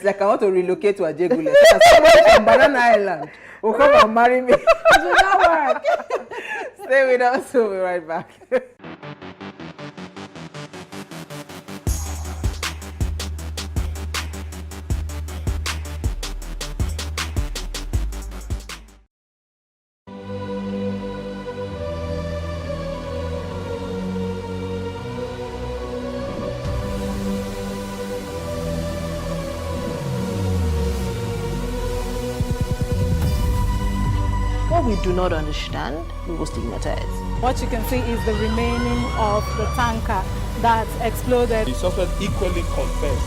It's like I want to relocate to Ajegule. Somebody from Banana Island will come and marry me. It will not work. Stay with us. We'll be right back. What we do not understand, we will stigmatize. What you can see is the remaining of the tanker that exploded. The suspect equally confessed.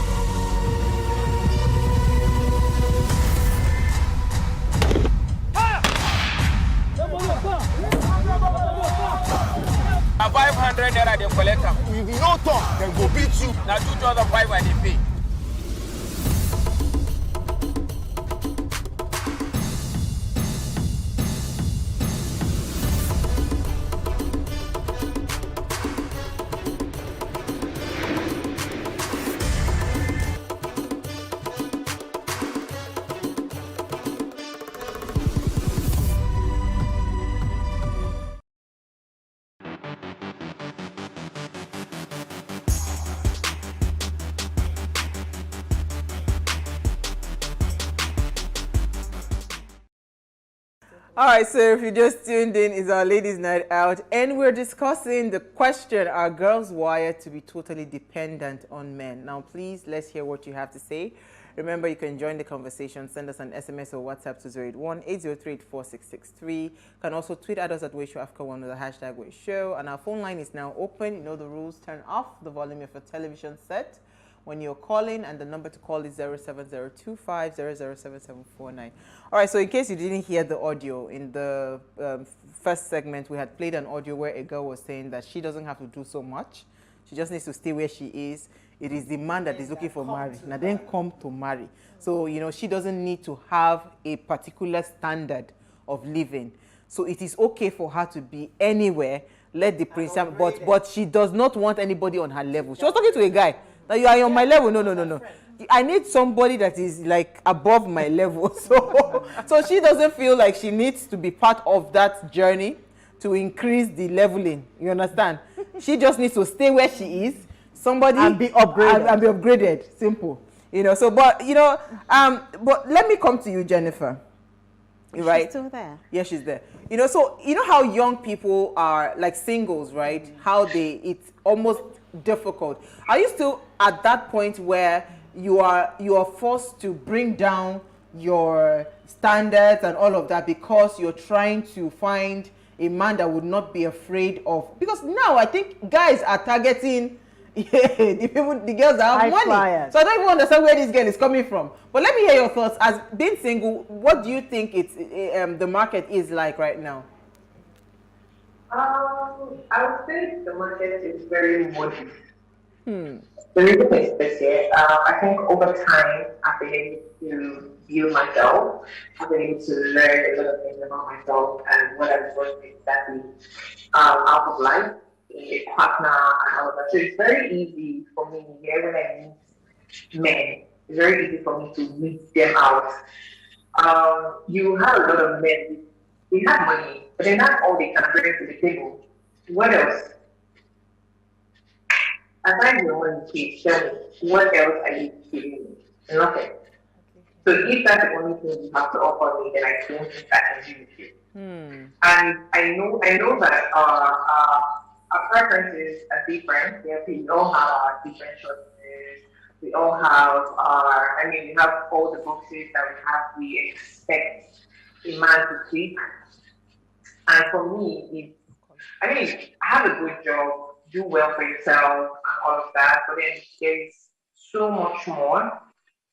A 500 naira they collect them. If you no talk, then go beat you. Now 2,500 they pay. All right, so if you just tuned in, it's our Ladies' Night Out, and we're discussing the question, are girls wired to be totally dependent on men? Now, please, let's hear what you have to say. Remember, you can join the conversation. Send us an SMS or WhatsApp to 081-803-4663. You can also tweet at us at WaysHowAfrica1 with the hashtag WaysShow. And our phone line is now open. You know the rules. Turn off the volume of your television set when you're calling, and the number to call is 07025007749. All right, so in case you didn't hear the audio, in the first segment, we had played an audio where a girl was saying that she doesn't have to do so much. She just needs to stay where she is. It is the man that is looking for marriage. Now then come to marry. So, you know, she doesn't need to have a particular standard of living. So it is okay for her to be anywhere, let the prince, but she does not want anybody on her level. She was talking to a guy. That you are on my level. No. I need somebody that is like above my level. So she doesn't feel like she needs to be part of that journey to increase the leveling. You understand? She just needs to stay where she is. Somebody And be upgraded. And be upgraded. Simple. You know. So, but you know, but let me come to you, Jennifer. Right? She's still there. Yeah, she's there. You know, so you know how young people are like singles, right? How it's almost difficult. Are you still at that point where you are forced to bring down your standards and all of that because you're trying to find a man that would not be afraid of? Because now I think guys are targeting the girls that have High money. flyers. So I don't even understand where this girl is coming from. But let me hear your thoughts. As being single, what do you think the market is like right now? I would say the market is very modest. The reason is this here. I think over time, I've been able to view myself. I've been able to learn a lot of things about myself and what I'm worth exactly out of life, a partner, and all of that. So it's very easy for me here when I meet men. It's very easy for me to meet them out. You have a lot of men. They have money, but they're not all they can bring to the table. What else? Aside from money, please tell me, what else are you giving me? Nothing. So if that's the only thing you have to offer me, then I don't think I can be with you. And I know that our preferences are different. We all have our different choices. We all have we have all the boxes that we expect a man to tick. And for me, I have a good job, do well for yourself and all of that, but then there's so much more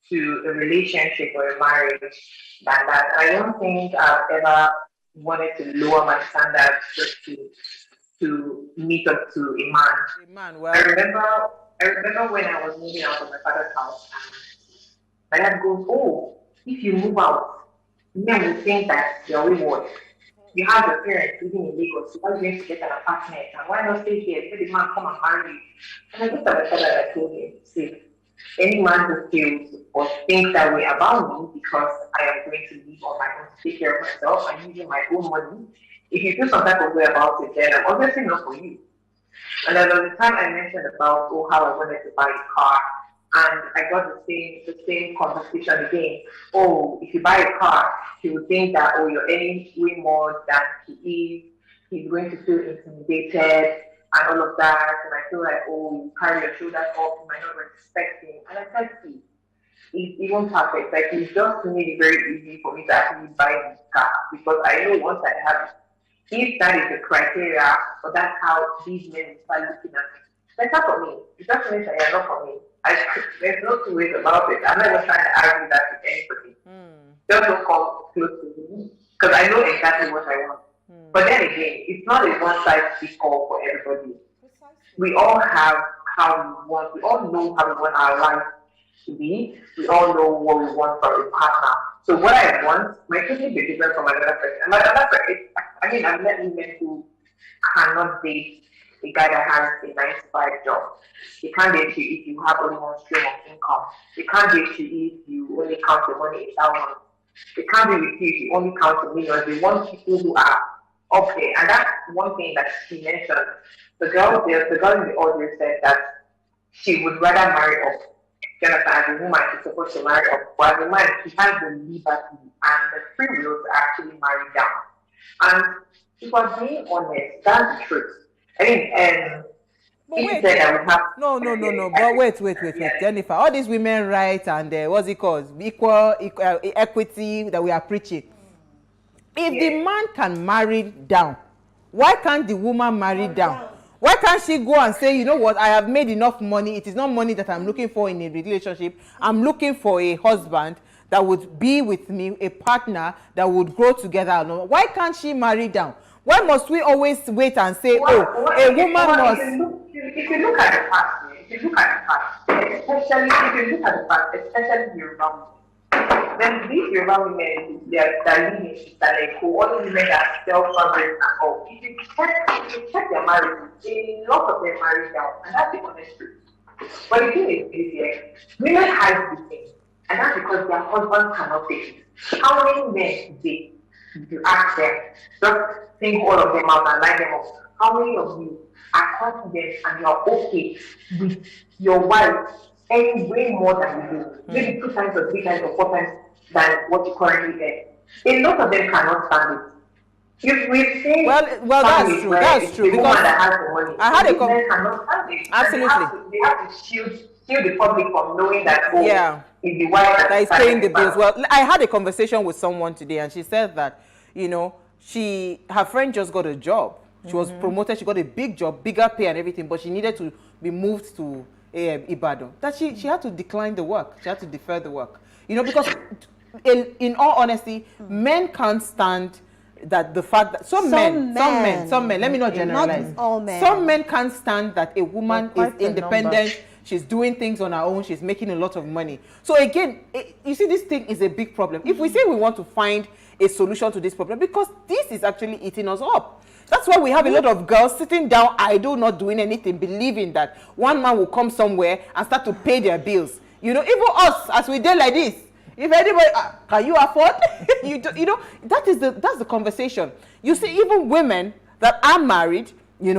to a relationship or a marriage than that. I don't think I've ever wanted to lower my standards just to meet up to a man. Well, I remember when I was moving out of my father's house, my dad goes, "Oh, if you move out, men will think that you're wayward. You have your parents living in Lagos, so why are you going to get an apartment? And why not stay here? Let the man come and marry you." And I looked at my father and I told him, "See, Any man who feels or thinks that way about me because I am going to leave on my own to take care of myself and using my own money, if you feel some type of way about it, then I'm obviously not for you. And then there was the time I mentioned about how I wanted to buy a car, and I got the same conversation again. Oh, if you buy a car, he will think that you're earning way more than he is. He's going to feel intimidated and all of that. And I feel like, you carry your shoulders up, you might not respect him. And I said, see, it's even perfect. Like, it's just made it very easy for me to actually buy this car because I know once I have it, if that is the criteria, but that's how these men start looking at it. Better for me. It just means that you're not for me. There's no two ways about it. I'm not even trying to argue that with anybody. Just don't come close to me because I know exactly what I want. But then again, it's not a one-size-fits-all for everybody. We all have how we want. We all know how we want our life to be. We all know what we want from a partner. So what I want might totally be different from another person. Another person, I've met women who cannot date a guy that has a 9-to-5 job. They can't date you if you have only one stream of income. They can't date you if you only count your money in thousands. They can't be with you if you only count your millions. They want people who are up there. And that's one thing that she mentioned. The girl in the audio said that she would rather marry up. Jonathan, as a woman, she's supposed to marry up. But as a man, she has the liberty and the free will to actually marry down. And if we're being honest, that's the truth. I mean, wait, no. But wait, Jennifer. All these women rights and what's it called? Equal equity that we are preaching. If the man can marry down, why can't the woman marry down? Why can't she go and say, you know what, I have made enough money. It is not money that I'm looking for in a relationship. I'm looking for a husband that would be with me, a partner that would grow together. Why can't she marry down? Why must we always wait and say, a woman must... If you look at the past, especially Yoruba women, then these Yoruba women, they're lineage, all women that sell fabric and all. If you check their marriages, a lot of them marry down, and that's the honest truth. But the thing is, women hide these things, and that's because their husbands cannot take it. How many men today, if you ask them, just think all of them out and line them up, how many of you are confident and you're okay with your wife earning way more than you do? Maybe 2 times or 3 times or 4 times than what you currently earn. A lot of them cannot stand it. We've seen that's true. Because that has the money. I had a cannot stand it. Absolutely. They have to shield the public from knowing that is the wife that is paying the bills. Well, I had a conversation with someone today, and she said that, her friend just got a job. She was promoted. She got a big job, bigger pay and everything, but she needed to be moved to Ibadan. That she had to decline the work. She had to defer the work. Because in all honesty, men can't stand that the fact that some men, let me not generalize. Not all men. Some men can't stand that a woman is independent. She's doing things on her own. She's making a lot of money. So again, you see, this thing is a big problem. If we say we want to find a solution to this problem, because this is actually eating us up. That's why we have a lot of girls sitting down idle, not doing anything, believing that one man will come somewhere and start to pay their bills. Even us, as we did like this, if anybody, can you afford? That's the conversation. You see, even women that are married, in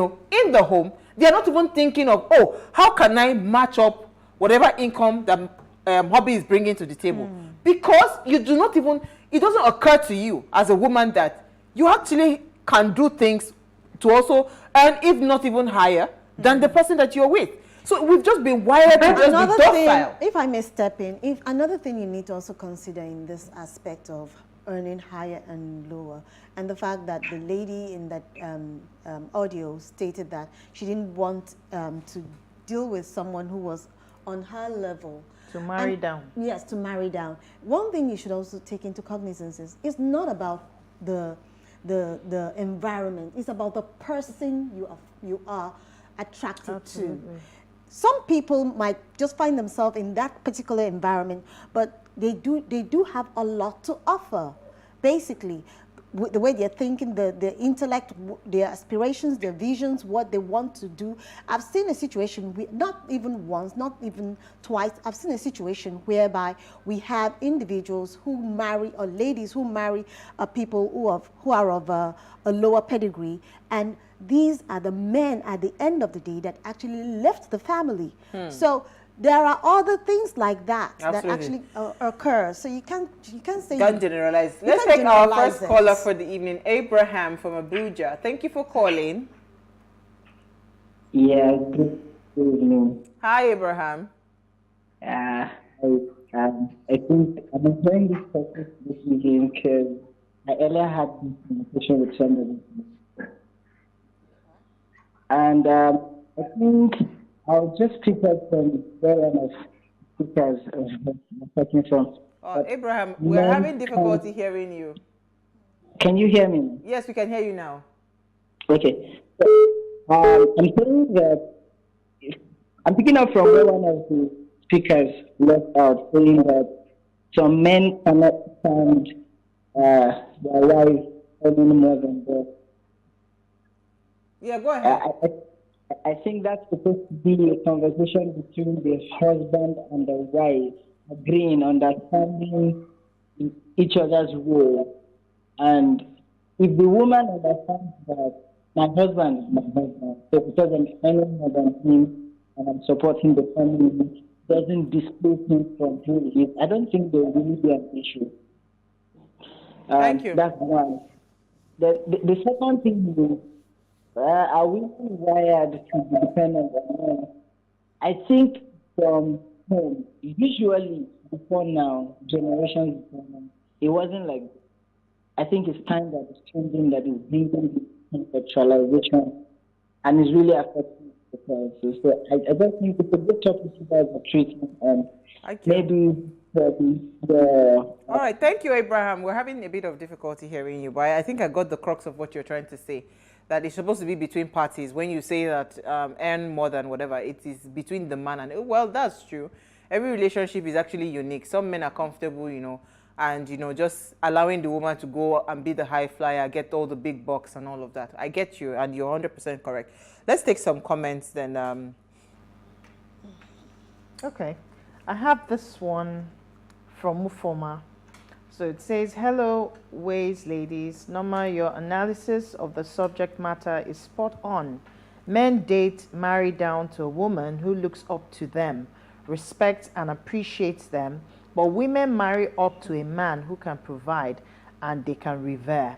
the home, they are not even thinking of, how can I match up whatever income that hobby is bringing to the table? Because you do not even, it doesn't occur to you as a woman that you actually can do things to also earn, if not even higher, than the person that you're with. So we've just been wired to just be docile. If I may step in, another thing you need to also consider in this aspect of earning higher and lower, and the fact that the lady in that audio stated that she didn't want to deal with someone who was on her level. To marry down. Yes, to marry down. One thing you should also take into cognizance is it's not about the environment. It's about the person you are attracted Absolutely. to. Some people might just find themselves in that particular environment, but they do have a lot to offer. Basically, the way they're thinking, their intellect, their aspirations, their visions, what they want to do. I've seen a situation, not even once, not even twice, I've seen a situation whereby we have individuals who marry, or ladies who marry people who are of a lower pedigree, and these are the men at the end of the day that actually left the family. So there are other things like that that actually occur. So you can't say... Can't generalize. Let's take our first caller for the evening, Abraham from Abuja. Thank you for calling. Yeah, good evening. Hi, Abraham. I think I'm enjoying this topic this evening because I earlier had this conversation with somebody. And I think I'll just pick up from where one of speakers talking from. Abraham, we're having difficulty hearing you. Can you hear me? Yes, we can hear you now. Okay. I'm saying that I'm picking up from where one of the speakers left out, saying that some men cannot stand their wives earning more than them. Yeah, go ahead. I think that's supposed to be a conversation between the husband and the wife, agreeing, understanding each other's role. And if the woman understands that my husband is my husband, so because I'm earning more than him and I'm supporting the family, doesn't displace him from who he is, I don't think there will really be an issue. Thank you. That's one. The second thing is, are we wired to be dependent on men? I think from home, usually before now, generations before now, it wasn't like this. I think it's time that is changing, that is bringing this conceptualization and is really affecting the society. So I just think it's a good topic you guys are treating, and maybe all right, thank you, Abraham. We're having a bit of difficulty hearing you, but I think I got the crux of what you're trying to say. That it's supposed to be between parties. When you say that earn more than whatever, it is between the man and... Well, that's true. Every relationship is actually unique. Some men are comfortable, and, just allowing the woman to go and be the high flyer, get all the big bucks and all of that. I get you, and you're 100% correct. Let's take some comments then. Okay. I have this one from Mufoma. So it says, hello, Ways ladies. Norma, your analysis of the subject matter is spot on. Men date, marry down to a woman who looks up to them, respects and appreciates them, but women marry up to a man who can provide and they can revere.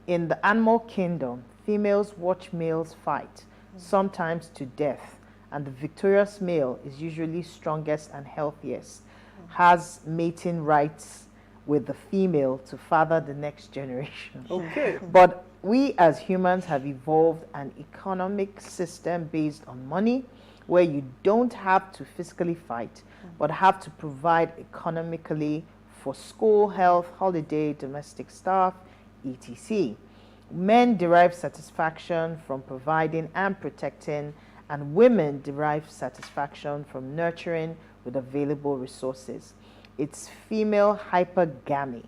In the animal kingdom, females watch males fight, sometimes to death, and the victorious male is usually strongest and healthiest, has mating rights with the female to father the next generation. Okay. But we as humans have evolved an economic system based on money, where you don't have to physically fight, but have to provide economically for school, health, holiday, domestic staff, etc. Men derive satisfaction from providing and protecting, and women derive satisfaction from nurturing with available resources. It's female hypergamy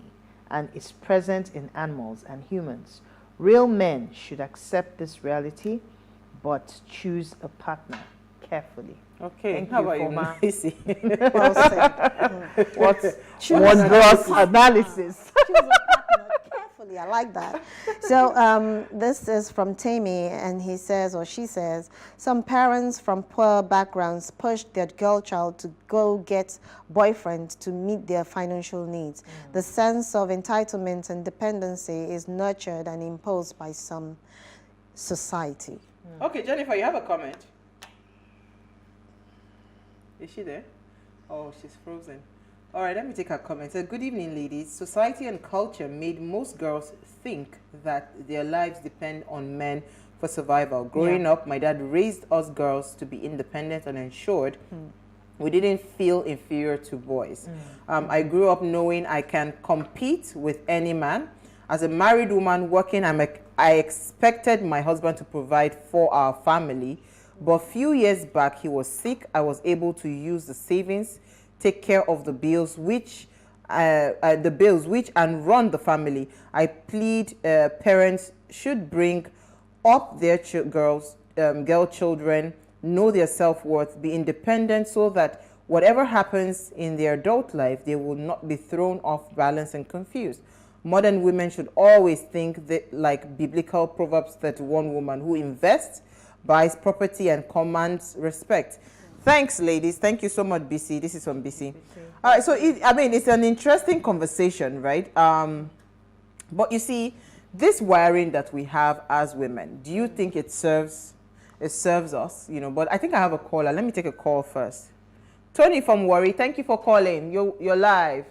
and is present in animals and humans. Real men should accept this reality, but choose a partner carefully. Okay, Thank how you, about Foma. you, Lucy? Well said. What wondrous analysis. Choose a partner carefully. I like that. So this is from Tammy, and he says, or she says, some parents from poor backgrounds push their girl child to go get boyfriend to meet their financial needs. The sense of entitlement and dependency is nurtured and imposed by some society. Okay, Jennifer, you have a comment? Is she there? Oh, she's frozen. All right, let me take her comment. So, good evening, ladies. Society and culture made most girls think that their lives depend on men for survival. Growing up, my dad raised us girls to be independent and ensured we didn't feel inferior to boys. I grew up knowing I can compete with any man. As a married woman working, I expected my husband to provide for our family. But a few years back, he was sick. I was able to use the savings, take care of the bills, which the bills and run the family. I plead parents should bring up their girl children, know their self-worth, be independent so that whatever happens in their adult life, they will not be thrown off balance and confused. Modern women should always think that, like biblical Proverbs 31 woman who invests, buys property, and commands respect. Thanks, ladies. Thank you so much, BC. This is from BC. All right, so it's an interesting conversation, right? But you see, this wiring that we have as women, do you think it serves us? You know, but I think I have a caller. Let me take a call first. Tony from Warri, thank you for calling. You're live.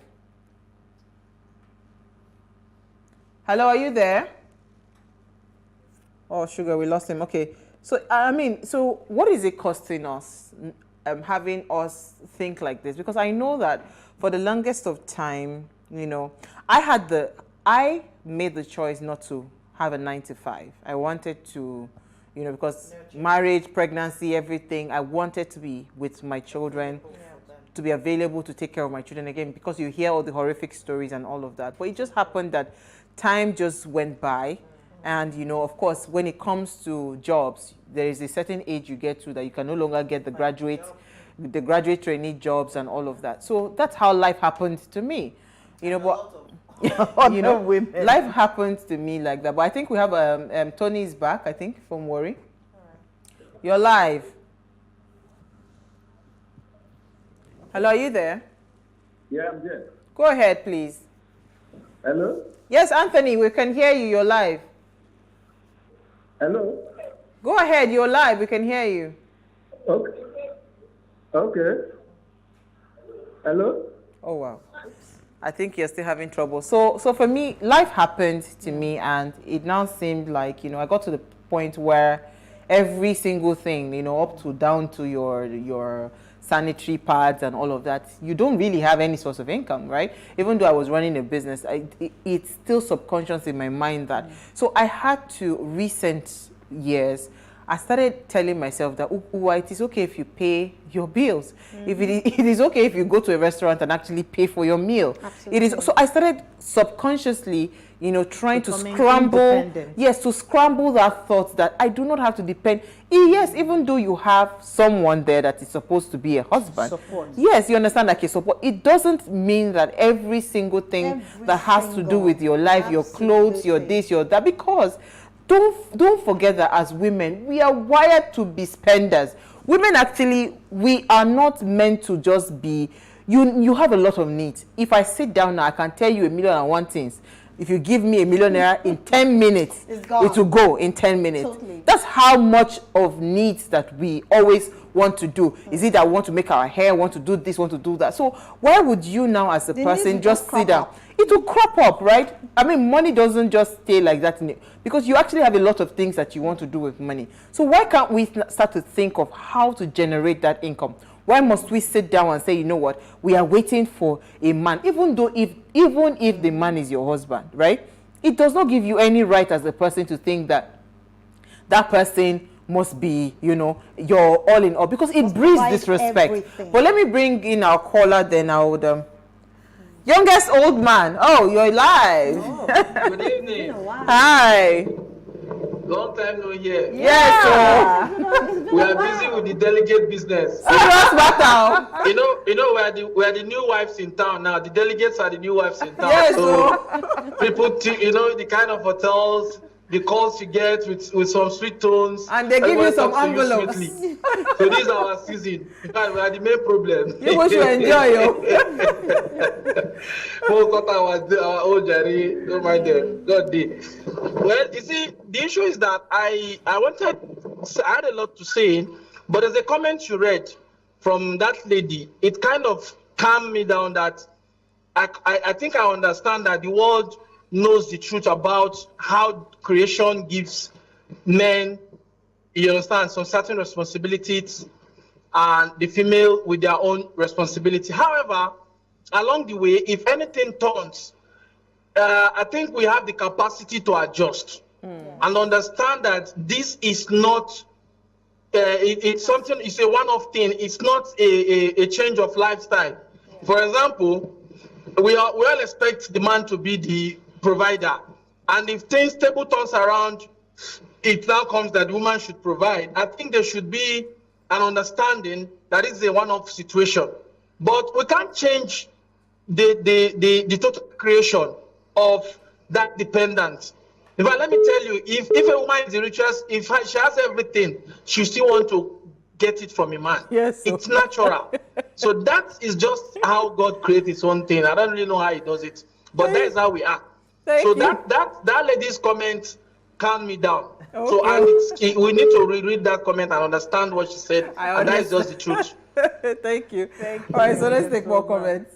Hello, are you there? Oh, sugar, we lost him. Okay. So, so what is it costing us, having us think like this? Because I know that for the longest of time, you know, I made the choice not to have a 9-to-5. I wanted to, you know, because marriage, pregnancy, everything, I wanted to be with my children, to be available to take care of my children again, because you hear all the horrific stories and all of that. But it just happened that time just went by. And, you know, of course, when it comes to jobs, there is a certain age you get to that you can no longer get the graduate trainee jobs and all of that. So that's how life happened to me. You know, but you know, women. Life happens to me like that. But I think we have Tony is back, I think, from Warri. You're live. Hello, are you there? Yeah, I'm there. Go ahead, please. Hello? Yes, Anthony, we can hear you. You're live. Hello? Go ahead, you're live. We can hear you. Okay. Okay. Hello? Oh, wow. I think you're still having trouble. So for me, life happened to me, and it now seemed like, you know, I got to the point where every single thing, you know, up to down to your sanitary pads and all of that, you don't really have any source of income, right? Even though I was running a business, it's still subconscious in my mind that. So I had to, recent years, I started telling myself that, it is okay if you pay your bills. If it is okay if you go to a restaurant and actually pay for your meal. Absolutely. It is. So I started subconsciously, you know, trying to scramble. Yes, to scramble that thought that I do not have to depend. Yes, even though you have someone there that is supposed to be a husband. Support. Yes, you understand, like a support. It doesn't mean that every single thing that has to do with your life, your clothes, your this, your that, because don't forget that as women, we are wired to be spenders. Women actually, we are not meant to just be, you have a lot of needs. If I sit down now, I can tell you 1,000,001 things. If you give me 1,000,000 naira in 10 minutes, it will go in 10 minutes. Totally. That's how much of needs that we always want to do. Is it that we want to make our hair, want to do this, want to do that? So why would you now as a person just sit down? It will crop up, right? I mean, money doesn't just stay like that because you actually have a lot of things that you want to do with money. So why can't we start to think of how to generate that income? Why must we sit down and say, you know what, we are waiting for a man, even if the man is your husband, right? It does not give you any right as a person to think that that person must be, you know, your all in all, because it breeds disrespect. Everything. But let me bring in our caller, then I would youngest old man. Oh, you're live. Oh, good evening. Hi. Long time no here. Yes, we are busy with the delegate business. You know, we are the new wives in town now. The delegates are the new wives in town. Yes, so people, you know, the kind of hotels, the calls you get with some sweet tones, and they give you some envelopes. So this is our season. We are the main problem. You wish you enjoy our old Jerry, don't mind them. God did. Well, you see, the issue is that I had a lot to say, but there's a comment you read from that lady. It kind of calmed me down that I think I understand that the world knows the truth about how creation gives men, you understand, some certain responsibilities, and the female with their own responsibility. However, along the way, if anything turns, I think we have the capacity to adjust and understand that this is not, it's something, it's a one-off thing. It's not a change of lifestyle. For example, we all expect the man to be the provider. And if things table turns around, it now comes that the woman should provide. I think there should be an understanding that it's a one-off situation. But we can't change the total creation of that dependence. In fact, let me tell you, if a woman is the richest, if she has everything, she still want to get it from a man. Yes. It's natural. So that is just how God creates his own thing. I don't really know how he does it, but that is how we are. So that lady's comment calmed me down. Okay. So and we need to reread that comment and understand what she said, and that is just the truth. Thank you. All right, so let's take more comments.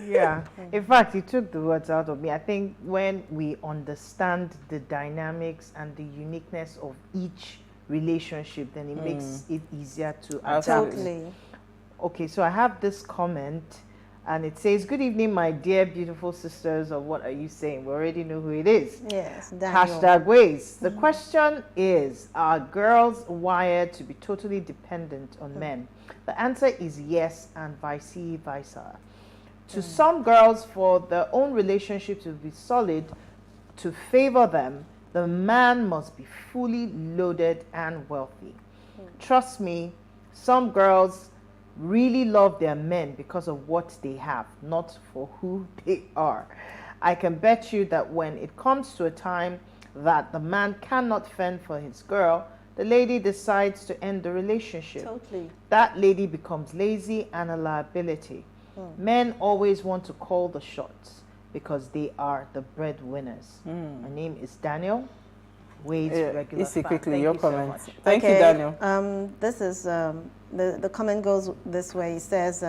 Yeah. In fact, you took the words out of me. I think when we understand the dynamics and the uniqueness of each relationship, then it makes it easier to adapt. Totally. Okay, so I have this comment, and it says, "Good evening, my dear beautiful sisters," or what are you saying? We already know who it is. Yes, Daniel. Hashtag Ways. The question is, are girls wired to be totally dependent on men? The answer is yes, and vice versa. To some girls, for their own relationship to be solid, to favor them, the man must be fully loaded and wealthy. Trust me, some girls really love their men because of what they have, not for who they are. I can bet you that when it comes to a time that the man cannot fend for his girl, the lady decides to end the relationship. Totally. That lady becomes lazy and a liability. Men always want to call the shots because they are the breadwinners. My name is Daniel. Wade's regular fan. Quickly, your comments. So Thank you, Daniel. This is the comment goes this way. It says,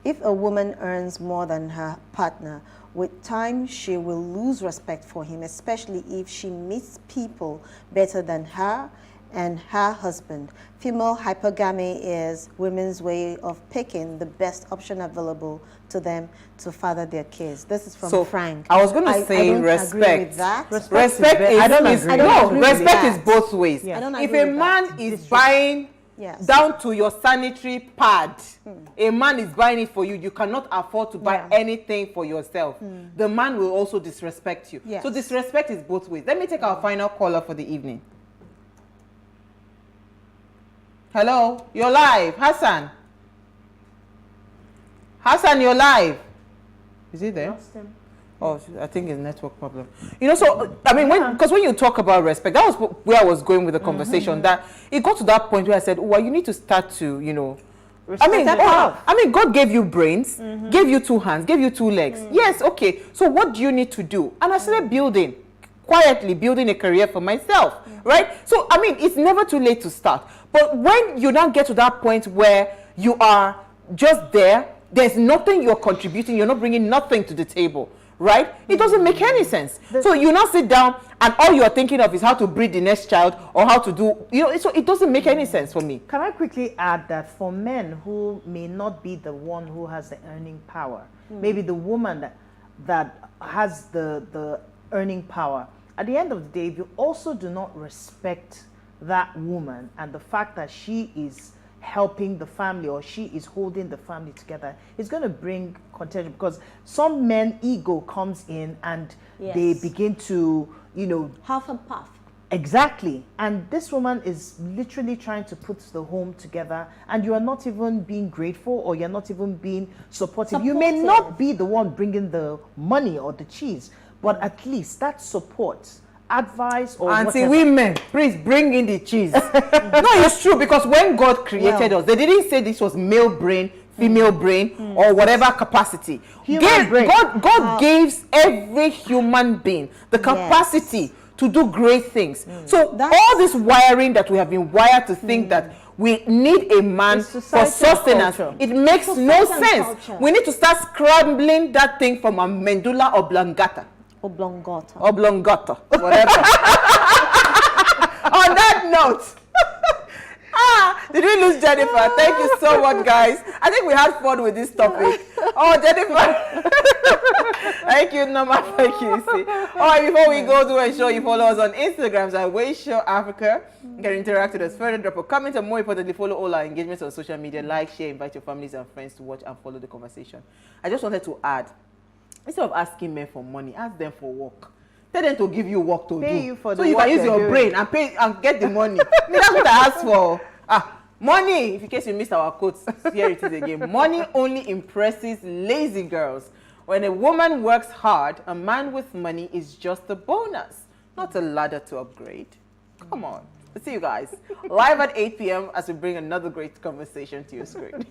if a woman earns more than her partner, with time she will lose respect for him, especially if she meets people better than her and her husband. Female hypergamy is women's way of picking the best option available to them to father their kids. This is from Frank. I was going to say I don't respect. agree with that. Respect is, I don't agree. No, respect is both ways. I don't If agree a with man that. is buying Yes. down to your sanitary pad, a man is buying it for you, you cannot afford to buy anything for yourself. The man will also disrespect you. Yes. So disrespect is both ways. Let me take our final caller for the evening. Hello, you're live. Hassan. Hassan, you're live. Is he there? Oh, I think it's a network problem. You know, so, I mean, because when you talk about respect, that was where I was going with the conversation, that it got to that point where I said, well, you need to start to, you know, I mean, God gave you brains, gave you 2 hands, gave you 2 legs. Yes, okay. So what do you need to do? And I started building, quietly building a career for myself, right? So, I mean, it's never too late to start. But when you now get to that point where you are just there, there's nothing you're contributing, you're not bringing nothing to the table, right? It doesn't make any sense. So you now sit down and all you're thinking of is how to breed the next child or how to do, you know, so it doesn't make any sense for me. Can I quickly add that for men who may not be the one who has the earning power, maybe the woman that has the earning power, at the end of the day, if you also do not respect that woman and the fact that she is helping the family or she is holding the family together, is going to bring contention, because some men ego comes in and they begin to, you know, half and puff. Exactly. And this woman is literally trying to put the home together, and you are not even being grateful, or you're not even being supportive. You may not be the one bringing the money or the cheese, but at least that support, advice, or Auntie women, please bring in the cheese. No, it's true, because when God created us, they didn't say this was male brain, female brain, or whatever capacity. God gives every human being the capacity to do great things. So all this wiring that we have been wired to think that we need a man for sustenance, it makes no sense. We need to start scrambling that thing from a medulla oblongata. Oblongata, whatever. On that note, did we lose Jennifer? Thank you so much, guys. I think we had fun with this topic. Oh, Jennifer. Thank you, Norma. Thank you. All right, before we go, do ensure you follow us on Instagram at Wayshow Africa. You can interact with us further, drop a comment, and more importantly, follow all our engagements on social media. Like, share, invite your families and friends to watch and follow the conversation. I just wanted to add Instead of asking men for money, ask them for work. Tell them to give you work to Pay do. you for so the you work can use you're your doing. brain and pay and get the money. I mean, that's what I asked for. Money, if in case you missed our quotes, here it is again. Money only impresses lazy girls. When a woman works hard, a man with money is just a bonus, not a ladder to upgrade. Come on. See you guys live at 8 p.m. as we bring another great conversation to your screen.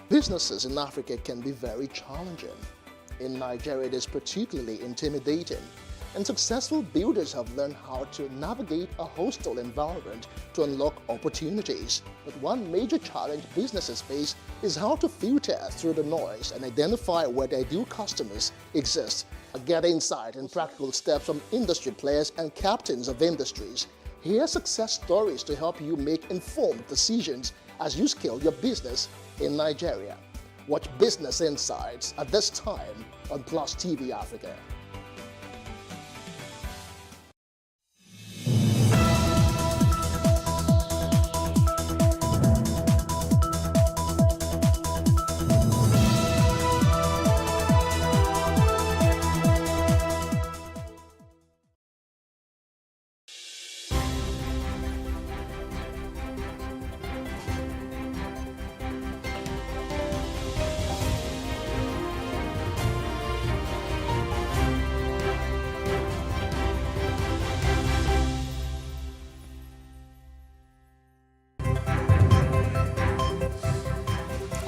Businesses in Africa can be very challenging. In Nigeria, it is particularly intimidating, and successful builders have learned how to navigate a hostile environment to unlock opportunities. But one major challenge businesses face is how to filter through the noise and identify where their ideal customers exist. Get insight and practical steps from industry players and captains of industries. Hear success stories to help you make informed decisions as you scale your business in Nigeria. Watch Business Insights at this time on Plus TV Africa.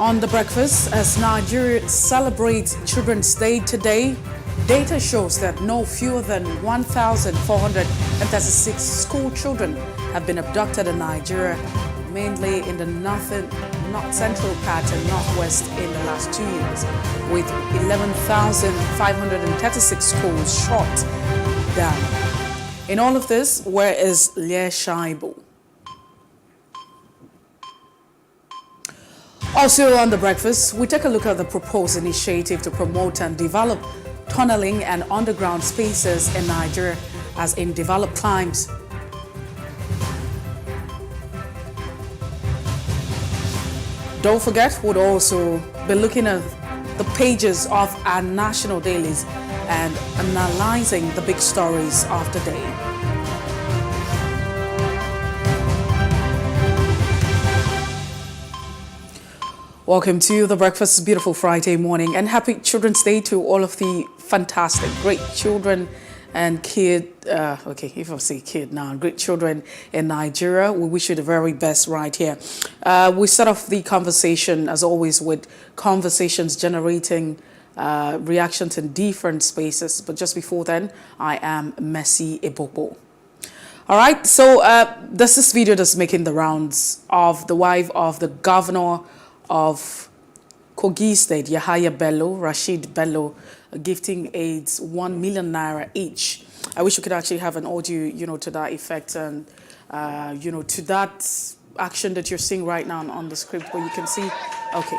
On The Breakfast, as Nigeria celebrates Children's Day today, data shows that no fewer than 1,436 school children have been abducted in Nigeria, mainly in the north central part and northwest in the last 2 years, with 11,536 schools shut down. In all of this, where is Lie Shaibu? Also on the breakfast, we take a look at the proposed initiative to promote and develop tunneling and underground spaces in Nigeria as in developed climes. Don't forget, we'll also be looking at the pages of our national dailies and analyzing the big stories of the day. Welcome to The Breakfast, beautiful Friday morning, and happy Children's Day to all of the fantastic, great children and if I say kid now, great children in Nigeria. We wish you the very best right here. We start off the conversation, as always, with conversations generating reactions in different spaces. But just before then, I am Messi Ebobo. All right, so there's this video that's making the rounds of the wife of the governor of Kogi State, Yahaya Bello, Rashid Bello, gifting aides 1 million naira each. I wish we could actually have an audio, to that effect and, to that action that you're seeing right now on the script where you can see, okay.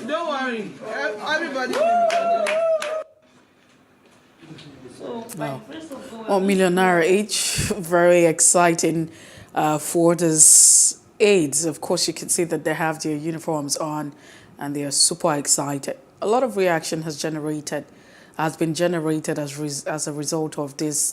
Don't worry, everybody. Wow. 1 million naira each, very exciting for these aides. Of course, you can see that they have their uniforms on and they are super excited. A lot of reaction has been generated as a result of this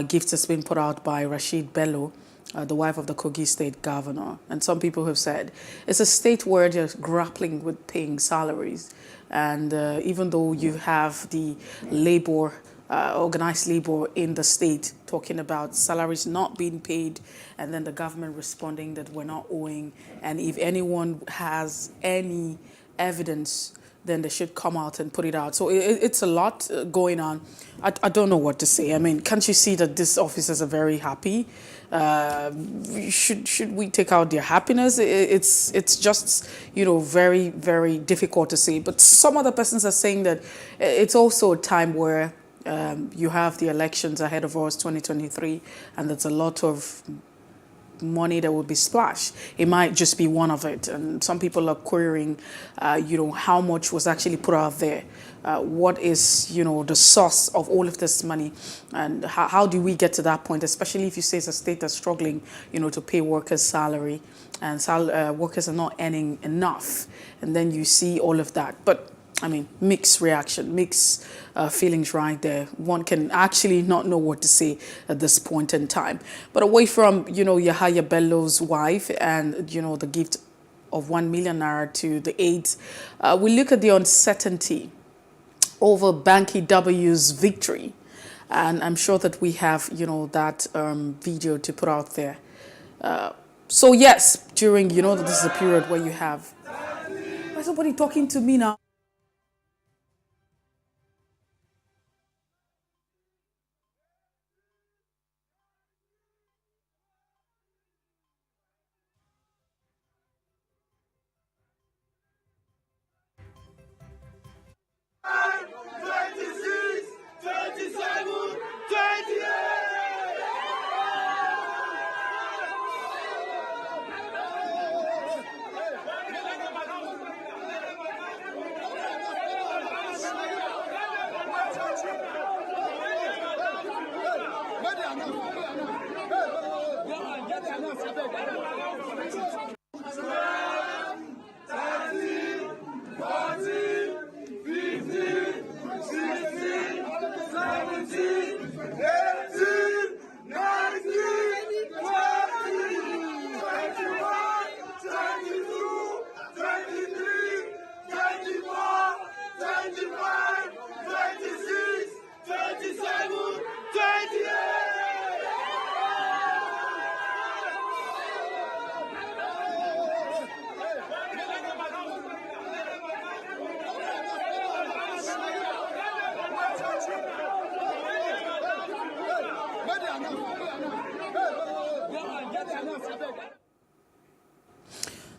gift that's been put out by Rashid Bello, the wife of the Kogi State governor. And some people have said it's a state where they're grappling with paying salaries. And even though you have the labor, organized labor in the state talking about salaries not being paid, and then the government responding that we're not owing. And if anyone has any evidence, then they should come out and put it out. So it's a lot going on. I don't know what to say. I mean, can't you see that these officers are very happy? Should we take out their happiness? It's just, very, very difficult to say. But some other persons are saying that it's also a time where you have the elections ahead of us, 2023, and there's a lot of money that will be splashed. It might just be one of it. And some people are querying, how much was actually put out there. What is, the source of all of this money, and how do we get to that point, especially if you say it's a state that's struggling, to pay workers' salary, and workers are not earning enough, and then you see all of that. But I mean, mixed reaction, mixed feelings right there. One can actually not know what to say at this point in time. But away from, Yahaya Bello's wife and, the gift of 1 million naira to the aides, we look at the uncertainty over Banky W's victory. And I'm sure that we have, that video to put out there. So yes, during, that this is a period where you have, why is somebody talking to me now?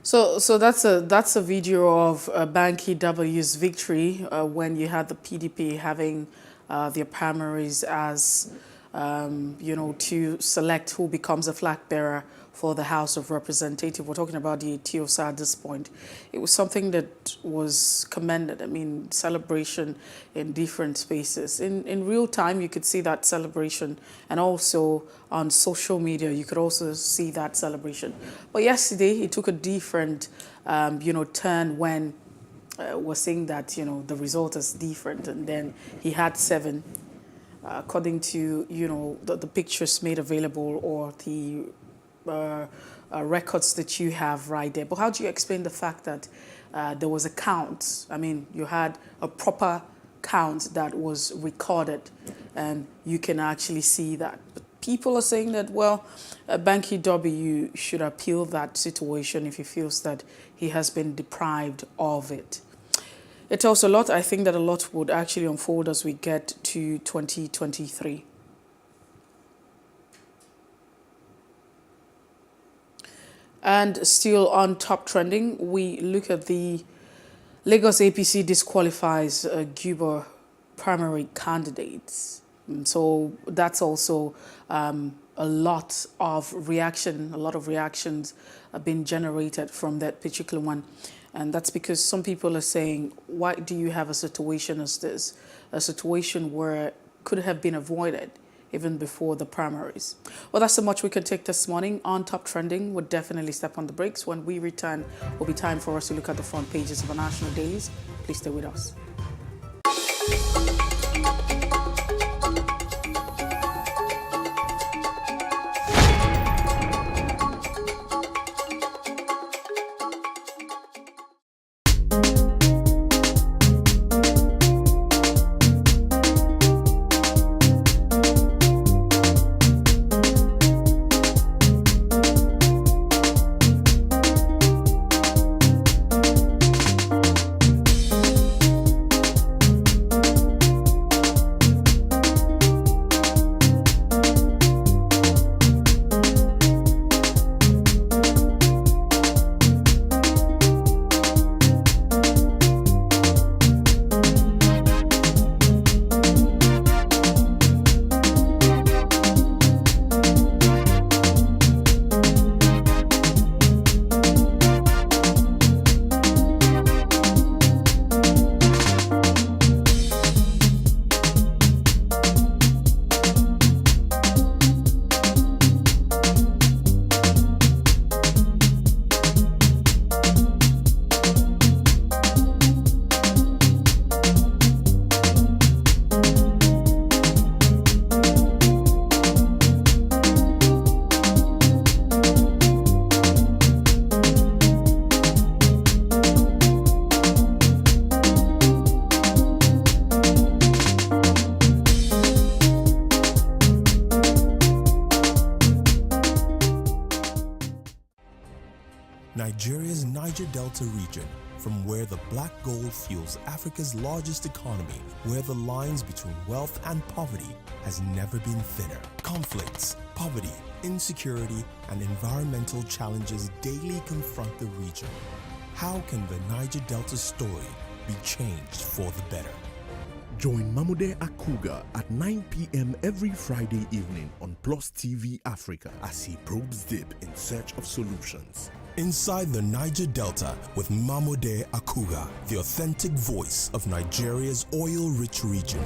So that's a video of Banky W's victory when you had the PDP having their primaries as to select who becomes a flag bearer for the House of Representatives. We're talking about the TOSA at this point. It was something that was commended. I mean, celebration in different spaces. In real time, you could see that celebration, and also on social media, you could also see that celebration. But yesterday, it took a different, turn when we're saying that, the result is different, and then he had 7. According to the pictures made available or the records that you have right there. But how do you explain the fact that there was a count? I mean, you had a proper count that was recorded, and you can actually see that. But people are saying that, well, Banky W should appeal that situation if he feels that he has been deprived of it. It tells a lot. I think that a lot would actually unfold as we get to 2023. And still on top trending, we look at the Lagos APC disqualifies Guber primary candidates. So that's also a lot of reactions have been generated from that particular one. And that's because some people are saying, why do you have a situation as this? A situation where it could have been avoided even before the primaries. Well, that's so much we can take this morning on Top Trending. We'll definitely step on the brakes. When we return, it will be time for us to look at the front pages of our national dailies. Please stay with us. Nigeria's Niger Delta region, from where the black gold fuels Africa's largest economy, where the lines between wealth and poverty has never been thinner. Conflicts, poverty, insecurity, and environmental challenges daily confront the region. How can the Niger Delta story be changed for the better? Join Mamude Akuga at 9 p.m. every Friday evening on Plus TV Africa as he probes deep in search of solutions. Inside the Niger Delta with Mamude Akuga, the authentic voice of Nigeria's oil-rich region.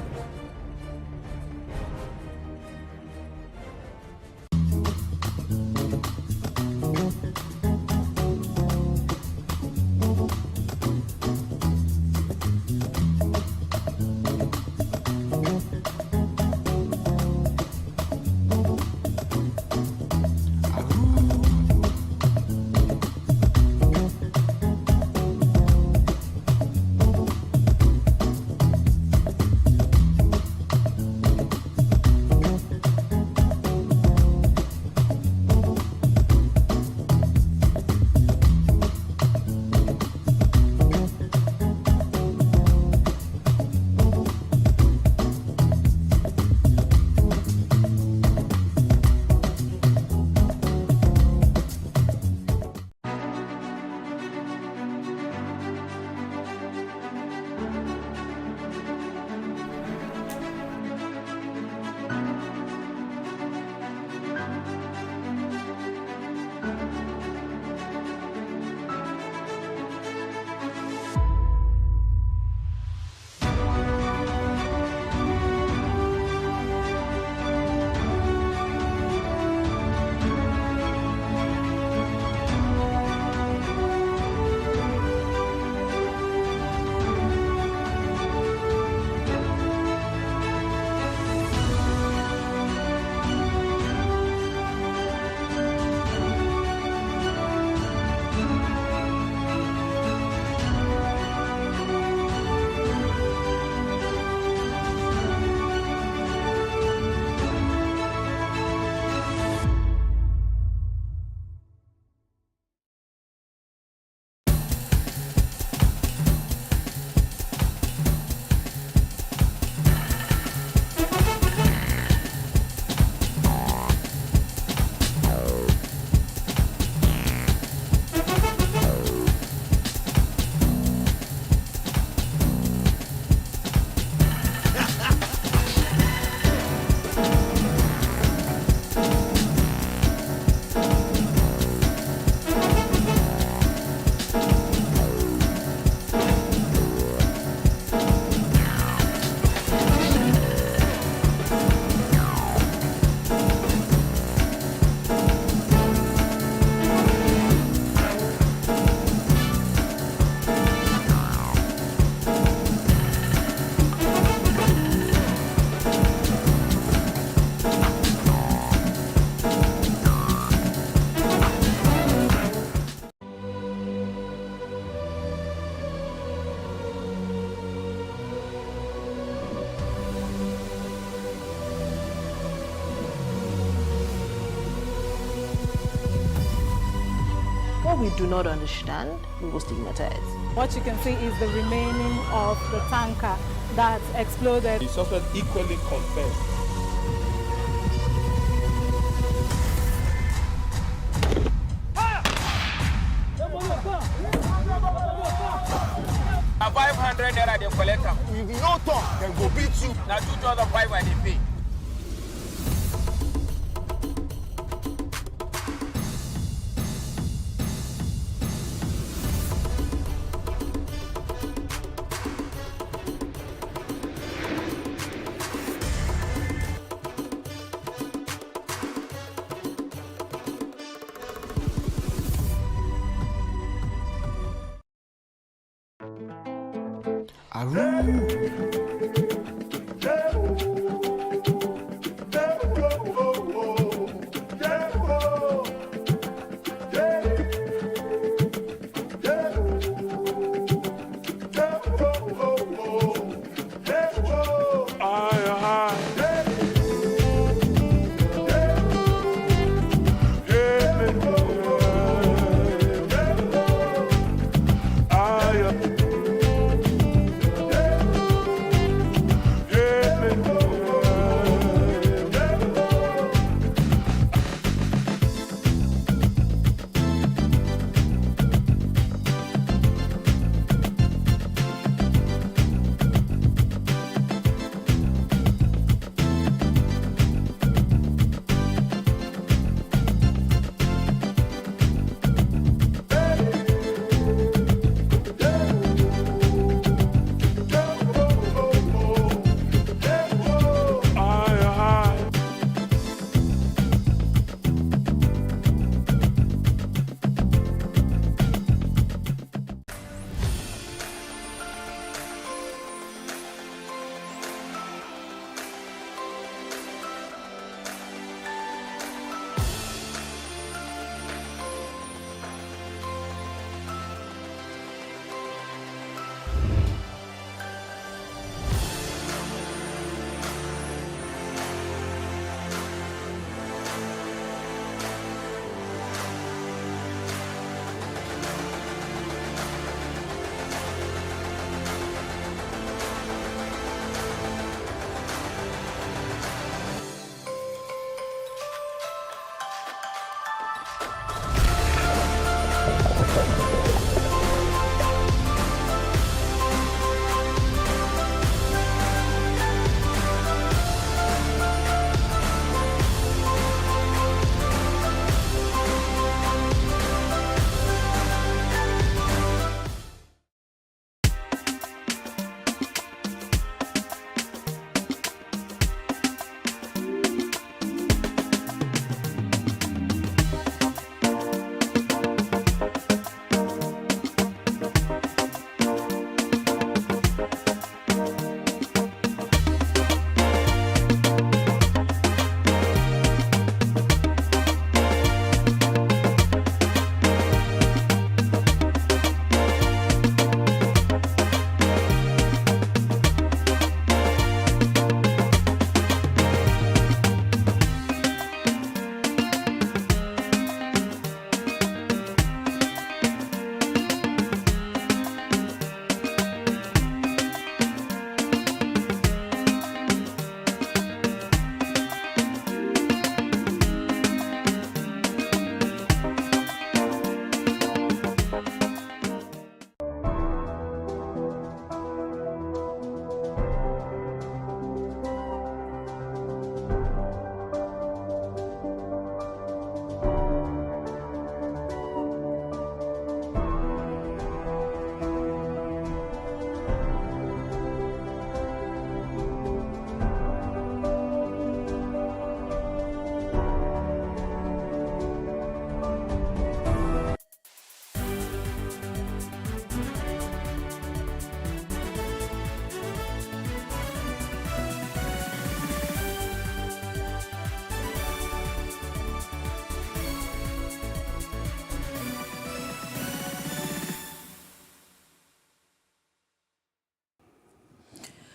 we do not understand, we will stigmatize. What you can see is the remaining of the tanker that exploded. The suspect equally confessed. A 500 naira they collect am. If you no talk, dem go beat you. Na 2,500 they pay.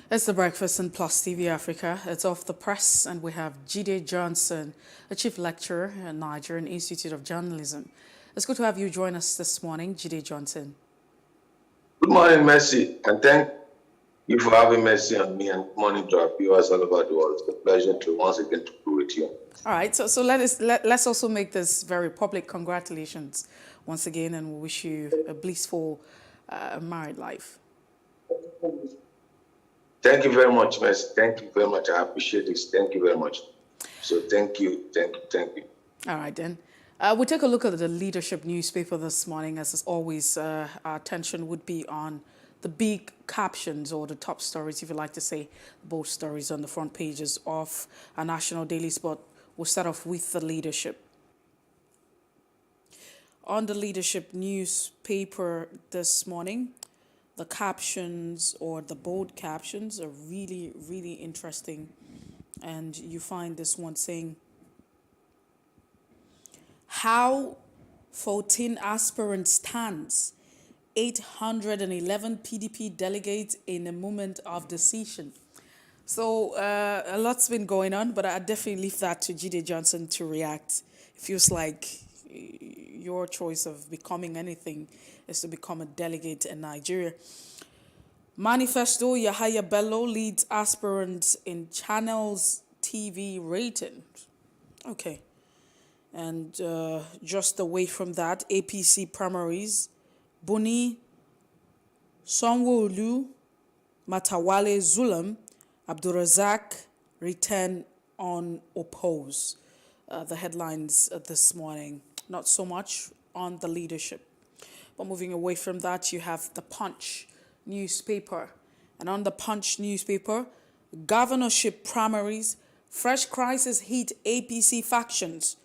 It's the breakfast in Plus TV Africa. It's off the press, and we have Jide Johnson, a chief lecturer at Nigerian Institute of Journalism. It's good to have you join us this morning, Jide Johnson. Good morning, Mercy, and thank you for having Mercy on me, and good morning to our viewers all over the world. It's a pleasure to once again to be with you. All right, so let's also make this very public. Congratulations once again, and we wish you a blissful married life. Thank you very much, Mercy. Thank you very much. I appreciate this. Thank you very much. So thank you. All right, then. We'll take a look at the leadership newspaper this morning. As always, our attention would be on the big captions or the top stories, if you like to say, both stories on the front pages of our national daily spot. We'll start off with the leadership. On the leadership newspaper this morning, the captions or the bold captions are really, really interesting. And you find this one saying, how 14 aspirants stands, 811 PDP delegates in a moment of decision. So a lot's been going on, but I definitely leave that to Jide Johnson to react. It feels like your choice of becoming anything is to become a delegate in Nigeria. Manifesto, Yahaya Bello leads aspirants in Channels TV rating. Okay. And just away from that, APC primaries, Buni, Sanwo-Olu, Matawale Zulum, Abdulrazak return unopposed. The headlines this morning, not so much on the leadership. But moving away from that, you have the Punch newspaper. And on the Punch newspaper, governorship primaries, fresh crisis hit APC factions.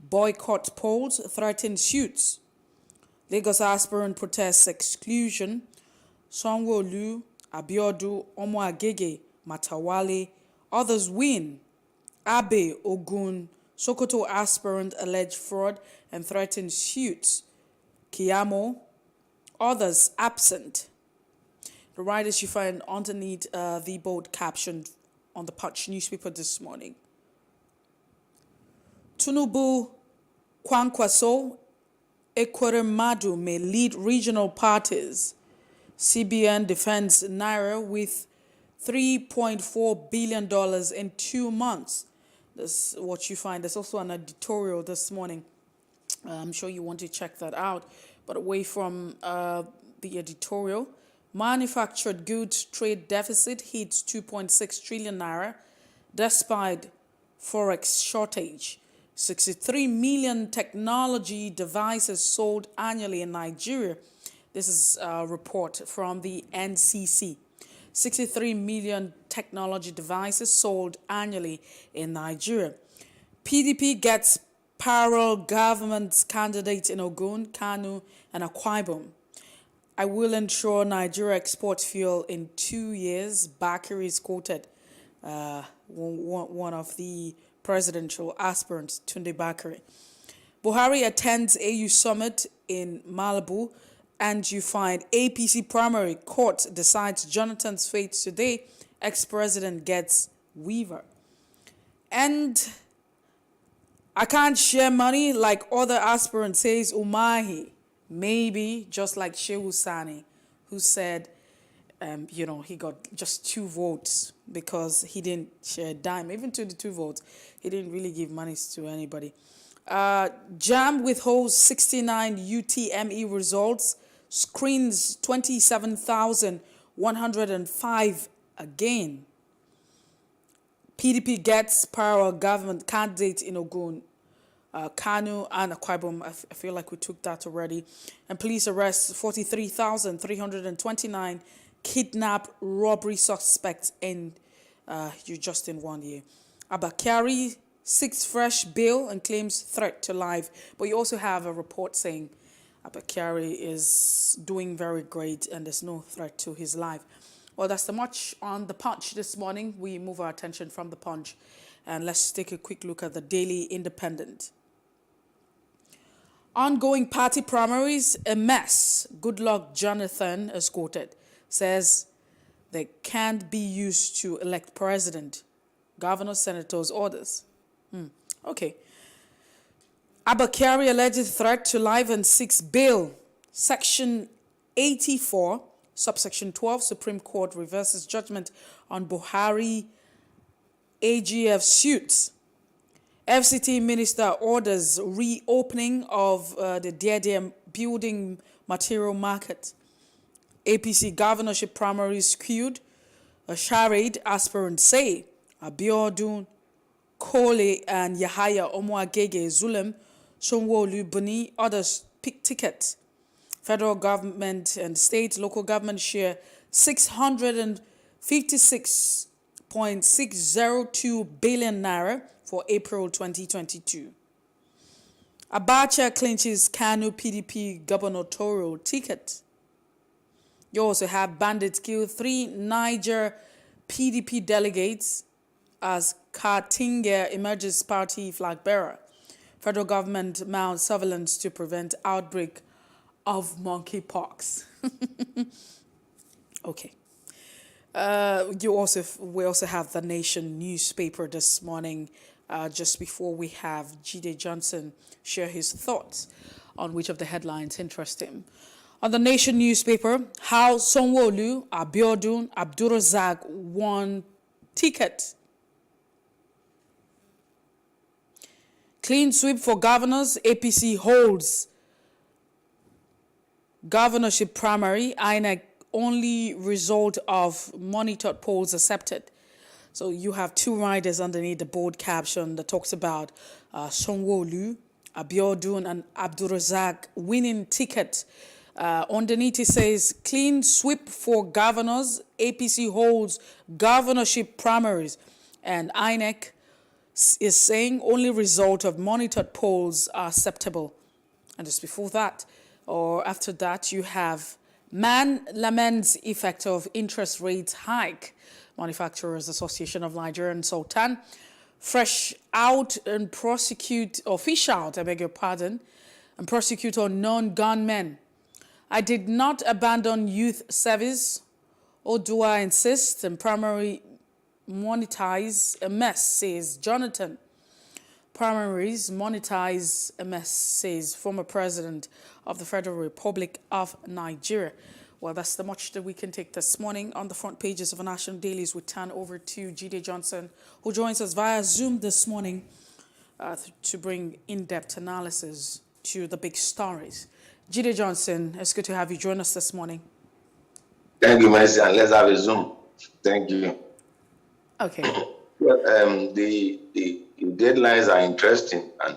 Boycott polls, threaten suits. Lagos aspirant protests exclusion. Sanwo-Olu, Abiodun, Omoagege, Matawale. Others win. Abe, Ogun, Sokoto aspirant alleged fraud and threatened suits. Kiyamo. Others absent. The writers you find underneath the bold caption on the Punch newspaper this morning. Tinubu, Kwankwaso, Ekweremadu may lead regional parties. CBN defends Naira with $3.4 billion in 2 months. That's what you find. There's also an editorial this morning. I'm sure you want to check that out. But away from the editorial, manufactured goods trade deficit hits 2.6 trillion naira despite forex shortage. 63 million technology devices sold annually in Nigeria. This is a report from the NCC. 63 million technology devices sold annually in Nigeria. PDP gets parallel government candidates in Ogun, Kano, and Akwa Ibom. I will ensure Nigeria exports fuel in 2 years. Bakari is quoted, one of the presidential aspirants, Tunde Bakari. Buhari attends AU summit in Malibu, and you find APC primary court decides Jonathan's fate today. Ex-president gets Weaver. And I can't share money like other aspirants, says Umahi. Maybe just like Shehu Sani, who said, he got just 2 votes because he didn't share a dime. Even to the 2 votes, he didn't really give money to anybody. JAM withholds 69 UTME results, screens 27,105 again. PDP gets parallel government candidate in Ogun, Kano and Akwa Ibom. I feel like we took that already. And police arrest 43,329 kidnap robbery suspects in just in 1 year. Abakari seeks fresh bail and claims threat to life. But you also have a report saying Abakari is doing very great and there's no threat to his life. Well, that's the much on the Punch this morning. We move our attention from the Punch and let's take a quick look at the Daily Independent. Ongoing party primaries, a mess. Goodluck Jonathan, is quoted, says they can't be used to elect president. Governor, senators, orders. Okay. Abakari alleged threat to life and seeks bail. Section 84, subsection 12, Supreme Court reverses judgment on Buhari AGF suits. FCT minister orders reopening of the Dede building material market. APC governorship primaries skewed. A charade aspirants say Abiodun, Kole and Yahaya Omoagege Zulem, Sonwo-Olu Buni, others pick tickets. Federal government and state local government share 656.602 billion naira for April 2022. Abacha clinches Kanu PDP gubernatorial ticket. You also have bandits kill 3 Niger PDP delegates as Katinga emerges party flag bearer. Federal government mounts surveillance to prevent outbreak of monkeypox. Okay. We also have the Nation newspaper this morning. Just before we have Jide Johnson share his thoughts on which of the headlines interest him. On the Nation newspaper, how Sonwo-Olu, Abiodun, Abdurrazak won ticket. Clean sweep for governors, APC holds governorship primary, INEC only result of monitored polls accepted. So you have 2 riders underneath the bold caption that talks about Sonwo-Olu, Abiodun and Abdurrazak winning ticket. Underneath it says, clean sweep for governors, APC holds governorship primaries, and INEC is saying only result of monitored polls are acceptable. And just before that, or after that, you have man laments effect of interest rates hike. Manufacturers Association of Nigeria and Sultan fresh out and prosecute, or fish out, I beg your pardon, and prosecute on non-gunmen. I did not abandon youth service, or do I insist and primary monetize a mess, says Jonathan. Primaries monetize a mess, says former president of the Federal Republic of Nigeria. Well, that's the much that we can take this morning. On the front pages of our national dailies, we turn over to Jide Johnson, who joins us via Zoom this morning to bring in-depth analysis to the big stories. Jide Johnson, it's good to have you join us this morning. Thank you, Mercy, and let's have a Zoom. Thank you. Okay. Well, the deadlines are interesting, and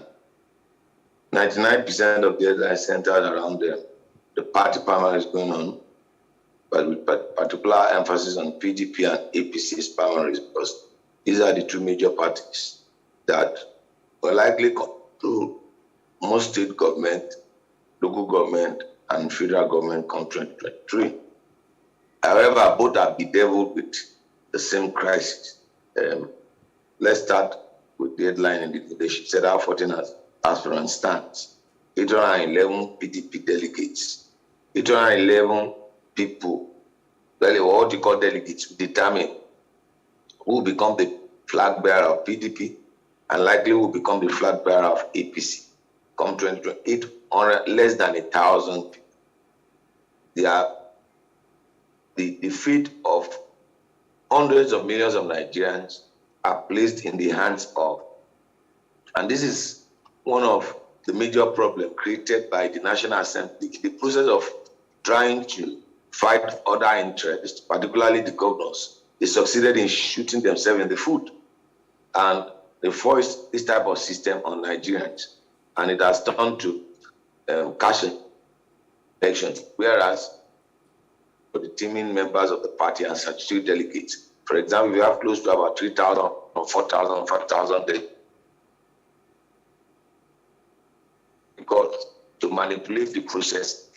99% of the deadlines centered around the party primaries going on, but with particular emphasis on PDP and APC's primaries, because these are the 2 major parties that will likely control most state government, local government, and federal government come 2023. However, both are bedeviled with the same crisis. Let's start with the headline in the leadership. Said how 14 aspirants stands. 811 PDP delegates. 811 people, well, what you call delegates, determine who will become the flag bearer of PDP and likely will become the flag bearer of APC. Come 2028, less than 1,000 people. They are the fate of hundreds of millions of Nigerians are placed in the hands of, and this is one of the major problems created by the National Assembly, the process of trying to fight other interests, particularly the governors. They succeeded in shooting themselves in the foot, and they forced this type of system on Nigerians, and it has turned to cash elections, whereas for the teaming members of the party and statutory delegates, for example, we have close to about 3,000 or 4,000, 5,000 delegates, because to manipulate the process.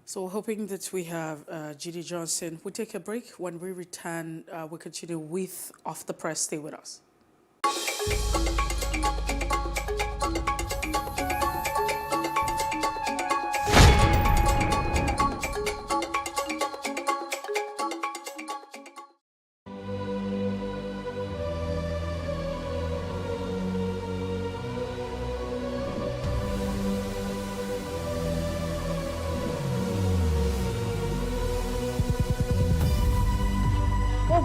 So we're hoping that we have Jide Johnson. We'll take a break. When we return, we'll continue with Off the Press. Stay with us.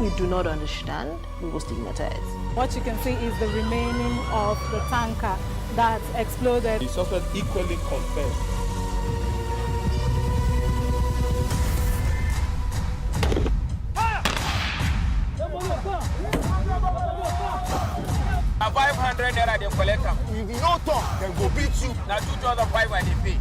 we do not understand, we will stigmatize. What you can see is the remaining of the tanker that exploded. The suspect equally confessed. Na 500 naira they collect am. If you no talk, dem go beat you. Na 2,500 they pay.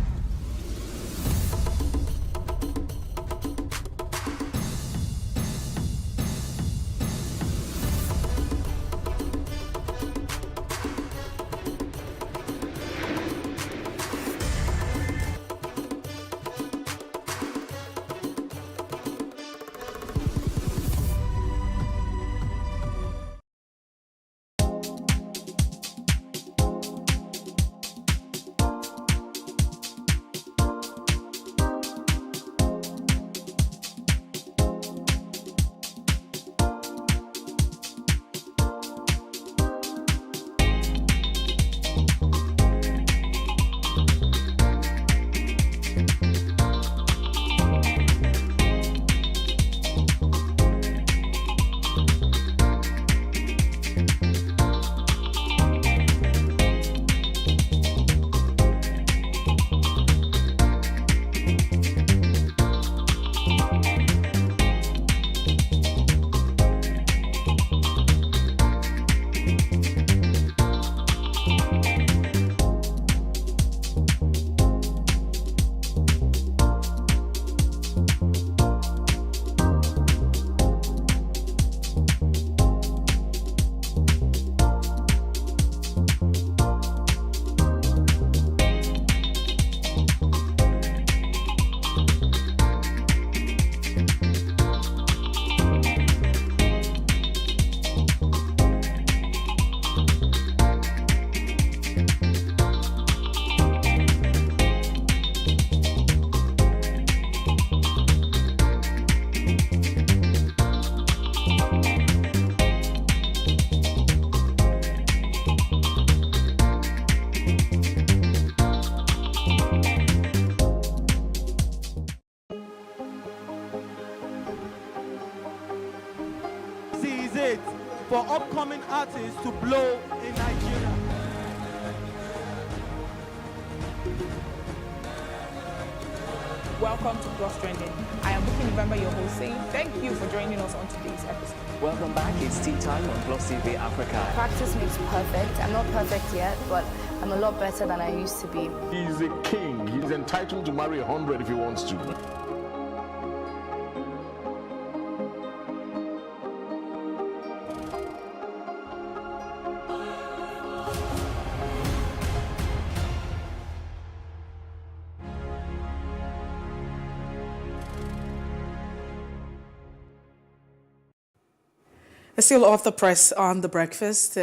For upcoming artists to blow in Nigeria. Welcome to Plus Trending. I am Bookie November, your host, saying thank you for joining us on today's episode. Welcome back. It's tea time on Plus TV Africa. Practice makes perfect. I'm not perfect yet, but I'm a lot better than I used to be. He's a king. He's entitled to marry 100 if he wants to. Still off the press on The Breakfast.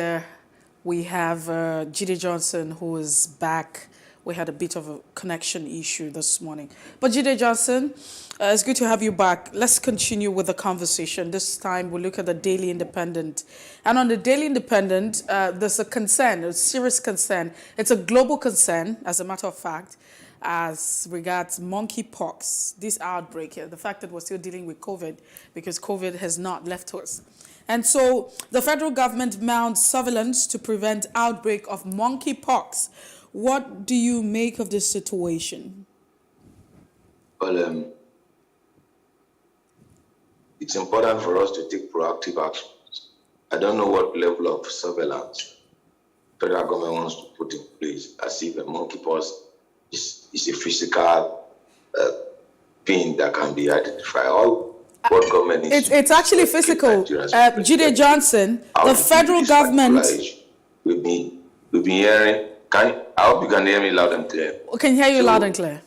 We have Jide Johnson, who is back. We had a bit of a connection issue this morning. But Jide Johnson, it's good to have you back. Let's continue with the conversation. This time we'll look at the Daily Independent. And on the Daily Independent, there's a concern, a serious concern. It's a global concern, as a matter of fact, as regards monkeypox, this outbreak, the fact that we're still dealing with COVID because COVID has not left us. And so the federal government mounts surveillance to prevent outbreak of monkeypox. What do you make of this situation? Well, it's important for us to take proactive actions. I don't know what level of surveillance the federal government wants to put in place, as if a monkeypox is a physical thing that can be identified. What government is it's actually physical. Jide Johnson, the federal government. We've been hearing. I hope you can hear me loud and clear. I can hear you loud and clear.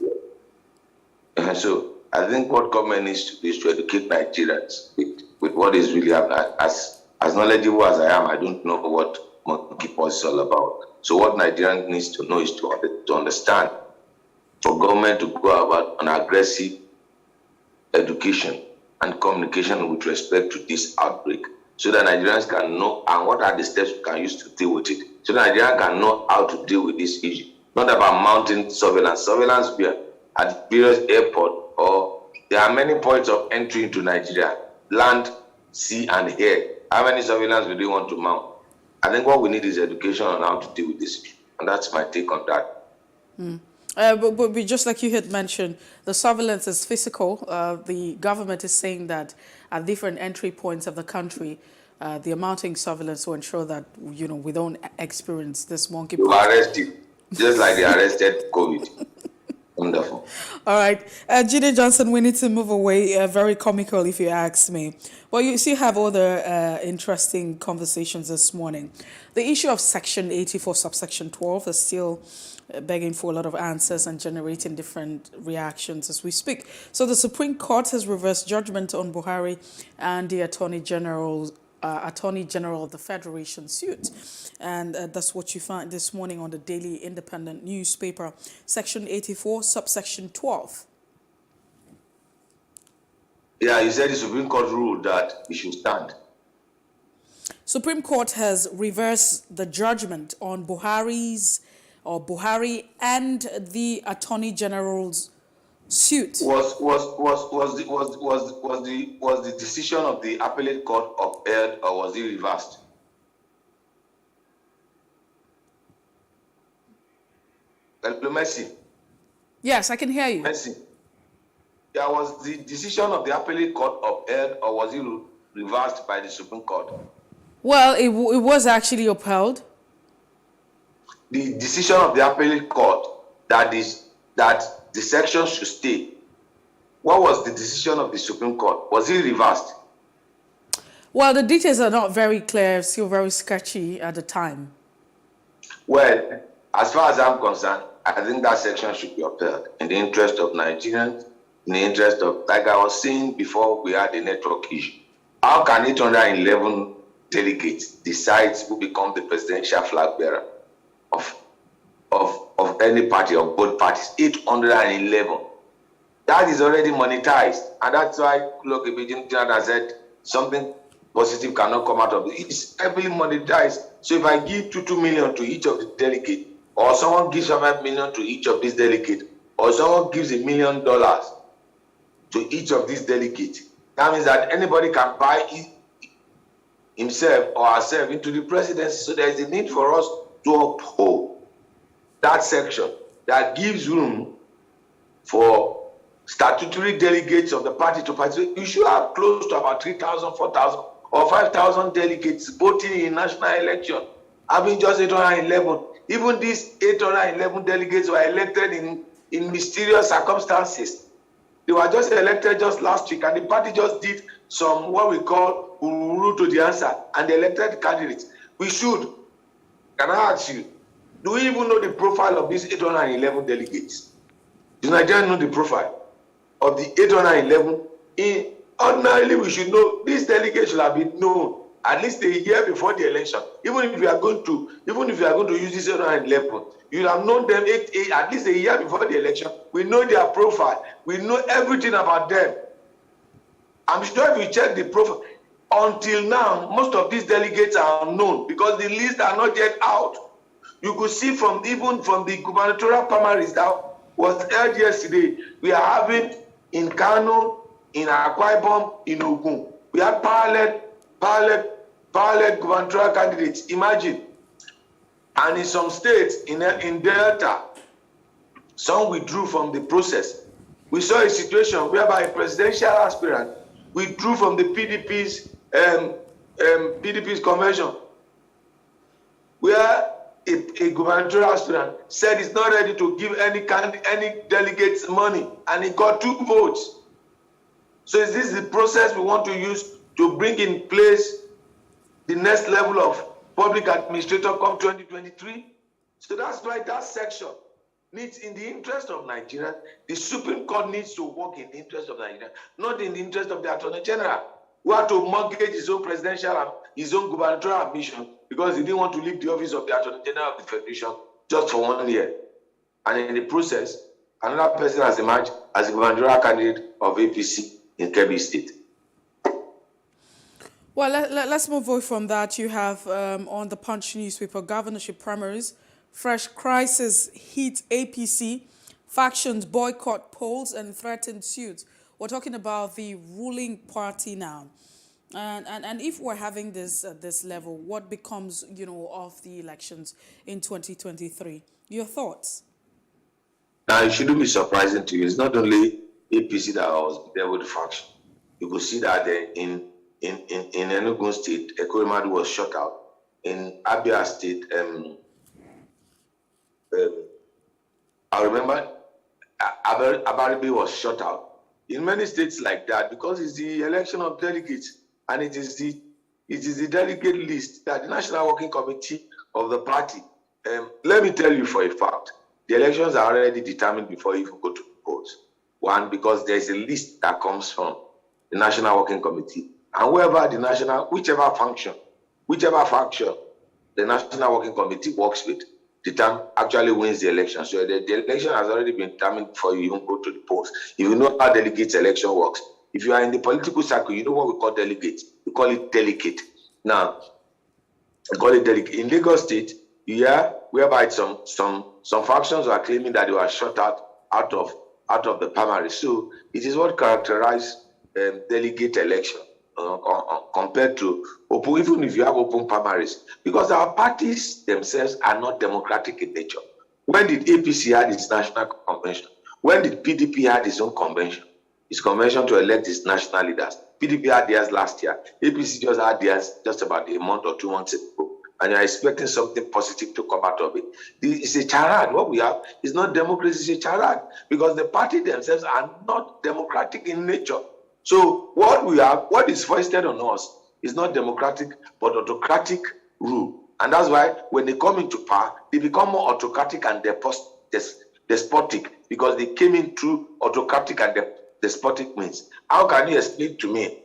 So I think what government needs to do is to educate Nigerians with what is really happening. As knowledgeable as I am, I don't know what monkeypox is all about. So what Nigerians needs to know is to understand for government to go about an aggressive education and communication with respect to this outbreak, so that Nigerians can know and what are the steps we can use to deal with it, so that Nigerians can know how to deal with this issue. Not about mounting surveillance. Surveillance be at various airports, or there are many points of entry into Nigeria, land see and hear. How many surveillance do they want to mount? I think what we need is education on how to deal with this. And that's my take on that. But just like you had mentioned, the surveillance is physical. The government is saying that at different entry points of the country, they are mounting surveillance to ensure that, you know, we don't experience this monkeypox. You arrest it, just like they arrested COVID. Wonderful. All right. Jide Johnson, we need to move away. Very comical, if you ask me. Well, you still have other interesting conversations this morning. The issue of Section 84, subsection 12 is still begging for a lot of answers and generating different reactions as we speak. So the Supreme Court has reversed judgment on Buhari and the Attorney General of the Federation suit. And that's what you find this morning on the Daily Independent newspaper. Section 84, subsection 12. Yeah, you said the Supreme Court ruled that it should stand. Supreme Court has reversed the judgment on Buhari and the Attorney General's suit. Was the decision of the appellate court upheld or was it reversed? Mercy. Yes, I can hear you. Mercy. Yeah, was the decision of the appellate court upheld or was it reversed by the Supreme Court? Well, it was actually upheld. The decision of the appellate court that the section should stay. What was the decision of the Supreme Court? Was it reversed? Well, the details are not very clear, still very sketchy at the time. Well, as far as I'm concerned, I think that section should be upheld in the interest of Nigerians, in the interest of, like I was saying before we had the network issue. How can 811 delegates decide who become the presidential flag bearer of any party, of both parties? 811. That is already monetized. And that's why Kulok said something positive cannot come out of it. It's heavily monetized. So if I give 2 million to each of the delegates, or someone gives 5 million to each of these delegates, or someone gives $1 million to each of these delegates, that means that anybody can buy himself or herself into the presidency. So there is a need for us to uphold that section that gives room for statutory delegates of the party to participate. You should have close to about 3,000, 4,000, or 5,000 delegates voting in national election. Having just 811. Even these 811 delegates were elected in mysterious circumstances. They were just elected just last week, and the party just did some what we call uru to the answer, and they elected candidates. We should. Can I ask you, do we even know the profile of these 811 delegates? Do Nigerians know the profile of the 811? Ordinarily, we should know these delegates should have been known at least a year before the election. Even if you are going to use this 811, you have known them at least a year before the election. We know their profile. We know everything about them. I'm sure if you check the profile, until now, most of these delegates are unknown because the lists are not yet out. You could see even from the gubernatorial primaries that was held yesterday, we are having in Kano, in Akwa Ibom, in Ogun. We have parallel gubernatorial candidates. Imagine. And in some states, in Delta, some withdrew from the process. We saw a situation whereby a presidential aspirant withdrew from the PDP's convention, where a gubernatorial aspirant said he's not ready to give any delegates money, and he got 2 votes. So is this the process we want to use to bring in place the next level of public administrator come 2023? So that's why that section needs, in the interest of Nigeria, the Supreme Court needs to work in the interest of Nigeria, not in the interest of the Attorney General, who had to mortgage his own presidential and his own gubernatorial ambition because he didn't want to leave the office of the Attorney General of the Federation just for 1 year. And in the process, another person has emerged as a gubernatorial candidate of APC in Kebbi State. Well, let's move away from that. You have on the Punch newspaper, governorship primaries, fresh crisis hit APC, factions boycott polls and threatened suits. We're talking about the ruling party now. And if we're having this this level, what becomes, you know, of the elections in 2023? Your thoughts? Now, it shouldn't be surprising to you. It's not only APC that was there with the faction. You could see that in Enugu State, Ekorimadu was shut out. In Abia State, I remember Abaribi was shut out. In many states like that, because it's the election of delegates, and it is the delegate list that the National Working Committee of the party. Let me tell you for a fact, the elections are already determined before you even go to the polls. One, because there is a list that comes from the National Working Committee, and whichever faction the National Working Committee works with, the term actually wins the election. So the election has already been determined before you even go to the polls. If you know how delegate election works, if you are in the political circle, you know what we call delegates. We call it delegate. Now, we call it delegate. In Lagos State, whereby some factions are claiming that they were shut out of the primary. So it is what characterizes delegate election compared to open, even if you have open primaries, because our parties themselves are not democratic in nature. When did APC had its national convention? When did PDP had its own convention? Its convention to elect its national leaders. PDP had theirs last year. APC just had theirs just about a month or 2 months ago. And you're expecting something positive to come out of it. It's a charade. What we have is not democracy, it's a charade. Because the party themselves are not democratic in nature. So what we have, what is foisted on us is not democratic, but autocratic rule. And that's why when they come into power, they become more autocratic and despotic, because they came in through autocratic and despotic means. How can you explain to me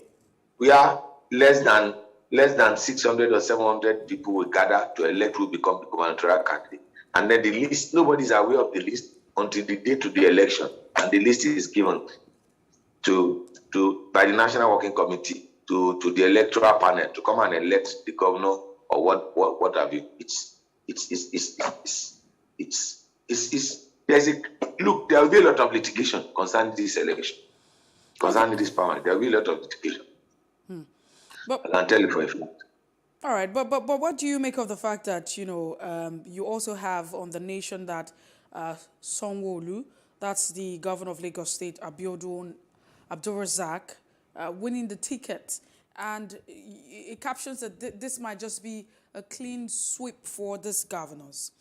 we are less than 600 or 700 people will gather to elect who become the gubernatorial candidate, and then the list, nobody's aware of the list until the day to the election, and the list is given by the National Working Committee to the electoral panel to come and elect the governor or what have you. There will be a lot of litigation concerning this election, concerning this power. There will be a lot of litigation. But, I can tell you for a fact. All right, but what do you make of the fact that, you know, you also have on the nation that Sanwo-Olu, that's the governor of Lagos State, Abiodun Abdulrazak, winning the ticket, and it captions that this might just be a clean sweep for these governors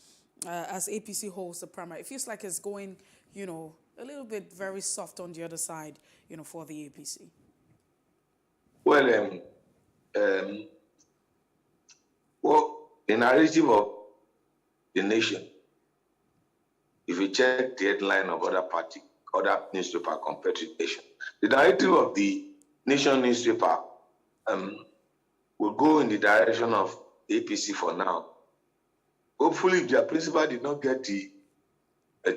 as APC holds the primary. It feels like it's going, you know, a little bit very soft on the other side, you know, for the APC. Well, the narrative of the nation, if you check the headline of other newspaper compared to the nation, the narrative of the nation newspaper will go in the direction of APC for now. Hopefully, if their principal did not get the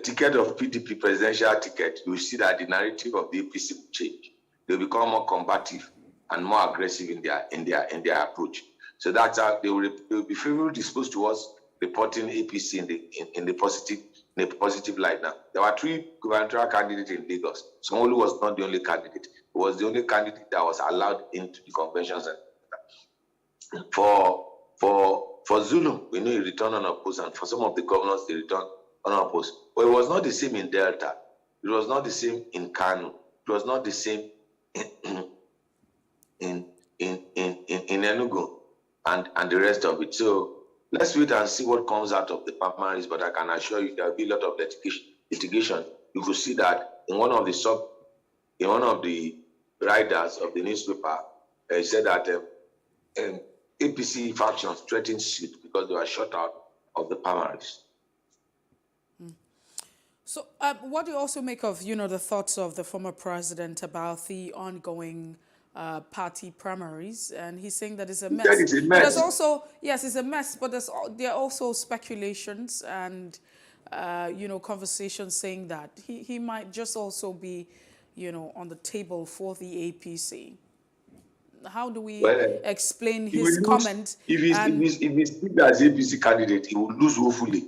ticket of PDP presidential ticket, you will see that the narrative of the APC will change. They'll become more combative and more aggressive in their approach. So that's how they will be favorably disposed towards reporting APC in the positive light. Now, there were 3 gubernatorial candidates in Lagos. Sanwo-Olu was not the only candidate. He was the only candidate that was allowed into the convention center. For Zulu, we know he returned unopposed, and for some of the governors, they returned unopposed. But it was not the same in Delta. It was not the same in Kano. It was not the same in Enugu and the rest of it. So let's wait and see what comes out of the primaries. But I can assure you there will be a lot of litigation. You could see that in one of the writers of the newspaper, he said that APC factions threatened suit because they were shut out of the primaries. So what do you also make of, you know, the thoughts of the former president about the ongoing party primaries? And he's saying that it's a mess. That is a mess. But there's also, yes, it's a mess, but there are also speculations and, you know, conversations saying that he might just also be, you know, on the table for the APC. How do we explain his comment? If he's picked as APC candidate, he will lose woefully.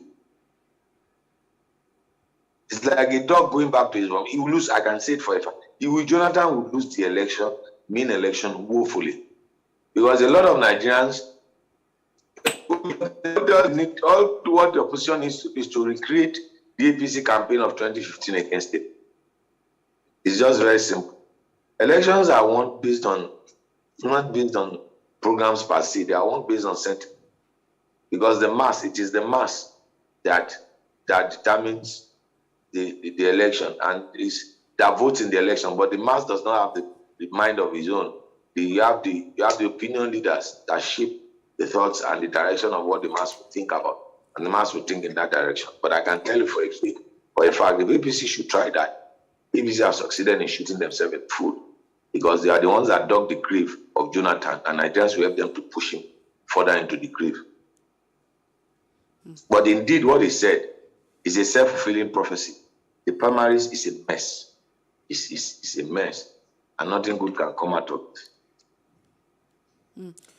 It's like a dog going back to his mom. He will lose, I can say it for a fact. Jonathan will lose the election, main election, woefully. Because a lot of Nigerians, all what the opposition is to recreate the APC campaign of 2015 against it. It's just very simple. Elections are won based on, not based on programs per se, they are won based on sentiment. Because it is the mass that determines the election, and is that votes in the election, but the mass does not have the mind of his own. You have the opinion leaders that shape the thoughts and the direction of what the mass will think about, and the mass will think in that direction. But I can tell you for a fact, the APC should try that. APC have succeeded in shooting themselves in the foot, because they are the ones that dug the grave of Jonathan, and Nigerians will help them to push him further into the grave. But indeed, what he said is a self-fulfilling prophecy. The primaries is a mess. It's a mess, and nothing good can come out of it.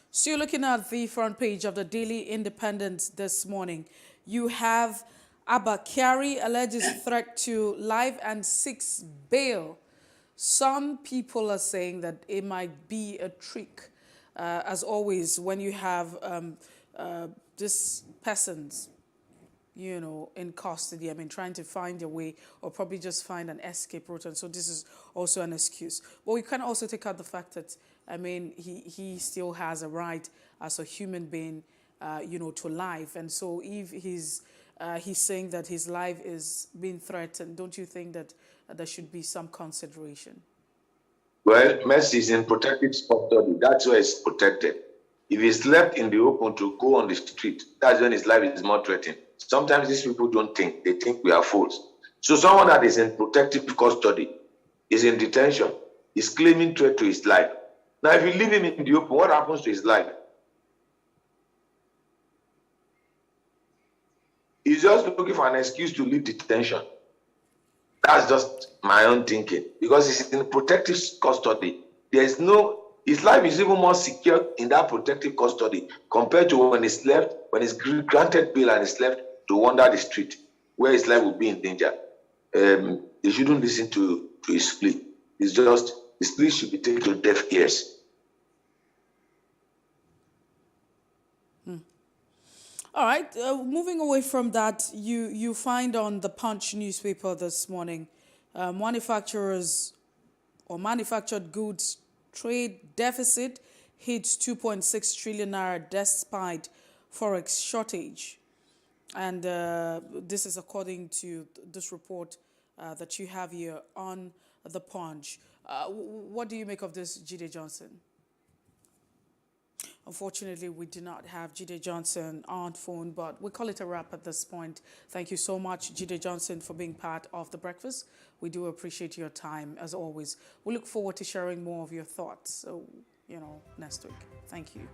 So you're looking at the front page of the Daily Independent this morning. You have Abba Kyari alleges threat to life and seeks bail. Some people are saying that it might be a trick. As always, when you have this persons, in custody, trying to find a way or probably just find an escape route. And so this is also an excuse. But we can also take out the fact that, he still has a right as a human being, to life. And so if he's saying that his life is being threatened, don't you think that there should be some consideration? Well, Mercy is in protected custody. That's why it's protected. If he's left in the open to go on the street, that's when his life is more threatened. Sometimes these people don't think. They think we are fools. So someone that is in protective custody, is in detention, is claiming threat to his life. Now, if you leave him in the open, what happens to his life? He's just looking for an excuse to leave detention. That's just my own thinking. Because he's in protective custody. His life is even more secure in that protective custody compared to when he's granted bail and he's left to wander the street, where his life will be in danger. They shouldn't listen to his plea. His plea should be taken to deaf ears. All right, moving away from that, you find on the Punch newspaper this morning, manufactured goods trade deficit hits 2.6 trillion naira despite forex shortage. And this is according to this report that you have here on the Punch. What do you make of this, Jide Johnson? Unfortunately, we do not have Jide Johnson on phone, but we call it a wrap at this point. Thank you so much, Jide Johnson, for being part of The Breakfast. We do appreciate your time, as always. We look forward to sharing more of your thoughts, next week. Thank you.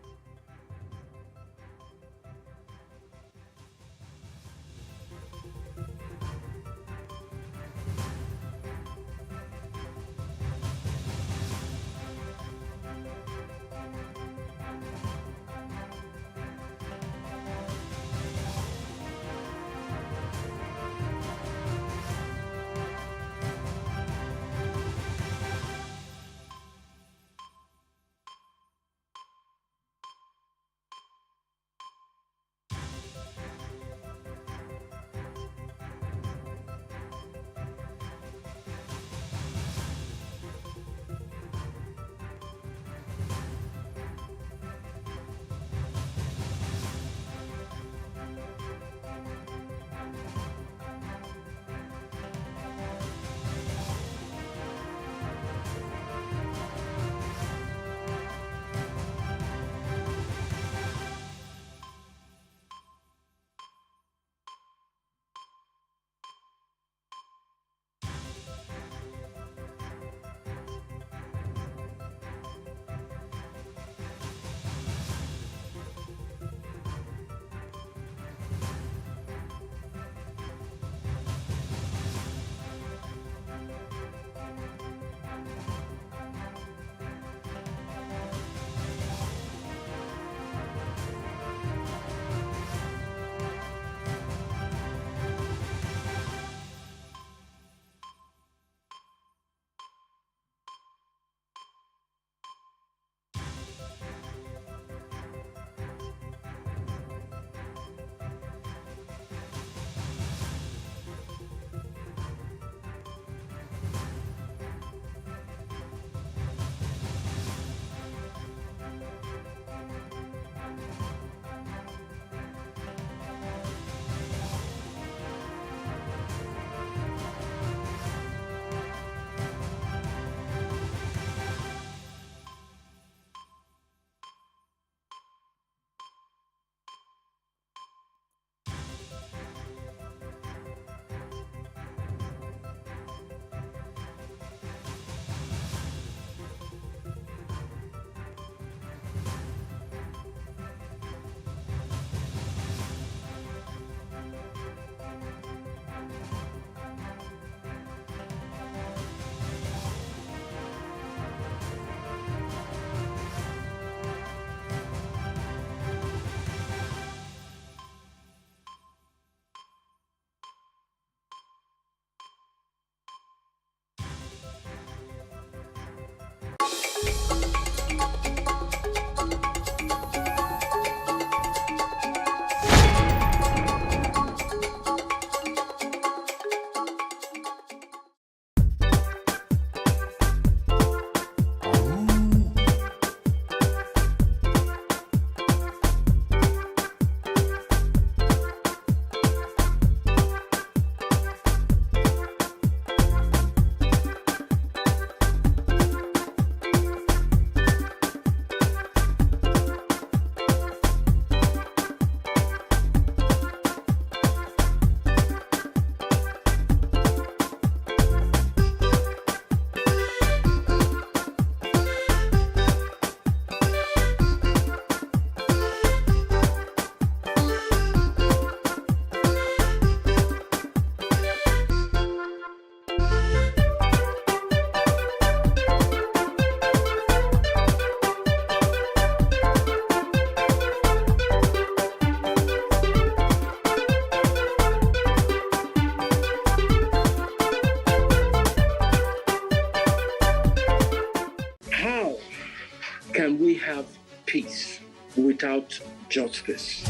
peace without justice.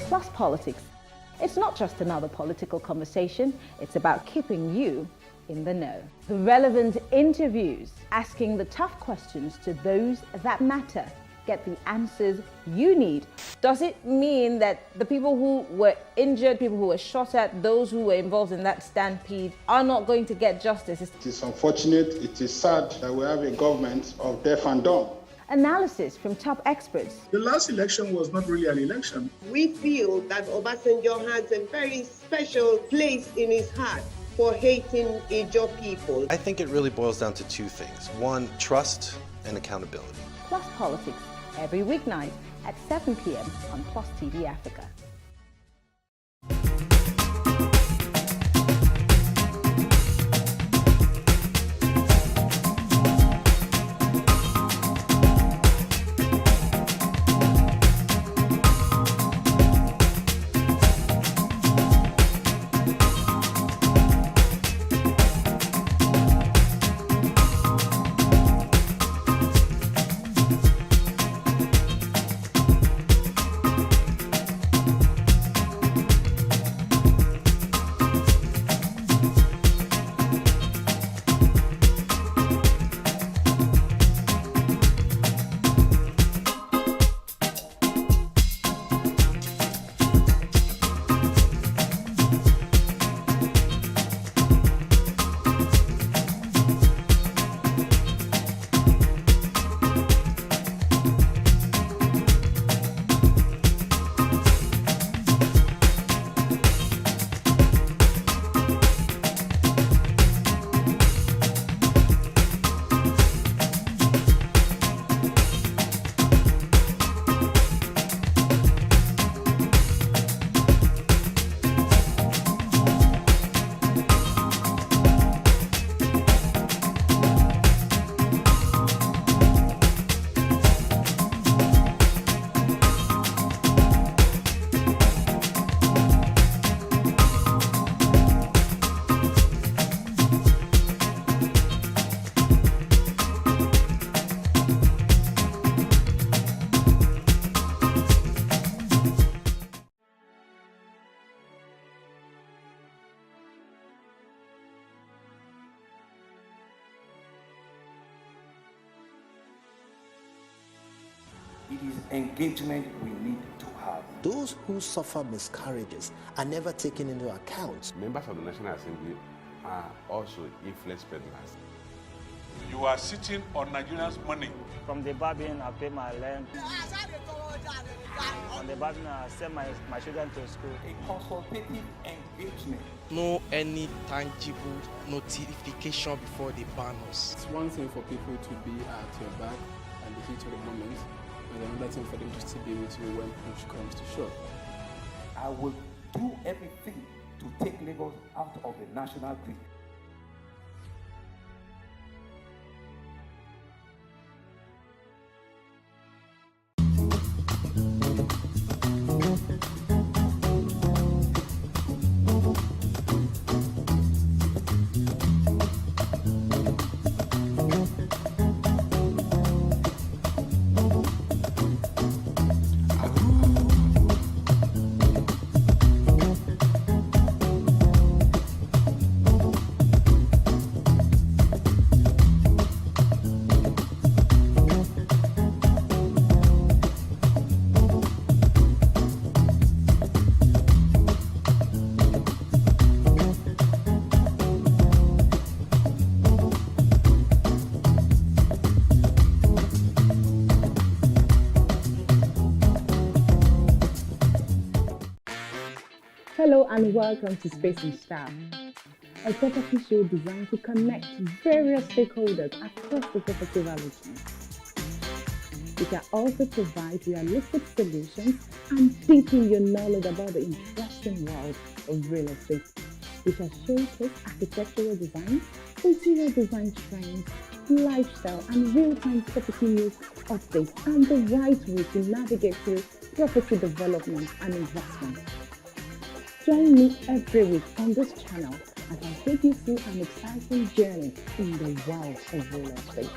Plus politics. It's not just another political conversation, it's about keeping you in the know. The relevant interviews, asking the tough questions to those that matter. Get the answers you need. Does it mean that the people who were injured, people who were shot at, those who were involved in that stampede are not going to get justice? It is unfortunate, it is sad that we have a government of deaf and dumb. Analysis from top experts. The last election was not really an election. We feel that Obasanjo has a very special place in his heart for hating Ijaw people. I think it really boils down to two things. One, trust and accountability. Plus politics, every weeknight at 7 p.m. on Plus TV Africa. It is engagement we need to have. Those who suffer miscarriages are never taken into account. Members of the National Assembly are also influence peddlers. You are sitting on Nigerians' money. From the Babin, I pay my rent. On the Babin, I send my children to school. A consultative engagement. No any tangible notification before they ban us. It's one thing for people to be at your back and the heat of the moment, and another thing for them to still be with you when push comes to shove. I will do everything to take Lagos out of the national grid. Hello and welcome to Space and Style, a property show designed to connect various stakeholders across the property value chain. We can also provide realistic solutions and deepen your knowledge about the interesting world of real estate. We shall showcase architectural design, interior design trends, lifestyle and real-time property news updates, and the right way to navigate through property development and investment. Join me every week on this channel as I take you through an exciting journey in the world of real estate.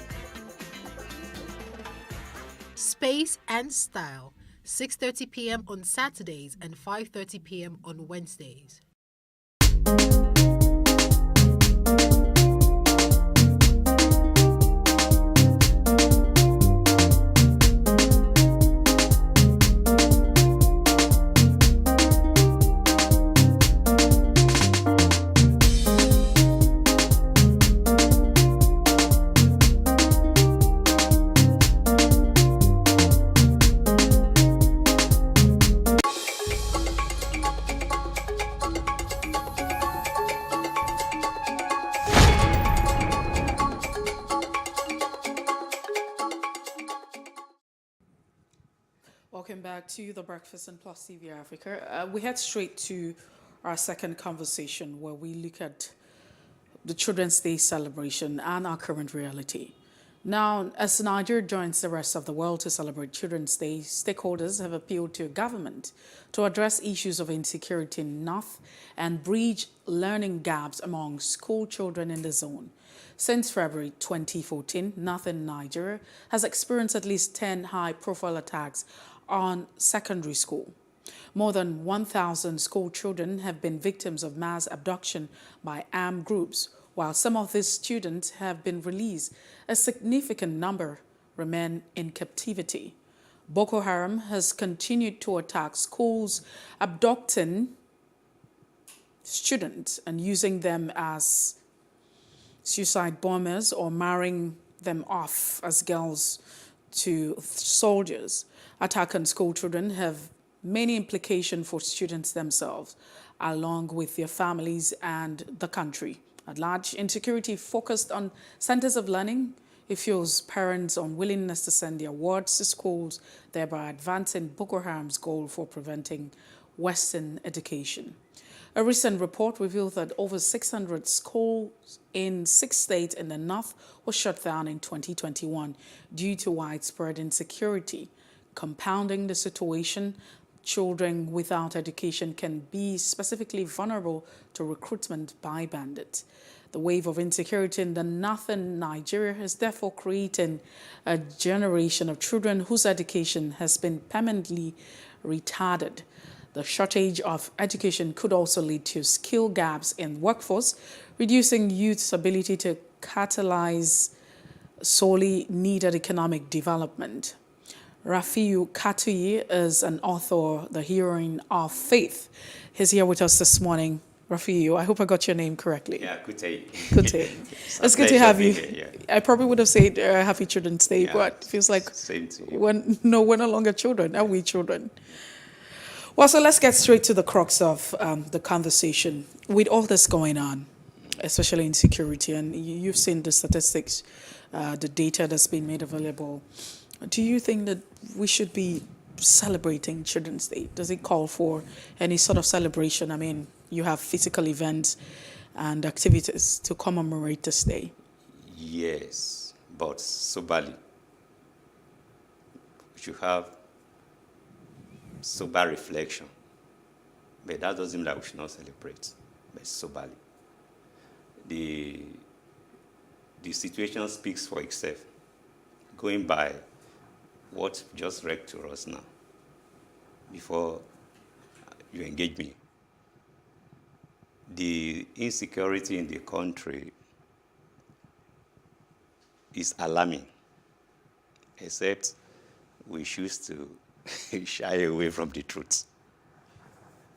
Space and Style, 6:30 p.m. on Saturdays and 5:30 p.m. on Wednesdays. Welcome back to the Breakfast and Plus TV Africa. We head straight to our second conversation where we look at the Children's Day celebration and our current reality. Now, as Niger joins the rest of the world to celebrate Children's Day, stakeholders have appealed to government to address issues of insecurity in North and bridge learning gaps among school children in the zone. Since February 2014, Northern Nigeria has experienced at least 10 high-profile attacks on secondary school. More than 1,000 school children have been victims of mass abduction by armed groups. While some of these students have been released, a significant number remain in captivity. Boko Haram has continued to attack schools, abducting students and using them as suicide bombers or marrying them off as girls to soldiers. Attack on school children have many implications for students themselves, along with their families and the country at large. Insecurity focused on centers of learning. It fuels parents' unwillingness to send their wards to schools, thereby advancing Boko Haram's goal for preventing Western education. A recent report revealed that over 600 schools in 6 states in the north were shut down in 2021 due to widespread insecurity. Compounding the situation, children without education can be specifically vulnerable to recruitment by bandits. The wave of insecurity in the northern Nigeria has therefore created a generation of children whose education has been permanently retarded. The shortage of education could also lead to skill gaps in workforce, reducing youth's ability to catalyze solely needed economic development. Rafiu Katuyi is an author, the heroine of faith. He's here with us this morning. Rafiu, I hope I got your name correctly. Yeah, Kute. Kute. It's good to have you. Here, yeah. I probably would have said Happy Children's Day, but it feels like we're no longer children. Are we children? Well, so let's get straight to the crux of the conversation. With all this going on, especially in security, and you've seen the statistics, the data that's been made available, do you think that we should be celebrating Children's Day? Does it call for any sort of celebration? I mean, you have physical events and activities to commemorate this day. Yes, but soberly. We should have sober reflection. But that doesn't mean that we should not celebrate, but soberly. The situation speaks for itself. Going by what just read to us now, before you engage me, the insecurity in the country is alarming, except we choose to shy away from the truth.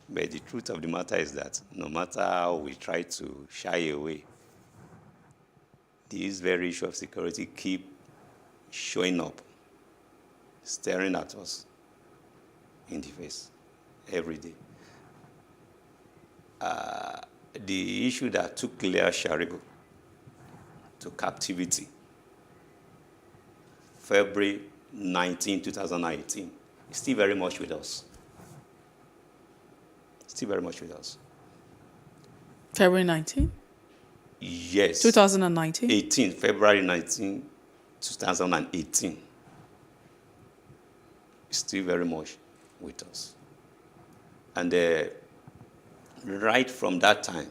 But the truth of the matter is that no matter how we try to shy away, this very issue of security keep showing up, staring at us in the face every day. The issue that took Leah Sharibu to captivity, February 19, 2018, is still very much with us. Still very much with us. February 19? Yes. 2019? 18, February 19, 2018. Still very much with us. And right from that time,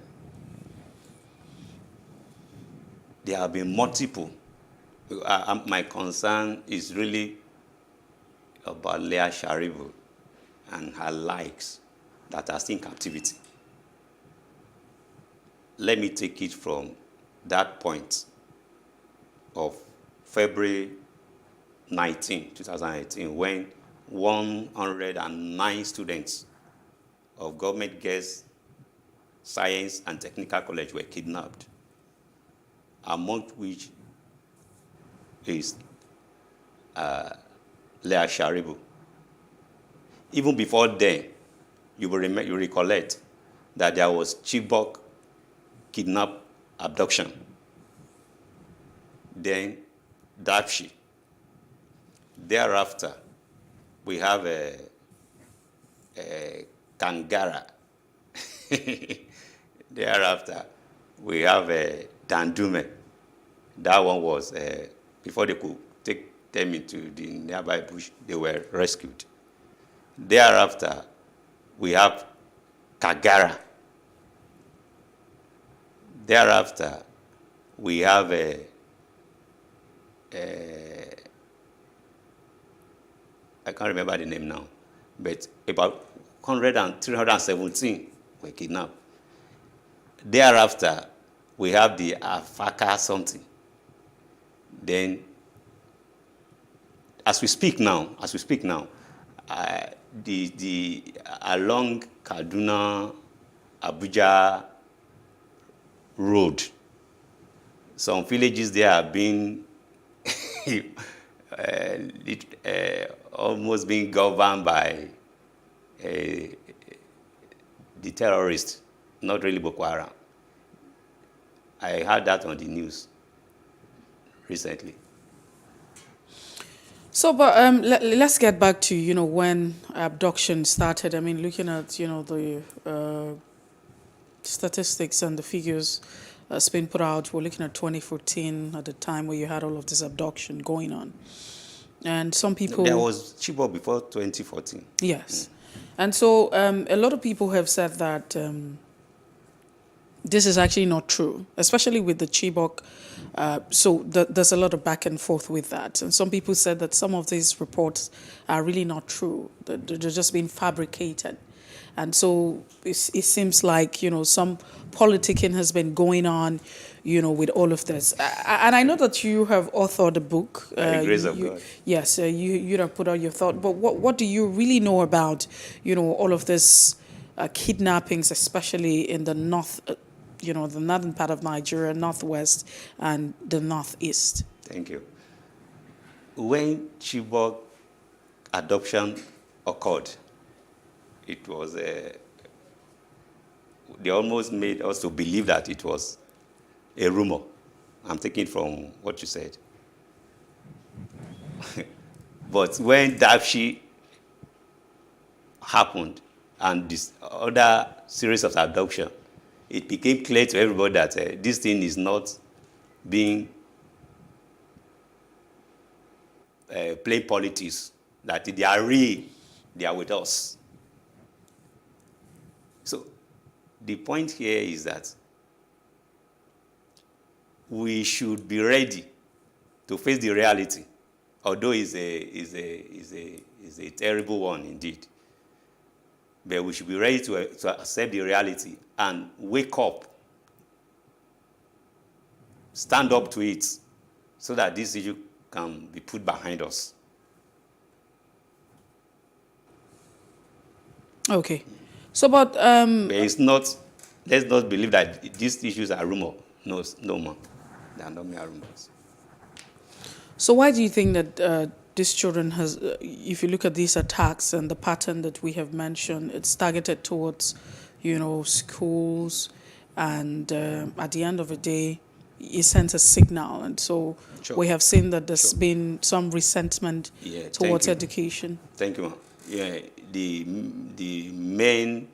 there have been multiple. My concern is really about Leah Sharibu and her likes that are still in captivity. Let me take it from that point of February 19, 2018, when 109 students of Government Girls Science and Technical College were kidnapped, among which is Leah Sharibu. Even before then, you recollect that there was Chibok kidnap abduction. Then Dapchi. Thereafter, we have a Kangara. Thereafter, we have a Dandume. That one was, before they could take them into the nearby bush, they were rescued. Thereafter, we have Kagara. Thereafter, we have I can't remember the name now, but about 317 were kidnapped. Thereafter, we have the Afaka something. Then, as we speak now, the along Kaduna, Abuja road, some villages there are being almost being governed by the terrorists, not really Boko Haram. I heard that on the news recently. So, but let's get back to, when abduction started. I mean, looking at, the statistics and the figures that's been put out, we're looking at 2014 at the time where you had all of this abduction going on. And some people... There was Chibok before 2014. Yes. And so a lot of people have said that this is actually not true, especially with the Chibok. So there's a lot of back and forth with that. And some people said that some of these reports are really not true, that they're just being fabricated. And so it seems like, some politicking has been going on, with all of this. And I know that you have authored a book. By the grace of God. Yes, you have put out your thought. But what do you really know about, all of this kidnappings, especially in the north, the northern part of Nigeria, northwest, and the northeast? Thank you. When Chibok adoption occurred, it was they almost made us to believe that it was a rumor. I'm taking from what you said. But when Dapchi happened and this other series of adoption, it became clear to everybody that this thing is not being playing politics, that they are real, they are with us. So the point here is that we should be ready to face the reality, although it's a terrible one indeed. But we should be ready to accept the reality and wake up, stand up to it, so that this issue can be put behind us. Okay. So, but it's not. Let's not believe that these issues are rumor. No more. They are not mere rumors. So, why do you think that these children has? If you look at these attacks and the pattern that we have mentioned, it's targeted towards, schools, and at the end of the day, it sends a signal, and so we have seen that there's been some resentment towards education. Thank you, ma'am. Yeah, the main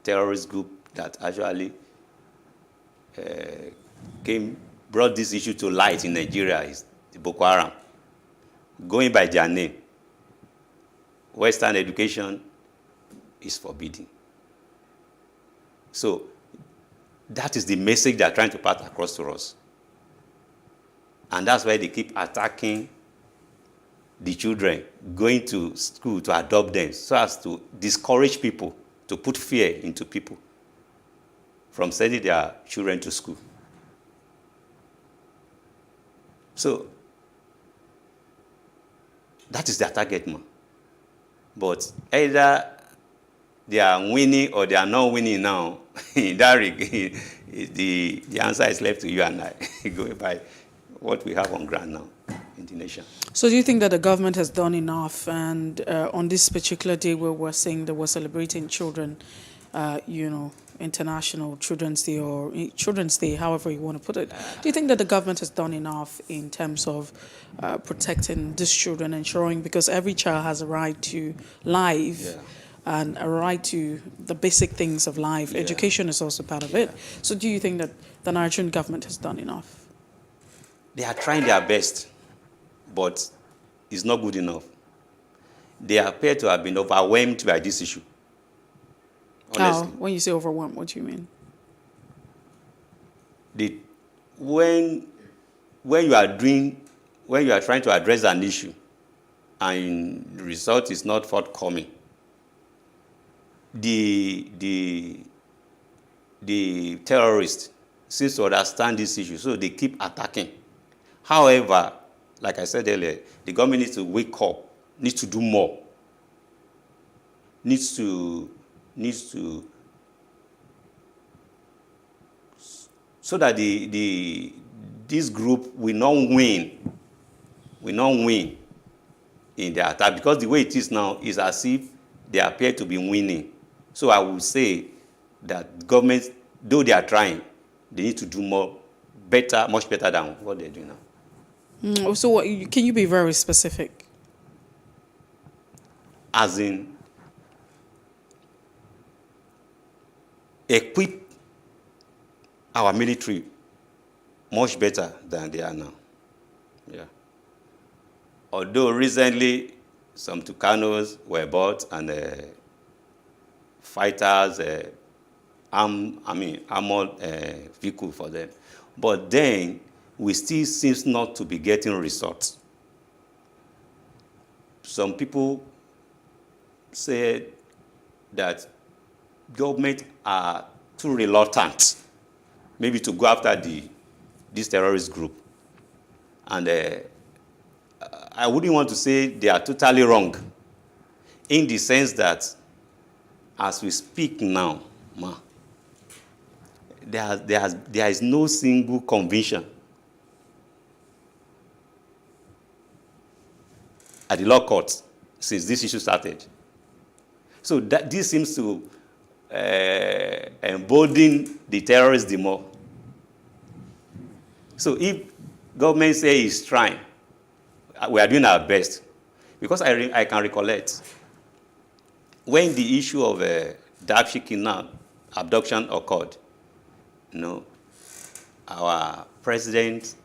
terrorist group that actually brought this issue to light in Nigeria is the Boko Haram. Going by their name, Western education is forbidden. So that is the message they are trying to pass across to us. And that's why they keep attacking the children going to school to adopt them so as to discourage people, to put fear into people from sending their children to school. So that is their target, man. But either they are winning or they are not winning now. In that regard, the answer is left to you and I, going by what we have on ground now in the nation. So do you think that the government has done enough? And on this particular day where we're saying that we're celebrating children, International Children's Day or Children's Day, however you want to put it, do you think that the government has done enough in terms of protecting these children, ensuring, because every child has a right to life and a right to the basic things of life. Education is also part of it. So do you think that the Nigerian government has done enough? They are trying their best, but it's not good enough. They appear to have been overwhelmed by this issue. Honestly. When you say overwhelmed, what do you mean? When you are trying to address an issue and the result is not forthcoming, the terrorists seems to understand this issue, so they keep attacking. However, like I said earlier, the government needs to wake up, needs to do more, needs to so that this group will not win in the attack, because the way it is now is as if they appear to be winning. So I would say that governments, though they are trying, they need to do more, better, much better than what they're doing now. So can you be very specific? As in, equip our military much better than they are now. Yeah. Although recently some Tucanos were bought and fighters, armored vehicle for them. But then we still seems not to be getting results. Some people say that government are too reluctant, maybe to go after this terrorist group. And I wouldn't want to say they are totally wrong, in the sense that as we speak now, there is no single conviction at the law court since this issue started. So this seems to embolden the terrorists the more. So if government say it's trying, we are doing our best. Because I can recollect when the issue of Dapchi kidnap abduction occurred, our president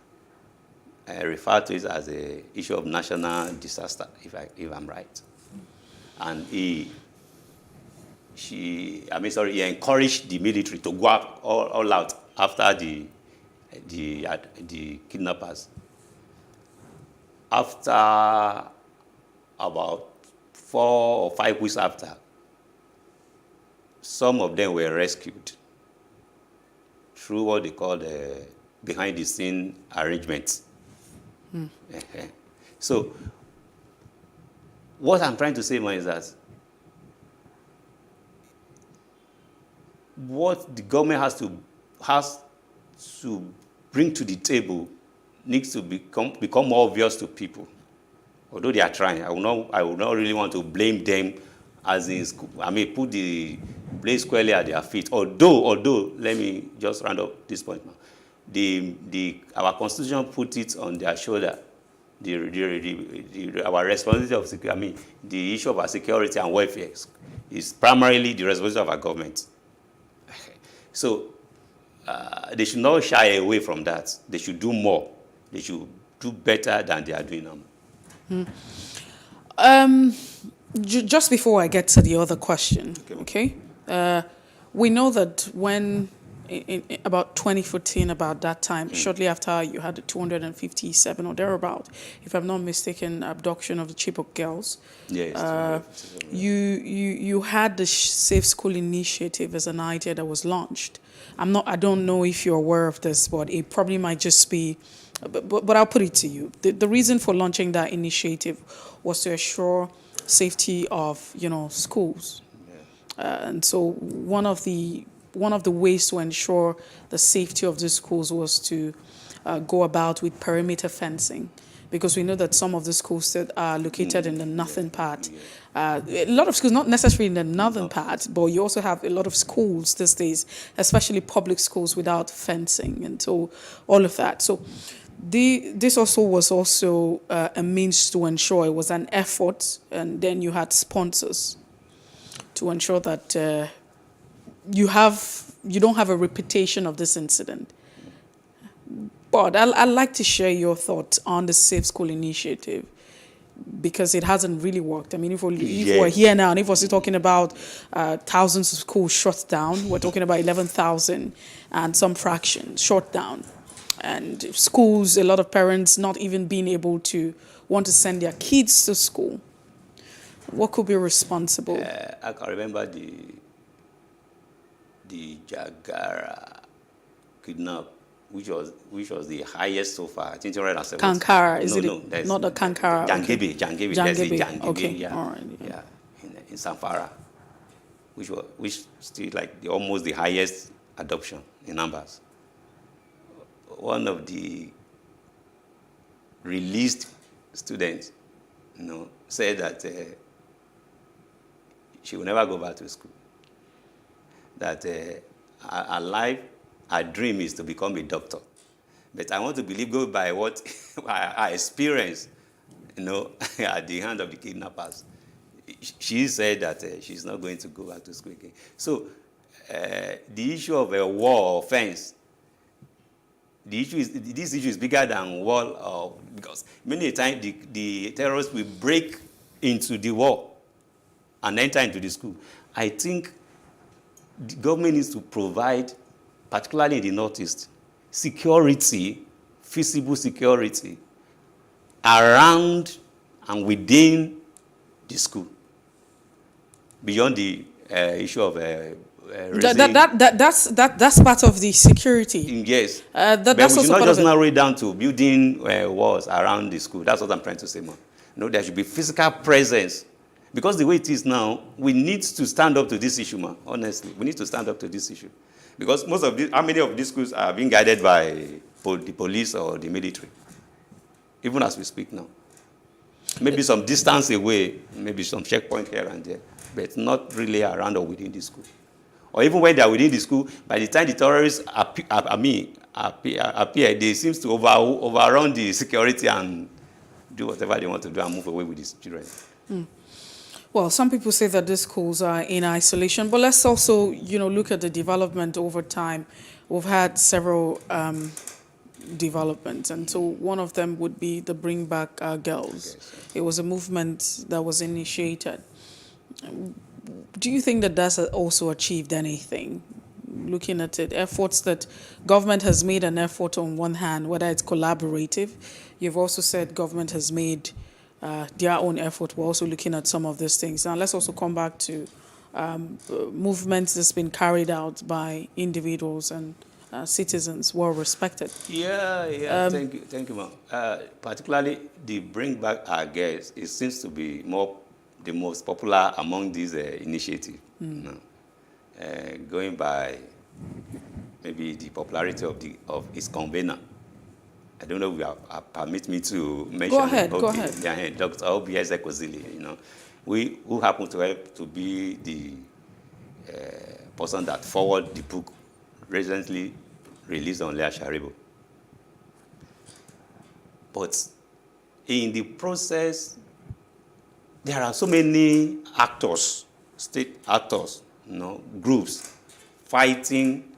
referred to it as an issue of national disaster, if I'm right. And he encouraged the military to go up all out after the kidnappers. After about 4 or 5 weeks after, some of them were rescued through what they call the behind-the-scene arrangements. So, what I'm trying to say, man, is that what the government has to bring to the table needs to become more obvious to people. Although they are trying, I would not really want to blame them, as in, put the blame squarely at their feet. Although, let me just round up this point now. Our constitution put it on their shoulder. Our responsibility of security, the issue of our security and welfare is primarily the responsibility of our government. So they should not shy away from that. They should do more. They should do better than they are doing now. Just before I get to the other question, okay? We know that when in about 2014, about that time, shortly after you had the 257 or thereabout, if I'm not mistaken, abduction of the Chibok girls. Yes. You had the Safe School Initiative as an idea that was launched. I don't know if you're aware of this, but it probably might just be, but I'll put it to you. The reason for launching that initiative was to assure safety of, schools. And so one of the ways to ensure the safety of the schools was to go about with perimeter fencing, because we know that some of the schools that are located in the northern part, a lot of schools, not necessarily in the northern part, but you also have a lot of schools these days, especially public schools, without fencing, and so all of that. So this also was a means to ensure, it was an effort, and then you had sponsors to ensure that you don't have a repetition of this incident. But I'd like to share your thoughts on the Safe School Initiative, because it hasn't really worked. I mean, if we're here now, and if we're still talking about thousands of schools shut down, we're talking about 11,000 and some fraction shut down. And schools, a lot of parents not even being able to want to send their kids to school. What could be responsible? I can remember the Jagara kidnap, which was the highest so far. I think 270. Kankara, is no, it not the Kankara? Jangibi. Jangibi. Okay. All right. Yeah, in Samfara, which still like almost the highest adoption in numbers. One of the released students, said that she will never go back to school. That her life, her dream is to become a doctor. But I want to believe, go by what I experienced, at the hand of the kidnappers. She said that she's not going to go back to school again. So the issue of a wall or fence, this issue is bigger than wall, because many times the terrorists will break into the wall and enter into the school. I think the government needs to provide, particularly in the Northeast, security, feasible security around and within the school, beyond the issue of that's part of the security. Yes, but we should not just narrow it down to building walls around the school. That's what I'm trying to say, man. There should be physical presence. Because the way it is now, we need to stand up to this issue, man. Honestly, we need to stand up to this issue. Because how many of these schools are being guided by the police or the military? Even as we speak now. Maybe some distance away, maybe some checkpoint here and there, but not really around or within the school. Or even when they are within the school, by the time the terrorists appear, they seem to overrun the security and do whatever they want to do and move away with these children. Well, some people say that these schools are in isolation, but let's also, look at the development over time. We've had several developments, and so one of them would be the Bring Back Our Girls. It was a movement that was initiated. Do you think that that's also achieved anything? Looking at it, efforts that government has made an effort on one hand, whether it's collaborative. You've also said government has made their own effort. We're also looking at some of these things. Now, let's also come back to movements that's been carried out by individuals and citizens, well respected. Yeah. Thank you, ma'am. Particularly the Bring Back Our Girls, it seems to be the most popular among these initiatives. Going by maybe the popularity of its convener. I don't know if you permit me to mention. Go ahead. Yeah, Dr. O.B.S. Ekwesili, who happened to help to be the person that forwarded the book recently released on Leah Sharibo. But in the process, there are so many actors, state actors, groups fighting,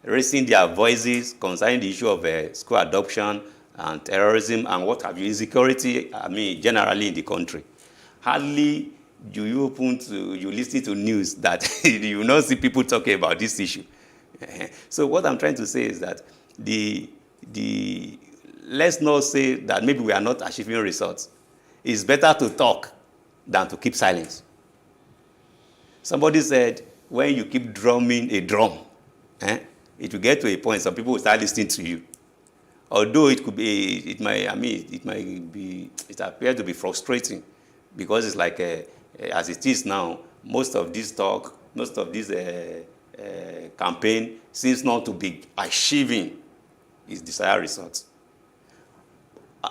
raising their voices concerning the issue of school adoption and terrorism and what have you, insecurity, generally in the country. Hardly you listen to news that you will not see people talking about this issue. So what I'm trying to say is that let's not say that maybe we are not achieving results. It's better to talk than to keep silence. Somebody said, when you keep drumming a drum, it will get to a point some people will start listening to you. Although it could be, it appears to be frustrating, because it's like, as it is now, most of this talk, most of this campaign seems not to be achieving its desired results.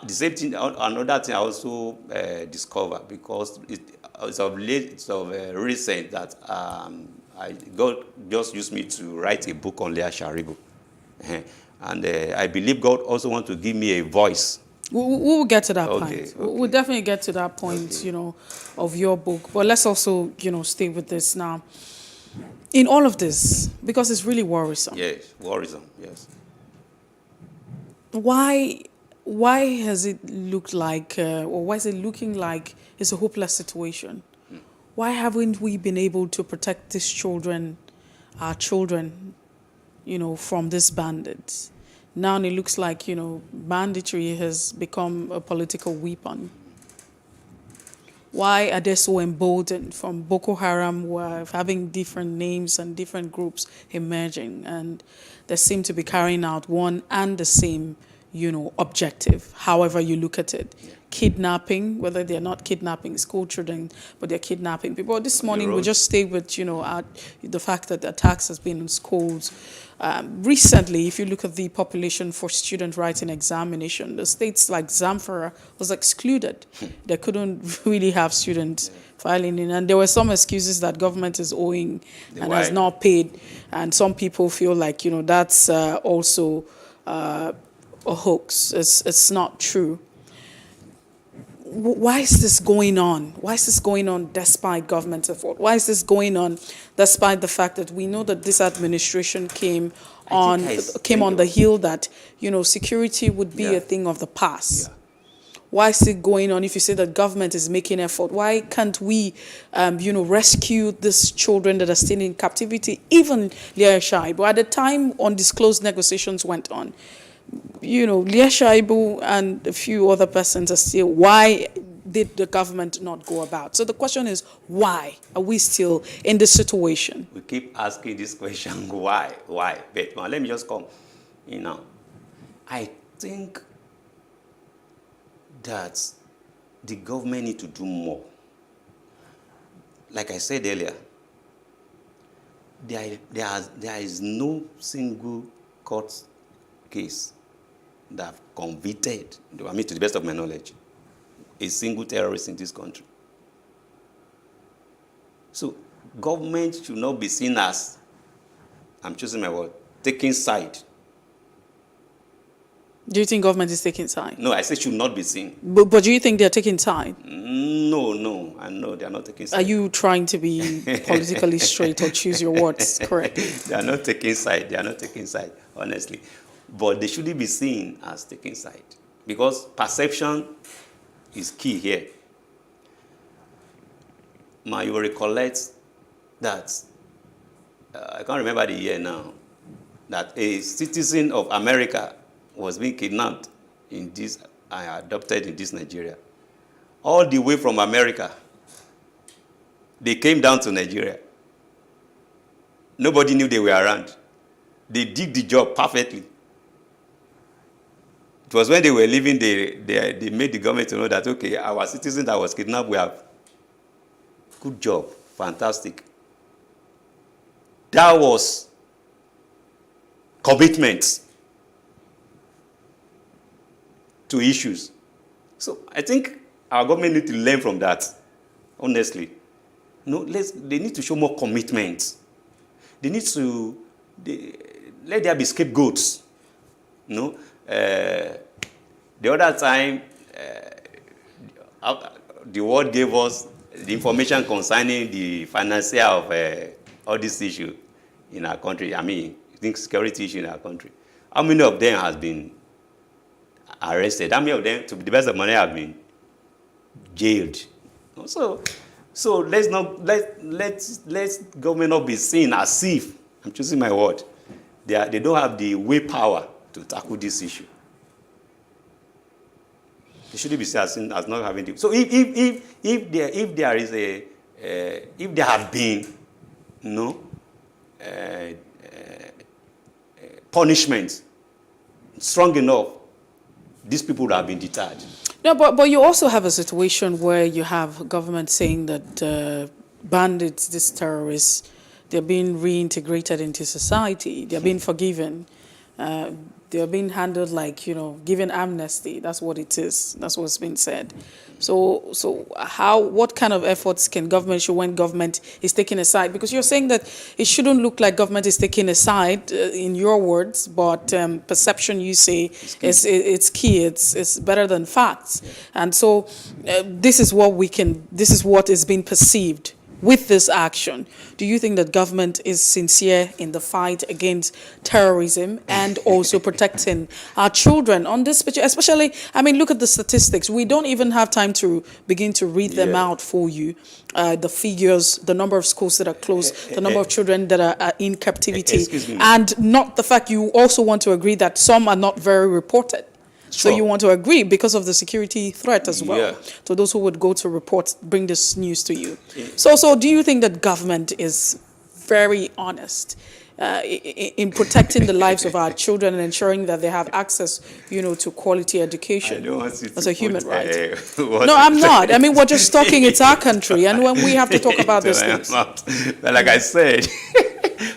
The same thing, another thing I also discovered, because it's of recent that God just used me to write a book on Leah Sharibu. And I believe God also wants to give me a voice. We'll get to that point. Okay. We'll definitely get to that point, of your book. But let's also, stay with this now. In all of this, because it's really worrisome. Yes, worrisome, yes. Why has it looked like, or why is it looking like it's a hopeless situation? Why haven't we been able to protect these children, our children, from these bandits? Now it looks like, banditry has become a political weapon. Why are they so emboldened from Boko Haram, who are having different names and different groups emerging, and they seem to be carrying out one and the same, objective, however you look at it. Yeah. Kidnapping, whether they're not kidnapping school children, but they're kidnapping people. This morning we just stayed with, the fact that the attacks has been in schools. Recently, if you look at the population for student writing examination, the states like Zamfara was excluded. They couldn't really have students filing in. And there were some excuses that government is owing and has not paid. And some people feel like, that's also a hoax. It's not true. Why is this going on? Why is this going on despite government effort? Why is this going on despite the fact that we know that this administration came on the hill that, security would be a thing of the past? Yeah. Why is it going on if you say that government is making effort? Why can't we, rescue these children that are still in captivity, even Leah Shaibu? At the time undisclosed negotiations went on, Leah Shaibu and a few other persons are still. Why did the government not go about? So the question is, why are we still in this situation? We keep asking this question, why? But let me just come. I think that the government need to do more. Like I said earlier, there is no single court case that have convicted, to the best of my knowledge, a single terrorist in this country. So government should not be seen as, I'm choosing my word, taking side. Do you think government is taking side? No, I say should not be seen. But do you think they're taking side? No, I know they're not taking side. Are you trying to be politically straight or choose your words correctly? They are not taking side, honestly. But they shouldn't be seen as taking side, because perception is key here. You will recollect that, I can't remember the year now, that a citizen of America was being kidnapped adopted in this Nigeria. All the way from America, they came down to Nigeria. Nobody knew they were around. They did the job perfectly. It was when they were leaving, they made the government to know that, okay, our citizen that was kidnapped, we have good job, fantastic. That was commitment to issues. So I think our government need to learn from that, honestly. They need to show more commitment. They need to let there be scapegoats. The other time, the world gave us the information concerning the financier of all this issue in our country. I think security issue in our country. How many of them has been arrested? How many of them, to the best of my knowledge, have been jailed? So So let's government not be seen as if, I'm choosing my word, they don't have the willpower to tackle this issue. They shouldn't be seen as not having the. So if there is a if there have been punishment strong enough, these people would have been deterred. No, but you also have a situation where you have government saying that bandits, these terrorists, they're being reintegrated into society. They're being forgiven. They're being handled like, given amnesty. That's what it is. That's what's been said. So what kind of efforts can government show when government is taking a side? Because you're saying that it shouldn't look like government is taking a side, in your words, but perception, you say, it's key. It's better than facts. And so this is what is being perceived with this action. Do you think that government is sincere in the fight against terrorism and also protecting our children on this, especially, look at the statistics. We don't even have time to begin to read them out for you. The figures, the number of schools that are closed, the number of children that are in captivity, and not the fact you also want to agree that some are not very reported. Sure. So you want to agree because of the security threat as well. Yeah. So those who would go to report, bring this news to you. Yeah. So do you think that government is very honest in protecting the lives of our children and ensuring that they have access, to quality education as a human right? No, I'm not. We're just talking. It's our country, and when we have to talk about these things. But like I said,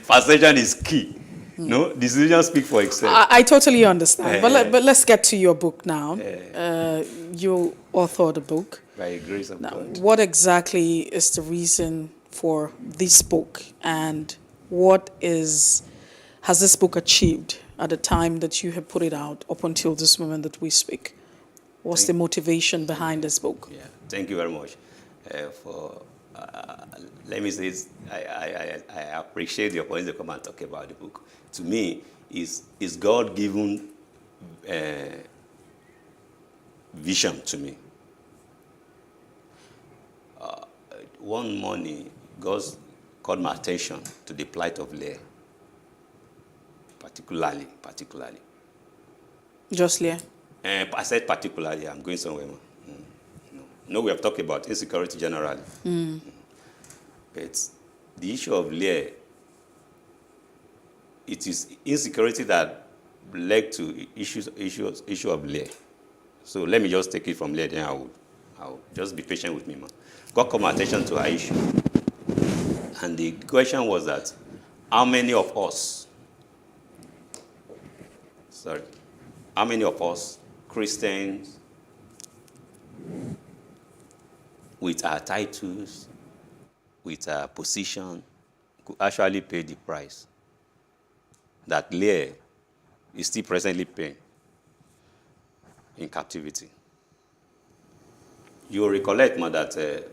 perception is key. No, decisions speak for itself. I totally understand. But let's get to your book now. You authored a book. By the grace of God. What exactly is the reason for this book, and what has this book achieved at the time that you have put it out up until this moment that we speak? What's the motivation behind this book? Yeah, thank you very much let me say I appreciate the opportunity to come and talk about the book. To me, is God-given vision to me. One morning, God called my attention to the plight of Leah, particularly. Just Leah? I said particularly. I'm going somewhere. No, we have talked about insecurity generally. But the issue of Leah, it is insecurity that led to issue of Leah. So let me just take it from Leah, then I'll just be patient with me, man. God called my attention to our issue. And the question was that, how many of us, Christians, with our titles, with our position, could actually pay the price that Leah is still presently paying in captivity? You will recollect, ma, that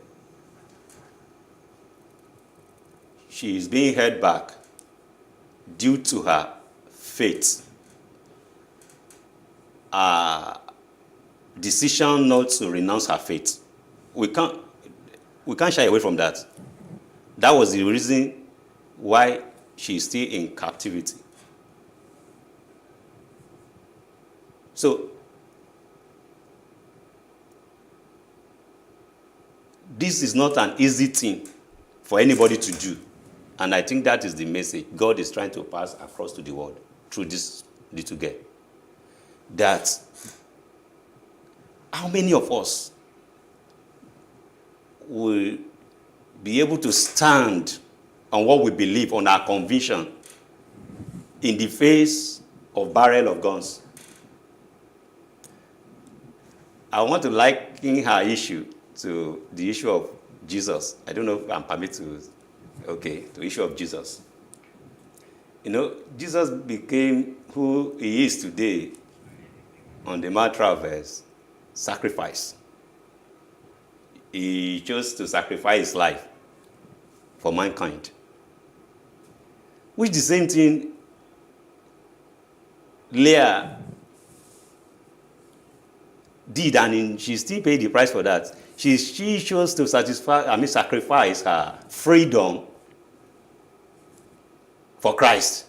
she is being held back due to her faith. Decision not to renounce her faith. We can't shy away from that. That was the reason why she is still in captivity. So, this is not an easy thing for anybody to do. And I think that is the message God is trying to pass across to the world through this little girl. That how many of us will be able to stand on what we believe, on our conviction, in the face of barrel of guns? I want to liken her issue to the issue of Jesus. I don't know if I'm permitted to the issue of Jesus. Jesus became who he is today on the matter of sacrifice. He chose to sacrifice his life for mankind. Which the same thing Leah did, and she still paid the price for that. she chose to sacrifice her freedom for Christ.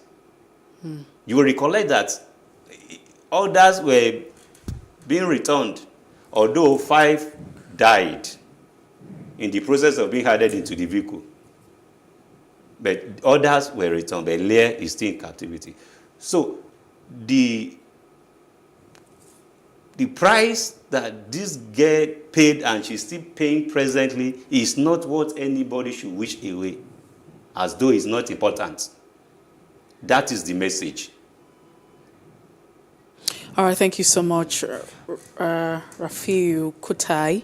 You will recollect that others were being returned, although 5 died in the process of being added into the vehicle. But others were returned, but Leah is still in captivity. So the price that this girl paid and she's still paying presently is not what anybody should wish away, as though it's not important. That is the message. All right, thank you so much, Rafiu Kutei,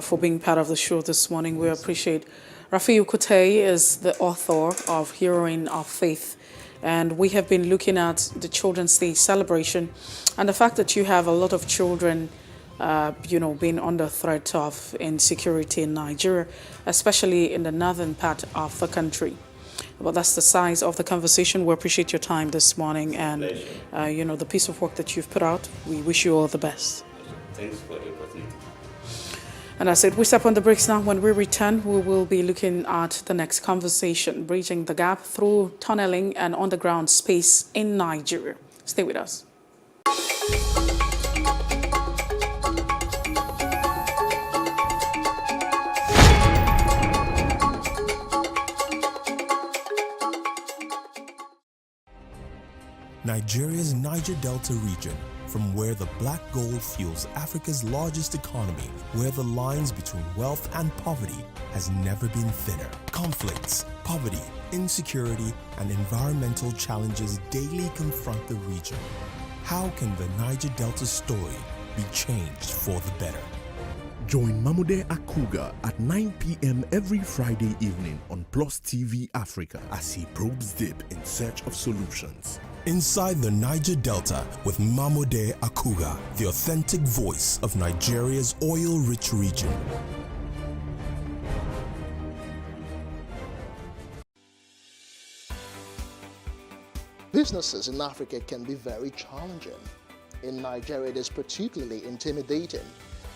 for being part of the show this morning. We appreciate. Rafiu Kutei is the author of Heroine of Faith, and we have been looking at the Children's Day celebration and the fact that you have a lot of children, being under threat of insecurity in Nigeria, especially in the northern part of the country. Well, that's the size of the conversation. We appreciate your time this morning and, the piece of work that you've put out. We wish you all the best. Thanks for the opportunity. And I said, we step on the brakes now. When we return, we will be looking at the next conversation, bridging the gap through tunneling and underground space in Nigeria. Stay with us. Nigeria's Niger Delta region, from where the black gold fuels Africa's largest economy, where the lines between wealth and poverty has never been thinner. Conflicts, poverty, insecurity, and environmental challenges daily confront the region. How can the Niger Delta story be changed for the better? Join Mamude Akuga at 9 p.m. every Friday evening on Plus TV Africa as he probes deep in search of solutions. Inside the Niger Delta with Mamude Akuga, the authentic voice of Nigeria's oil-rich region. Businesses in Africa can be very challenging. In Nigeria, it is particularly intimidating,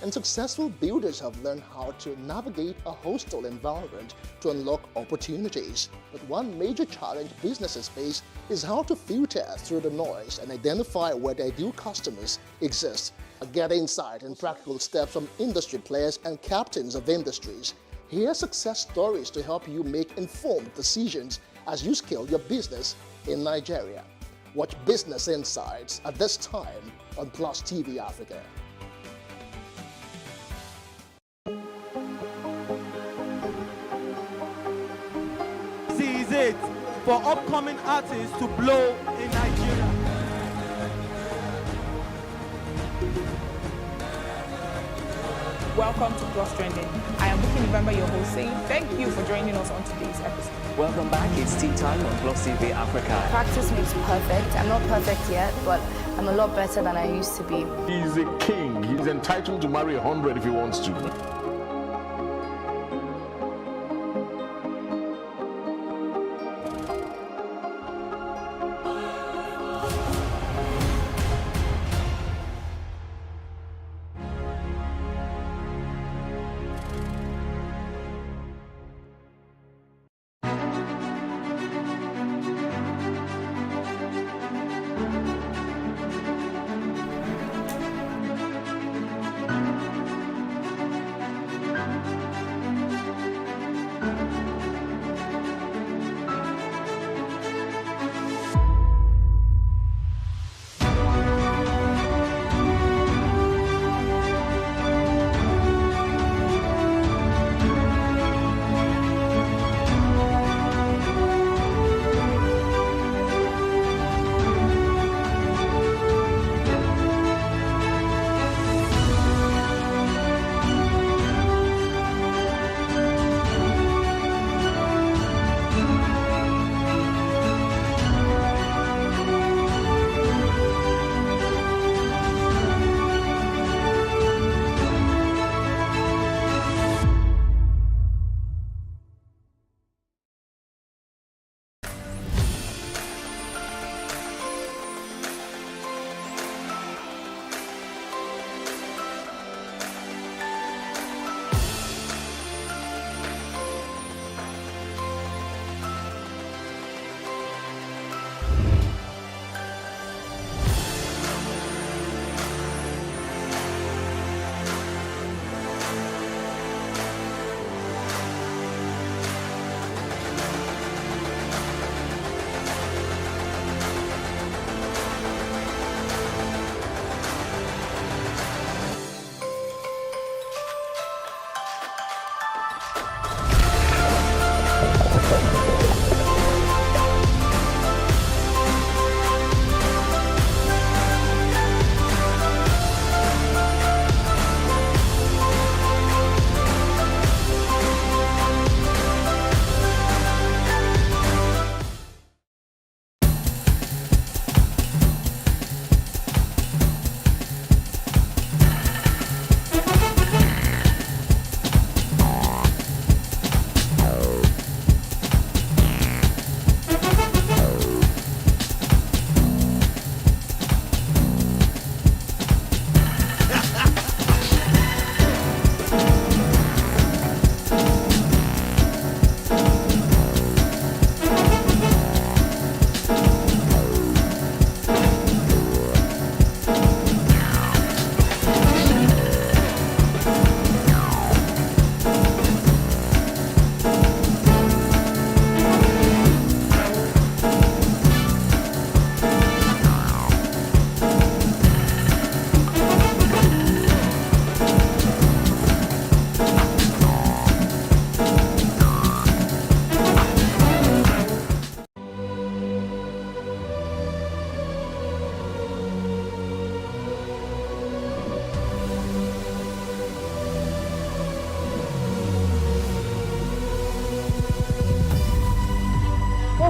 and successful builders have learned how to navigate a hostile environment to unlock opportunities. But one major challenge businesses face is how to filter through the noise and identify where their ideal customers exist. Get insight and practical steps from industry players and captains of industries. Hear success stories to help you make informed decisions as you scale your business in Nigeria. Watch Business Insights at this time on Plus TV Africa. Is it for upcoming artists to blow in Nigeria? Welcome to Plus Trending. I am Bookie November, your host, saying thank you for joining us on today's episode. Welcome back. It's tea time on Plus TV Africa. Practice makes perfect. I'm not perfect yet, but I'm a lot better than I used to be. He's a king. He's entitled to marry 100 if he wants to.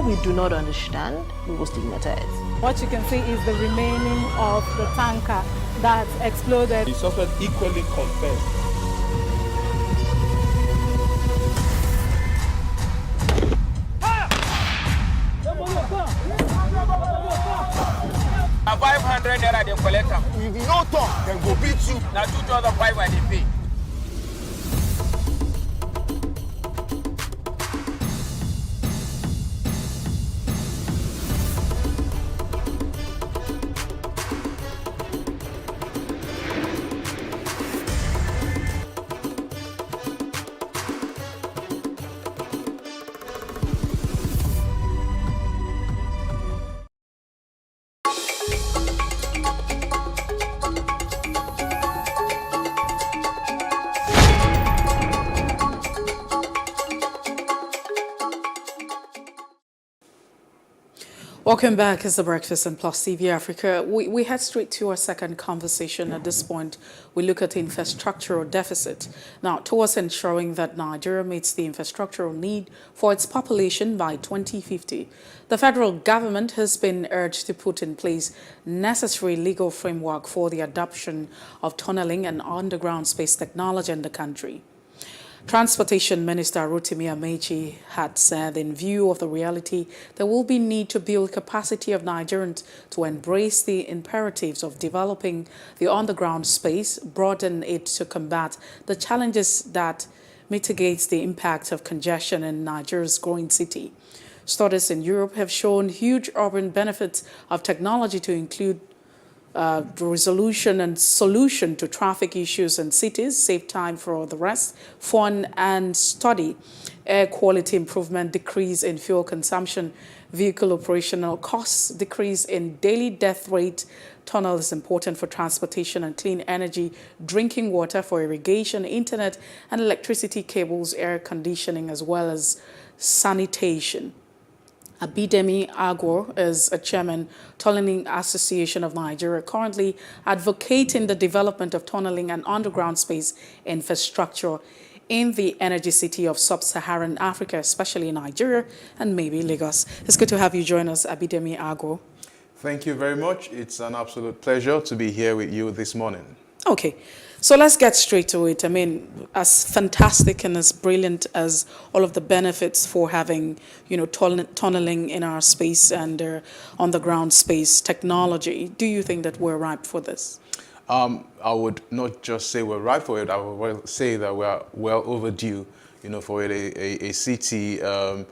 what we do not understand, we will stigmatize. What you can see is the remaining of the tanker that exploded. The suspect equally confessed. A 500 naira they collect am. If you no talk, dem go beat you. Na 2,500 they pay. Welcome back. It's The Breakfast on Plus TV Africa. We head straight to our second conversation. At this point, we look at the infrastructural deficit. Now, towards ensuring that Nigeria meets the infrastructural need for its population by 2050, the federal government has been urged to put in place necessary legal framework for the adoption of tunneling and underground space technology in the country. Transportation Minister Rotimi Amechi had said, in view of the reality, there will be need to build capacity of Nigerians to embrace the imperatives of developing the underground space, broaden it to combat the challenges that mitigates the impact of congestion in Nigeria's growing city. Studies in Europe have shown huge urban benefits of technology to include the resolution and solution to traffic issues in cities, save time for the rest, fun and study, air quality improvement, decrease in fuel consumption, vehicle operational costs, decrease in daily death rate. Tunnel is important for transportation and clean energy, drinking water for irrigation, internet and electricity cables, air conditioning, as well as sanitation. Abidemi Agor is a chairman, Tunneling Association of Nigeria, currently advocating the development of tunneling and underground space infrastructure in the energy city of sub-Saharan Africa, especially Nigeria and maybe Lagos. It's good to have you join us, Abidemi Agor. Thank you very much. It's an absolute pleasure to be here with you this morning. Okay. So let's get straight to it. I mean, as fantastic and as brilliant as all of the benefits for having, tunneling in our space and underground space technology, do you think that we're ripe for this? I would not just say we're ripe for it. I would say that we're well overdue, for a city the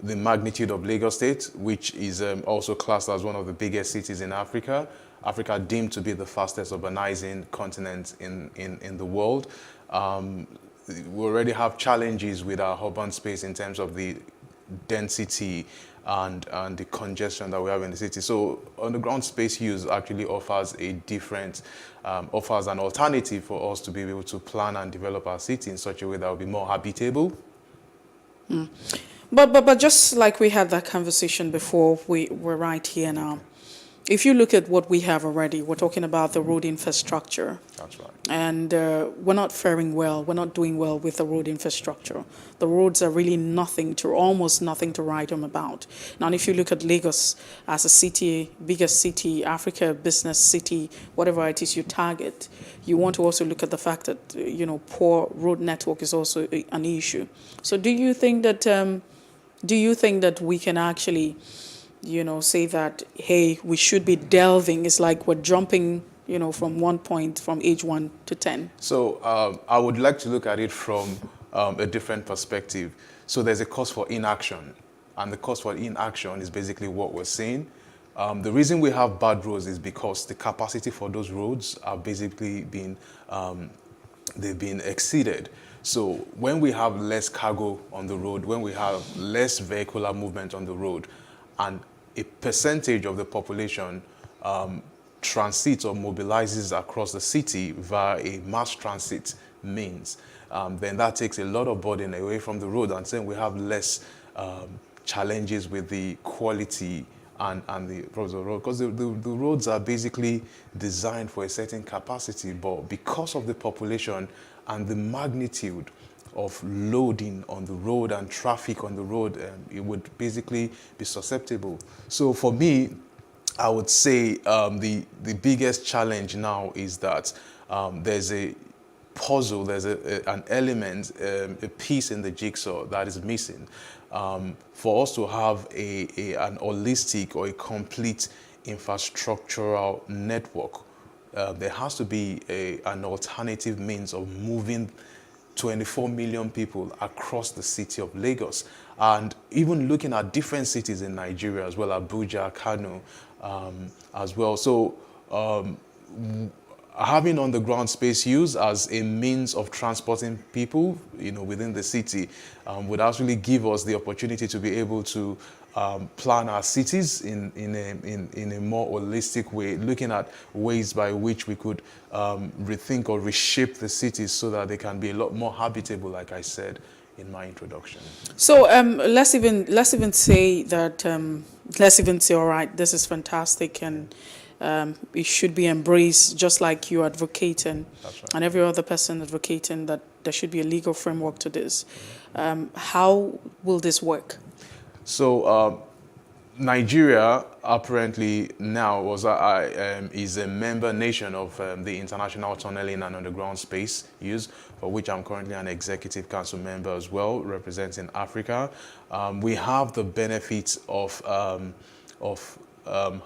magnitude of Lagos State, which is also classed as one of the biggest cities in Africa. Africa deemed to be the fastest urbanizing continent in the world. We already have challenges with our urban space in terms of the density and the congestion that we have in the city. So underground space use actually offers offers an alternative for us to be able to plan and develop our city in such a way that will be more habitable. Mm. But just like we had that conversation before, we're right here now. If you look at what we have already, we're talking about the road infrastructure. That's right. And we're not faring well. We're not doing well with the road infrastructure. The roads are really almost nothing to write home about. Now, if you look at Lagos as a city, biggest city, Africa business city, whatever it is you target, you want to also look at the fact that, poor road network is also an issue. So do you think that we can actually say that, hey, we should be delving? It's like we're jumping, from one point, from age 1 to 10. So I would like to look at it from a different perspective. So there's a cause for inaction, and the cause for inaction is basically what we're seeing. The reason we have bad roads is because the capacity for those roads are basically they've been exceeded. So when we have less cargo on the road, when we have less vehicular movement on the road, and a percentage of the population transits or mobilizes across the city via a mass transit means, then that takes a lot of burden away from the road, and saying we have less challenges with the quality and the roads, because the roads are basically designed for a certain capacity, but because of the population and the magnitude of loading on the road and traffic on the road, it would basically be susceptible. So for me, I would say the biggest challenge now is that there's a puzzle, there's an element, a piece in the jigsaw that is missing. For us to have an holistic or a complete infrastructural network, there has to be an alternative means of moving 24 million people across the city of Lagos. And even looking at different cities in Nigeria as well, Abuja, Kano, as well. So having on-the-ground space use as a means of transporting people, within the city, would actually give us the opportunity to be able to plan our cities in a more holistic way, looking at ways by which we could rethink or reshape the cities so that they can be a lot more habitable, like I said in my introduction. So let's even say that all right, this is fantastic and it should be embraced, just like you advocating, That's right, and every other person advocating that there should be a legal framework to this. How will this work? So Nigeria apparently now is a member nation of the International Tunneling and Underground Space Use, for which I'm currently an executive council member as well, representing Africa. We have the benefits of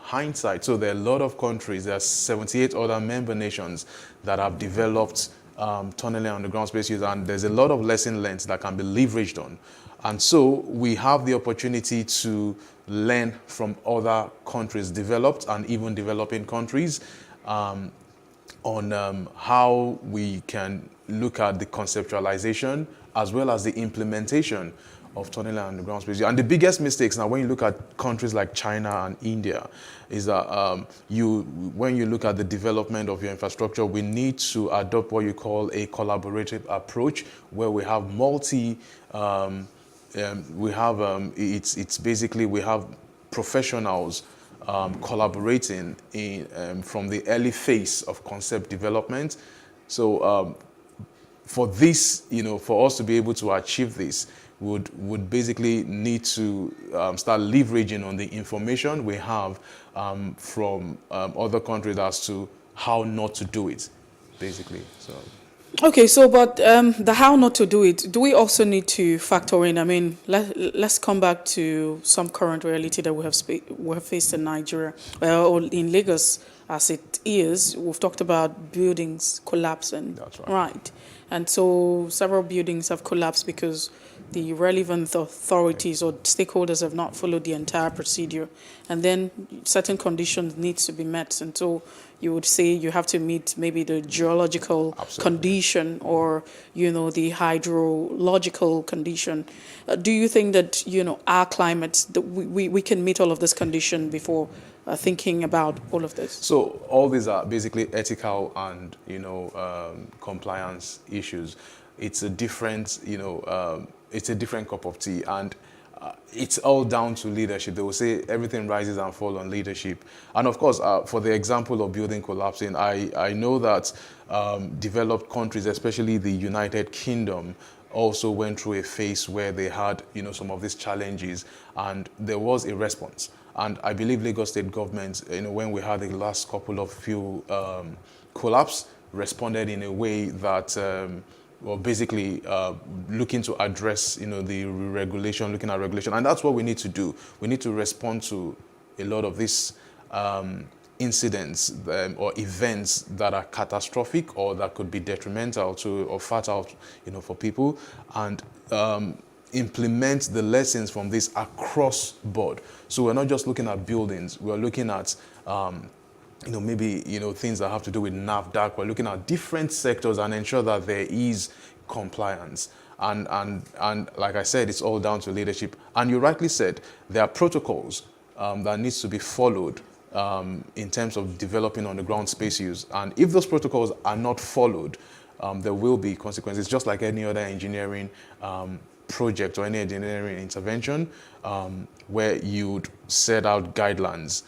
hindsight. So there are a lot of countries, there are 78 other member nations that have developed tunneling and underground space use, and there's a lot of lesson learned that can be leveraged on. And so we have the opportunity to learn from other countries, developed and even developing countries, on how we can look at the conceptualization as well as the implementation of tunneling and underground space. And the biggest mistakes now, when you look at countries like China and India, is that when you look at the development of your infrastructure, we need to adopt what you call a collaborative approach, where we have it's basically we have professionals collaborating from the early phase of concept development. So for this, for us to be able to achieve this, would basically need to start leveraging on the information we have from other countries as to how not to do it, basically. So. Okay, so but the how not to do it, do we also need to factor in? I mean, let's come back to some current reality that we have faced in Nigeria, or in Lagos as it is. We've talked about buildings collapsing. That's right. Right. And so several buildings have collapsed because the relevant authorities or stakeholders have not followed the entire procedure. And then certain conditions needs to be met. And so you would say you have to meet maybe the geological condition or, the hydrological condition. Do you think that, our climate, that we can meet all of this condition before thinking about all of this? So all these are basically ethical and, compliance issues. It's a different, it's a different cup of tea, and it's all down to leadership. They will say everything rises and falls on leadership. And of course, for the example of building collapsing, I know that developed countries, especially the United Kingdom, also went through a phase where they had, some of these challenges, and there was a response. And I believe Lagos State government, when we had the last couple of few collapse, responded in a way that basically looking to address, the regulation, looking at regulation. And that's what we need to do. We need to respond to a lot of these incidents or events that are catastrophic or that could be detrimental to or fatal, for people, and implement the lessons from this across board. So we're not just looking at buildings. We're looking at maybe, things that have to do with NAFDAC. We're looking at different sectors and ensure that there is compliance. And like I said, it's all down to leadership. And you rightly said, there are protocols that needs to be followed in terms of developing on-the-ground space use. And if those protocols are not followed, there will be consequences, just like any other engineering project or any engineering intervention, where you'd set out guidelines.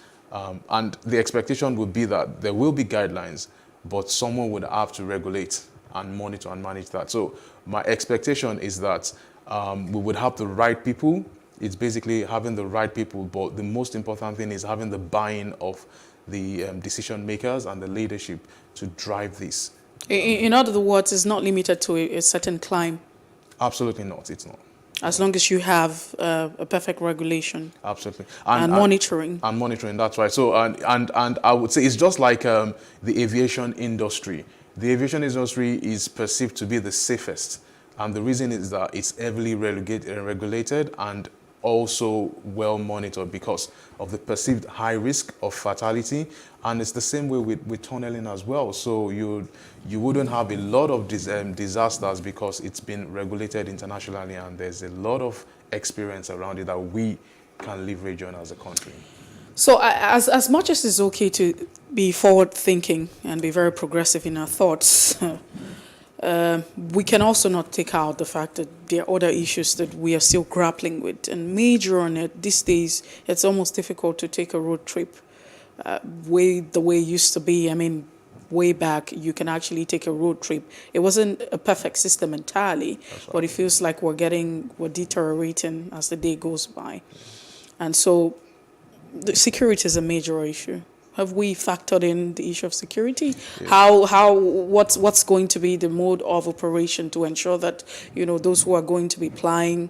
And the expectation would be that there will be guidelines, but someone would have to regulate and monitor and manage that. So my expectation is that we would have the right people. It's basically having the right people, but the most important thing is having the buy-in of the decision makers and the leadership to drive this. In other words, it's not limited to a certain climb. Absolutely not. It's not. As long as you have a perfect regulation. Absolutely. And monitoring. And monitoring, that's right. So, and I would say it's just like the aviation industry. The aviation industry is perceived to be the safest. And the reason is that it's heavily regulated and also well monitored because of the perceived high risk of fatality. And it's the same way with tunneling as well. So you wouldn't have a lot of disasters because it's been regulated internationally and there's a lot of experience around it that we can leverage on as a country. So as much as it's okay to be forward thinking and be very progressive in our thoughts, we can also not take out the fact that there are other issues that we are still grappling with. And major on it, these days, it's almost difficult to take a road trip the way it used to be. I mean, way back, you can actually take a road trip. It wasn't a perfect system entirely, but it feels like we're deteriorating as the day goes by. And so the security is a major issue. Have we factored in the issue of security? Yeah. What's going to be the mode of operation to ensure that, those who are going to be plying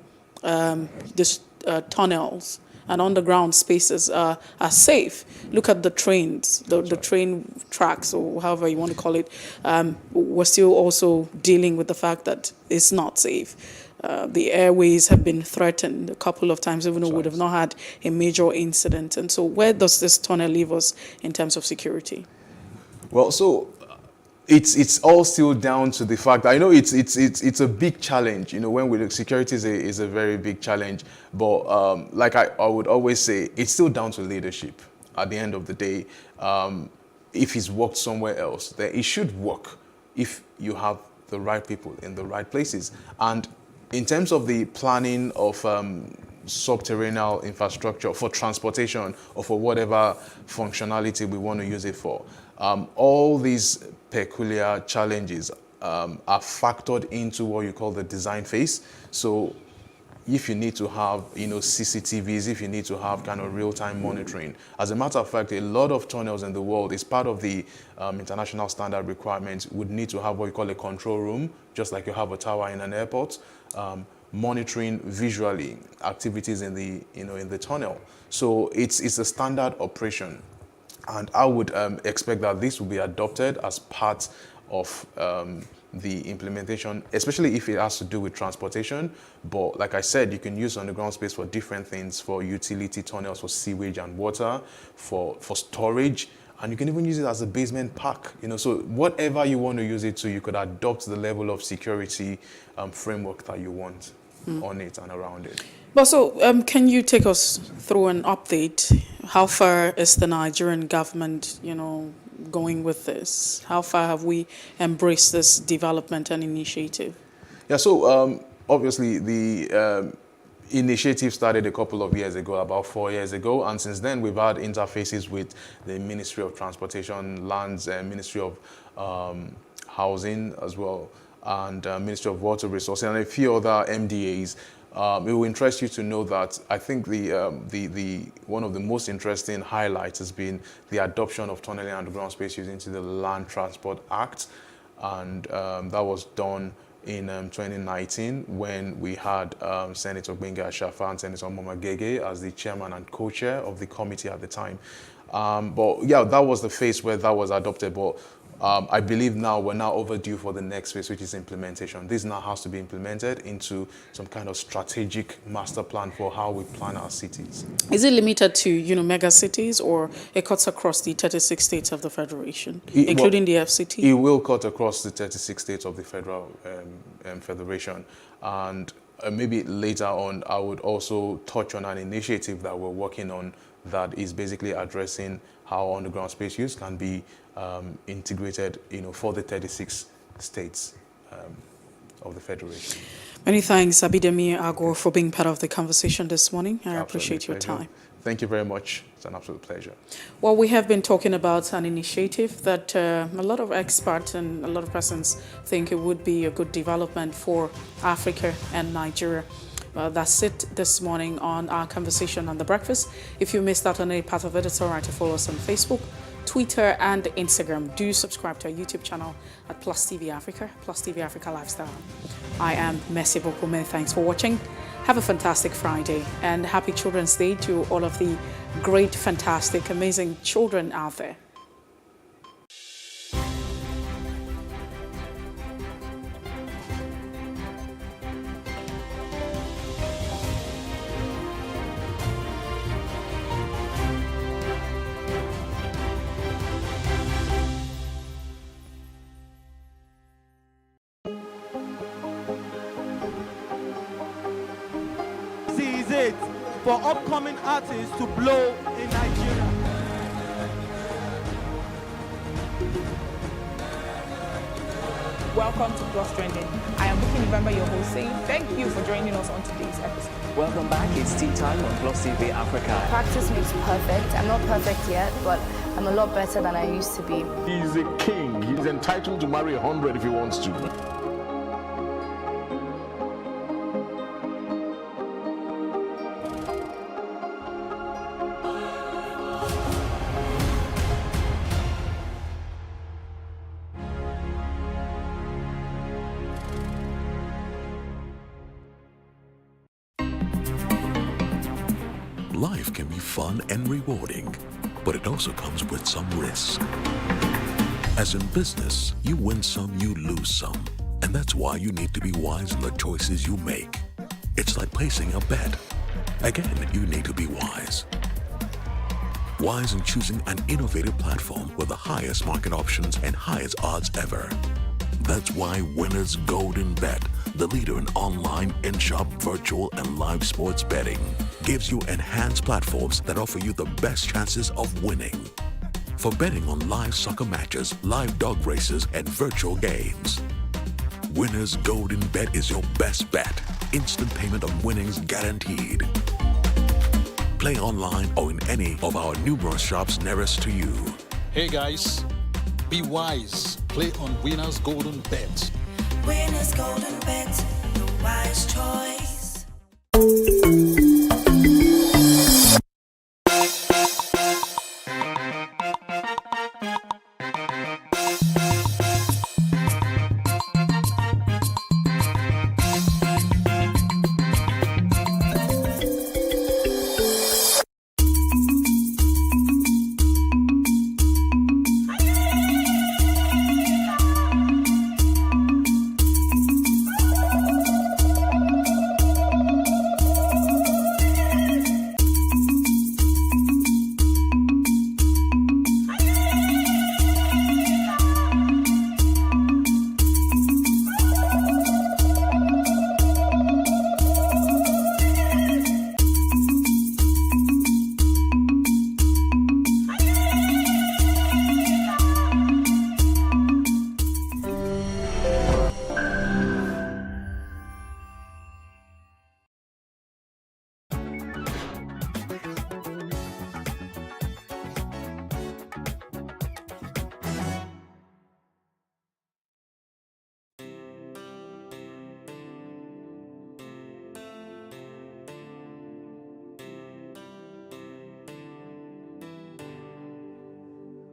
these tunnels and underground spaces are safe? Look at the trains, the train tracks, or however you want to call it. We're still also dealing with the fact that it's not safe. The airways have been threatened a couple of times, even though we would have not had a major incident. And so where does this tunnel leave us in terms of security? Well, so it's all still down to the fact that I know it's a big challenge. When we look, security is a very big challenge. But like I would always say, it's still down to leadership. At the end of the day, if it's worked somewhere else, then it should work if you have the right people in the right places. And in terms of the planning of subterranean infrastructure for transportation or for whatever functionality we want to use it for, all these peculiar challenges are factored into what you call the design phase. So if you need to have, CCTVs, if you need to have kind of real-time monitoring. As a matter of fact, a lot of tunnels in the world, is part of the international standard requirements, would need to have what you call a control room, just like you have a tower in an airport, monitoring visually activities in the tunnel. So it's a standard operation. And I would expect that this will be adopted as part of the implementation, especially if it has to do with transportation. But like I said, you can use underground space for different things, for utility tunnels, for sewage and water, for storage, and you can even use it as a basement park. So whatever you want to use it to, you could adopt the level of security framework that you want on it and around it. But so, can you take us through an update? How far is the Nigerian government, going with this? How far have we embraced this development and initiative? Yeah, so obviously the initiative started a couple of years ago, about 4 years ago, and since then we've had interfaces with the Ministry of Transportation, Lands, Ministry of Housing as well, and Ministry of Water Resources, and a few other MDAs. It will interest you to know that I think the one of the most interesting highlights has been the adoption of tunneling underground space using the Land Transport Act, and that was done in 2019 when we had Senator Gbenga Ashafa and Senator Mama Gege as the chairman and co-chair of the committee at the time. But yeah, that was the phase where that was adopted. But I believe now we're now overdue for the next phase, which is implementation. This now has to be implemented into some kind of strategic master plan for how we plan our cities. Is it limited to, mega cities, or it cuts across the 36 states of the Federation, including the FCT? It will cut across the 36 states of the Federal Federation. And maybe later on, I would also touch on an initiative that we're working on that is basically addressing how underground space use can be integrated, for the 36 states. of the Federation. Many thanks, Abidemi Agor, for being part of the conversation this morning. I appreciate your time. Thank you very much. It's an absolute pleasure. Well, we have been talking about an initiative that a lot of experts and a lot of persons think it would be a good development for Africa and Nigeria. That's it this morning on our conversation on The Breakfast. If you missed out on any part of it, it's all right to follow us on Facebook, Twitter and Instagram. Do subscribe to our YouTube channel at Plus TV Africa, Plus TV Africa Lifestyle. I am Messi Bokume. Thanks for watching. Have a fantastic Friday and happy Children's Day to all of the great, fantastic, amazing children out there. For upcoming artists to blow in Nigeria. Welcome to Plus Trending. I am Booking November, your host, saying thank you for joining us on today's episode. Welcome back. It's tea time on Plus TV Africa. Practice makes perfect. I'm not perfect yet, but I'm a lot better than I used to be. He's a king. He's entitled to marry 100 if he wants to. Life can be fun and rewarding, but it also comes with some risk. As in business, you win some, you lose some. And that's why you need to be wise in the choices you make. It's like placing a bet. Again, you need to be wise. Wise in choosing an innovative platform with the highest market options and highest odds ever. That's why Winners Golden Bet, the leader in online, in-shop, virtual, and live sports betting, gives you enhanced platforms that offer you the best chances of winning. For betting on live soccer matches, live dog races, and virtual games. Winners Golden Bet is your best bet. Instant payment of winnings guaranteed. Play online or in any of our numerous shops nearest to you. Hey guys, be wise. Play on Winners Golden Bet. Winners Golden Bet, the wise choice.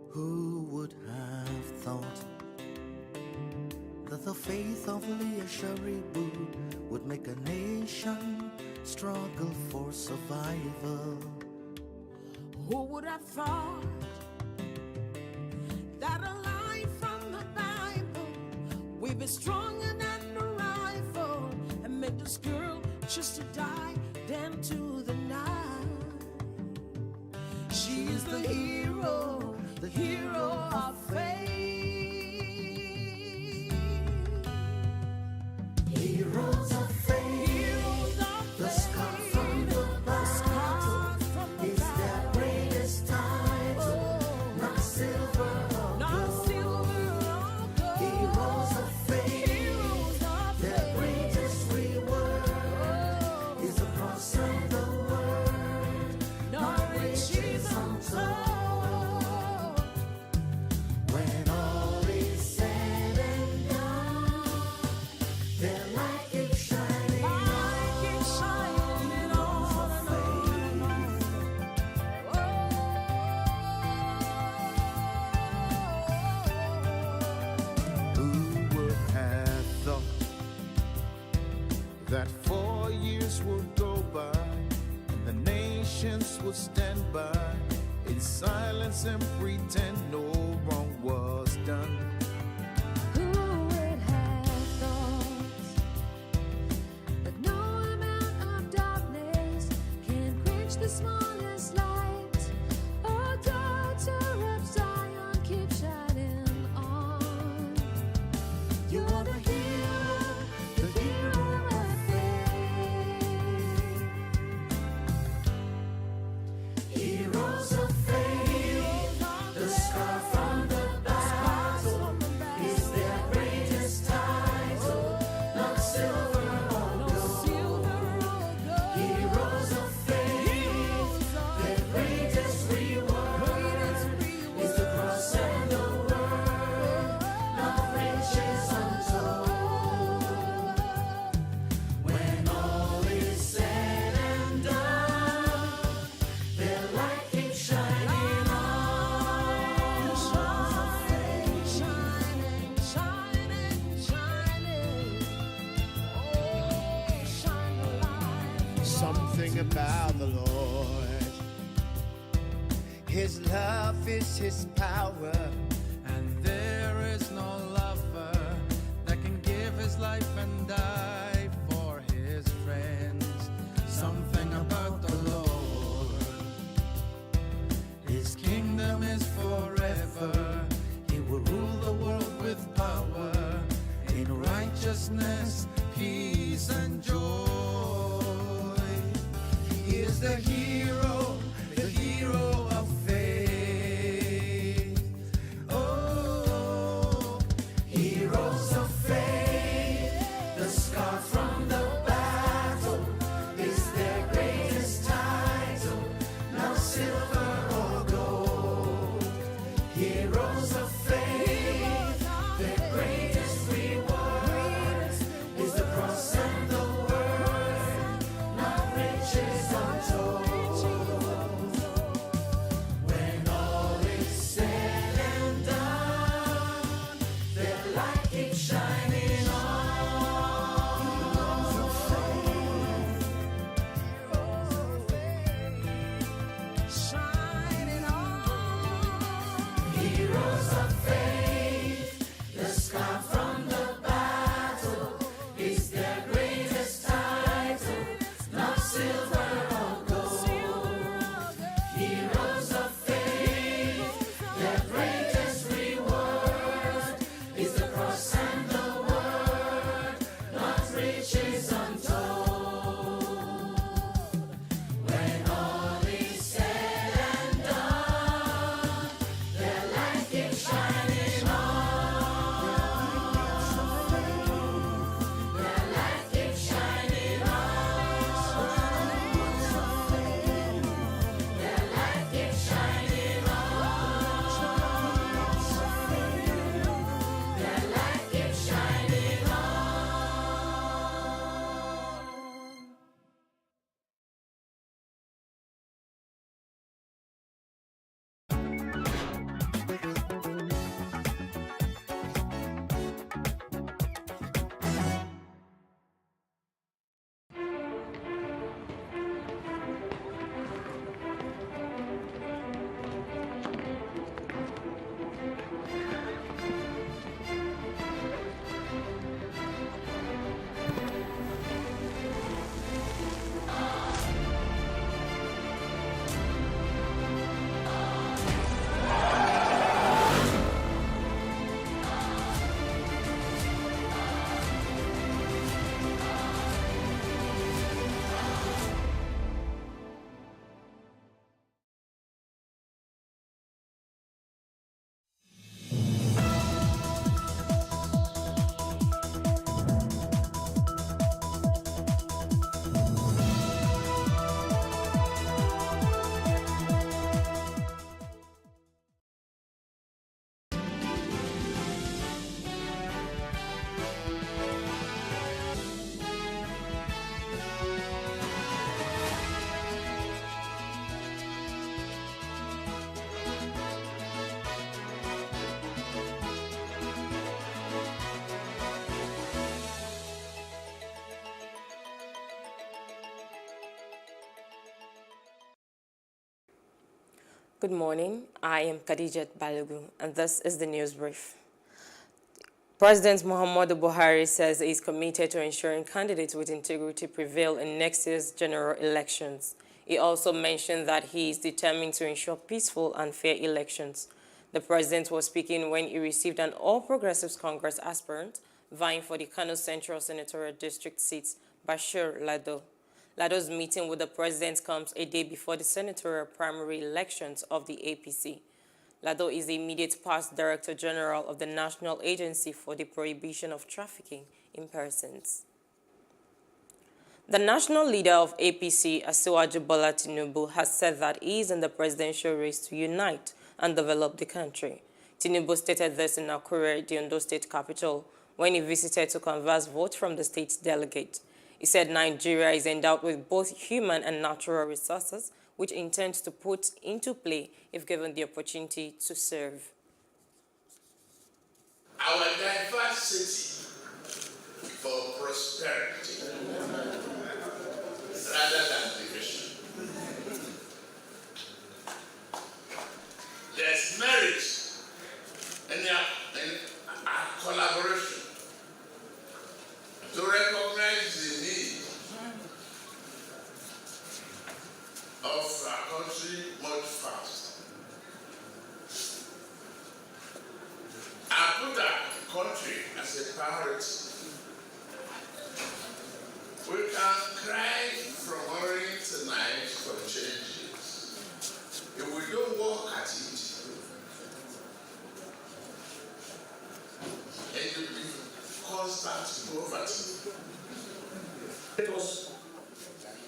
Who would have thought that the faith of Leah Sharibu would make a nation struggle for survival? Who would have thought that a line from the Bible would be stronger than a rifle and make this girl just to die down to the night? She is the hero of faith. Heroes of faith, the scar from the battle is their greatest title, not silver or gold. Heroes of faith, their nations would stand by in silence and pretend no wrong was done. Who would have thought that no amount of darkness can quench the smallest light? Oh, daughter of Zion, keep shining on. You're the hero of faith. Heroes of faith, the scar from the battle is their greatest title, not silver or gold. Heroes of faith, their greatest reward is the cross and the word, not riches untold. When all is said and done, their light keeps shining on. Shining, shining, shining. Oh, shine the light. Something about the Lord, His love is His power, And there is no lover that can give his life and die for his friends. Something about the Lord, His kingdom is forever. He will rule the world with power, in righteousness, peace, and joy. He is the hero of faith. Oh, heroes of faith, the scar from the battle is their greatest title, not silver or gold. Heroes of faith, their greatest reward is the cross and the word, not riches untold. When all is said and done, their light keeps shining on. Shining on. Heroes of faith, the scar from the battle is their greatest title, not silver or gold. Heroes of faith, their greatest reward is the cross and the word, not riches untold. When all is said and done, their light keeps shining. Good morning. I am Khadijat Balogu, and this is the news brief. President Muhammadu Buhari says he is committed to ensuring candidates with integrity prevail in next year's general elections. He also mentioned that he is determined to ensure peaceful and fair elections. The president was speaking when he received an All Progressives Congress aspirant vying for the Kano Central Senatorial District seats, Bashir Lado. Lado's meeting with the president comes a day before the senatorial primary elections of the APC. Lado is the immediate past Director General of the National Agency for the Prohibition of Trafficking in Persons. The national leader of APC, Asiwaju Bola Tinubu, has said that he is in the presidential race to unite and develop the country. Tinubu stated this in Akure, the Ondo State capital, when he visited to canvass votes from the state's delegate. He said Nigeria is endowed with both human and natural resources, which it intends to put into play if given the opportunity to serve. Our diversity for prosperity rather than division. There's merit in our collaboration to recognize the need of our country much faster. I put our country as a priority. We can cry from morning to night for changes. If we don't work at it, it will be constant poverty. Let us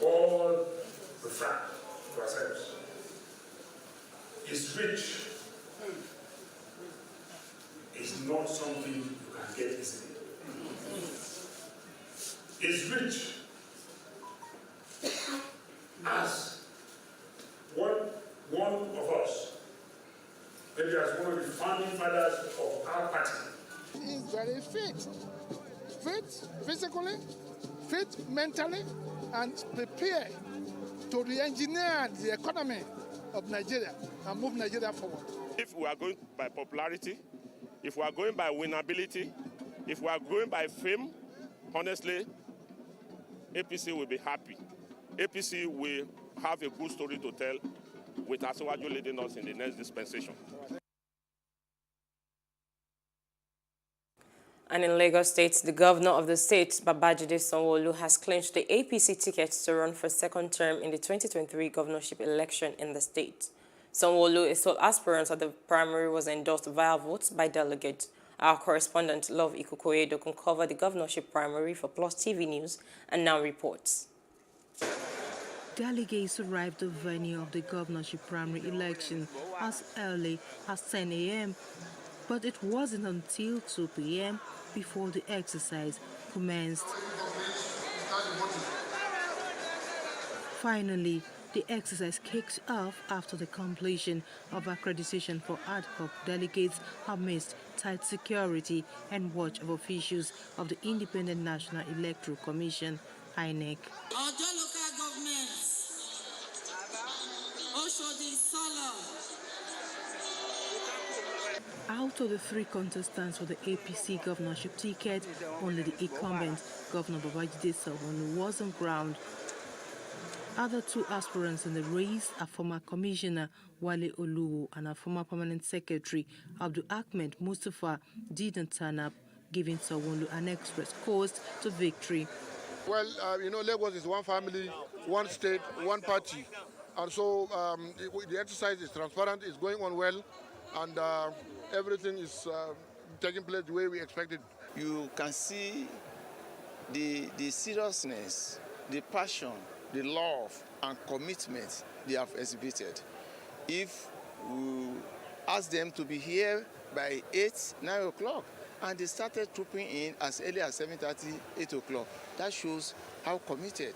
all reflect to ourselves. Is rich is not something you can get easily. Is rich as one of us, maybe as one of the founding fathers of our party. He is very fit. Fit physically, fit mentally, and prepared to re-engineer the economy of Nigeria and move Nigeria forward. If we are going by popularity, if we are going by winnability, if we are going by fame, honestly, APC will be happy. APC will have a good story to tell with Asiwaju leading us in the next dispensation. And in Lagos State, the governor of the state, Babajide Sanwo-Olu, has clinched the APC ticket to run for second term in the 2023 governorship election in the state. Sanwo-Olu, a sole aspirant at the primary, was endorsed via votes by delegates. Our correspondent, Love Ikukoyedo, can cover the governorship primary for Plus TV News and now reports. Delegates arrived at the venue of the governorship primary election as early as 10 a.m., but it wasn't until 2 p.m. before the exercise commenced. Finally, the exercise kicked off after the completion of accreditation for ad hoc delegates amidst tight security and watch of officials of the Independent National Electoral Commission, INEC. Other local governments, Oshodi, Solo. Out of the three contestants for the APC governorship ticket, only the incumbent, Governor Babajide Sanwo-Olu, was on ground. Other two aspirants in the race, a former commissioner, Wale Oluwo, and a former permanent secretary, Abdul Ahmed Mustafa, didn't turn up, giving Sanwo-Olu an express course to victory. Well, Lagos is one family, one state, one party. And so the exercise is transparent, it's going on well, and everything is taking place the way we expected. You can see the seriousness, the passion, the love and commitment they have exhibited. If we ask them to be here by 9 o'clock, and they started trooping in as early as 7:30, 8 o'clock, that shows how committed.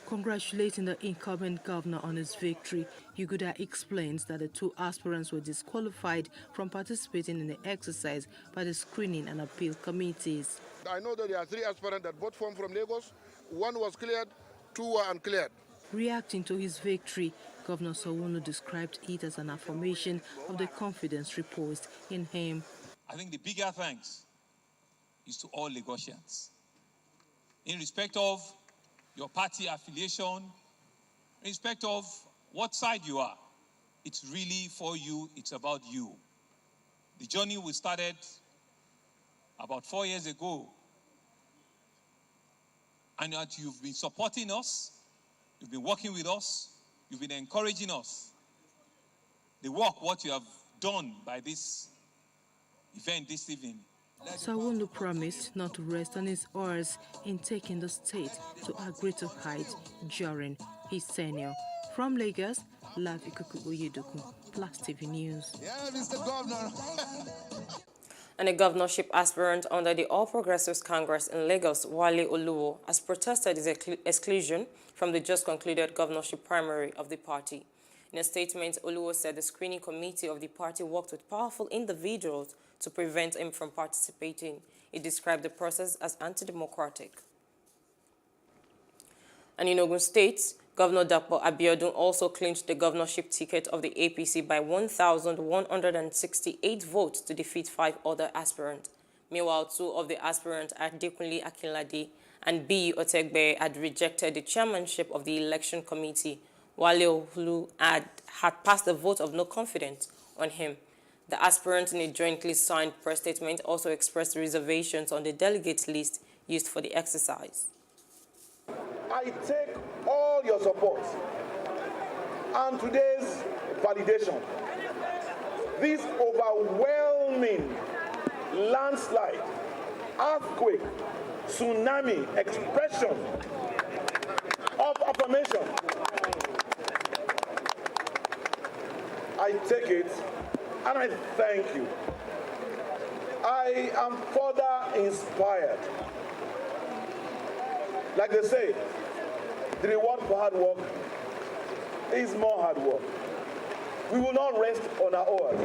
Congratulating the incumbent governor on his victory, Yuguda explains that the two aspirants were disqualified from participating in the exercise by the screening and appeal committees. I know that there are three aspirants that both formed from Lagos. One was cleared, two were uncleared. Reacting to his victory, Governor Sowunu described it as an affirmation of the confidence reposed in him. I think the bigger thanks is to all Lagosians. In respect of your party affiliation, in respect of what side you are, it's really for you, it's about you. The journey we started about 4 years ago, and that you've been supporting us, you've been working with us, you've been encouraging us. The work, what you have done by this event this evening. Sowunu promised not to rest on his oars in taking the state to a greater height during his tenure. From Lagos, Lavi Kukuboyedoku, Plus TV News. Yeah, Mr. Governor. And a governorship aspirant under the All Progressives Congress in Lagos, Wale Oluwo, has protested his exclusion from the just concluded governorship primary of the party. In a statement, Oluwo said the screening committee of the party worked with powerful individuals to prevent him from participating. He described the process as anti-democratic. And in Ogun State, Governor Dapo Abiodun also clinched the governorship ticket of the APC by 1,168 votes to defeat 5 other aspirants. Meanwhile, 2 of the aspirants, Adekunle Akinlade and B. Otegbe, had rejected the chairmanship of the election committee, while Olu had passed a vote of no confidence on him. The aspirants in a jointly signed press statement also expressed reservations on the delegate list used for the exercise. I take all your support and today's validation. This overwhelming landslide, earthquake, tsunami expression of affirmation. I take it and I thank you. I am further inspired. Like they say, the reward for hard work is more hard work. We will not rest on our oars.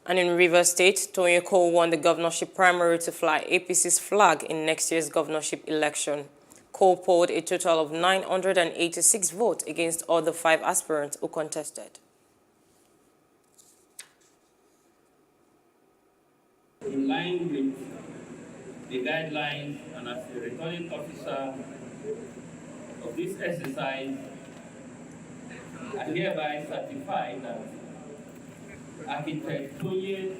And in Rivers State, Toyin Cole won the governorship primary to fly APC's flag in next year's governorship election. Cole polled a total of 986 votes against all the 5 aspirants who contested. In line with the guidelines and as the returning officer of this exercise, I hereby certify that Architect Toyin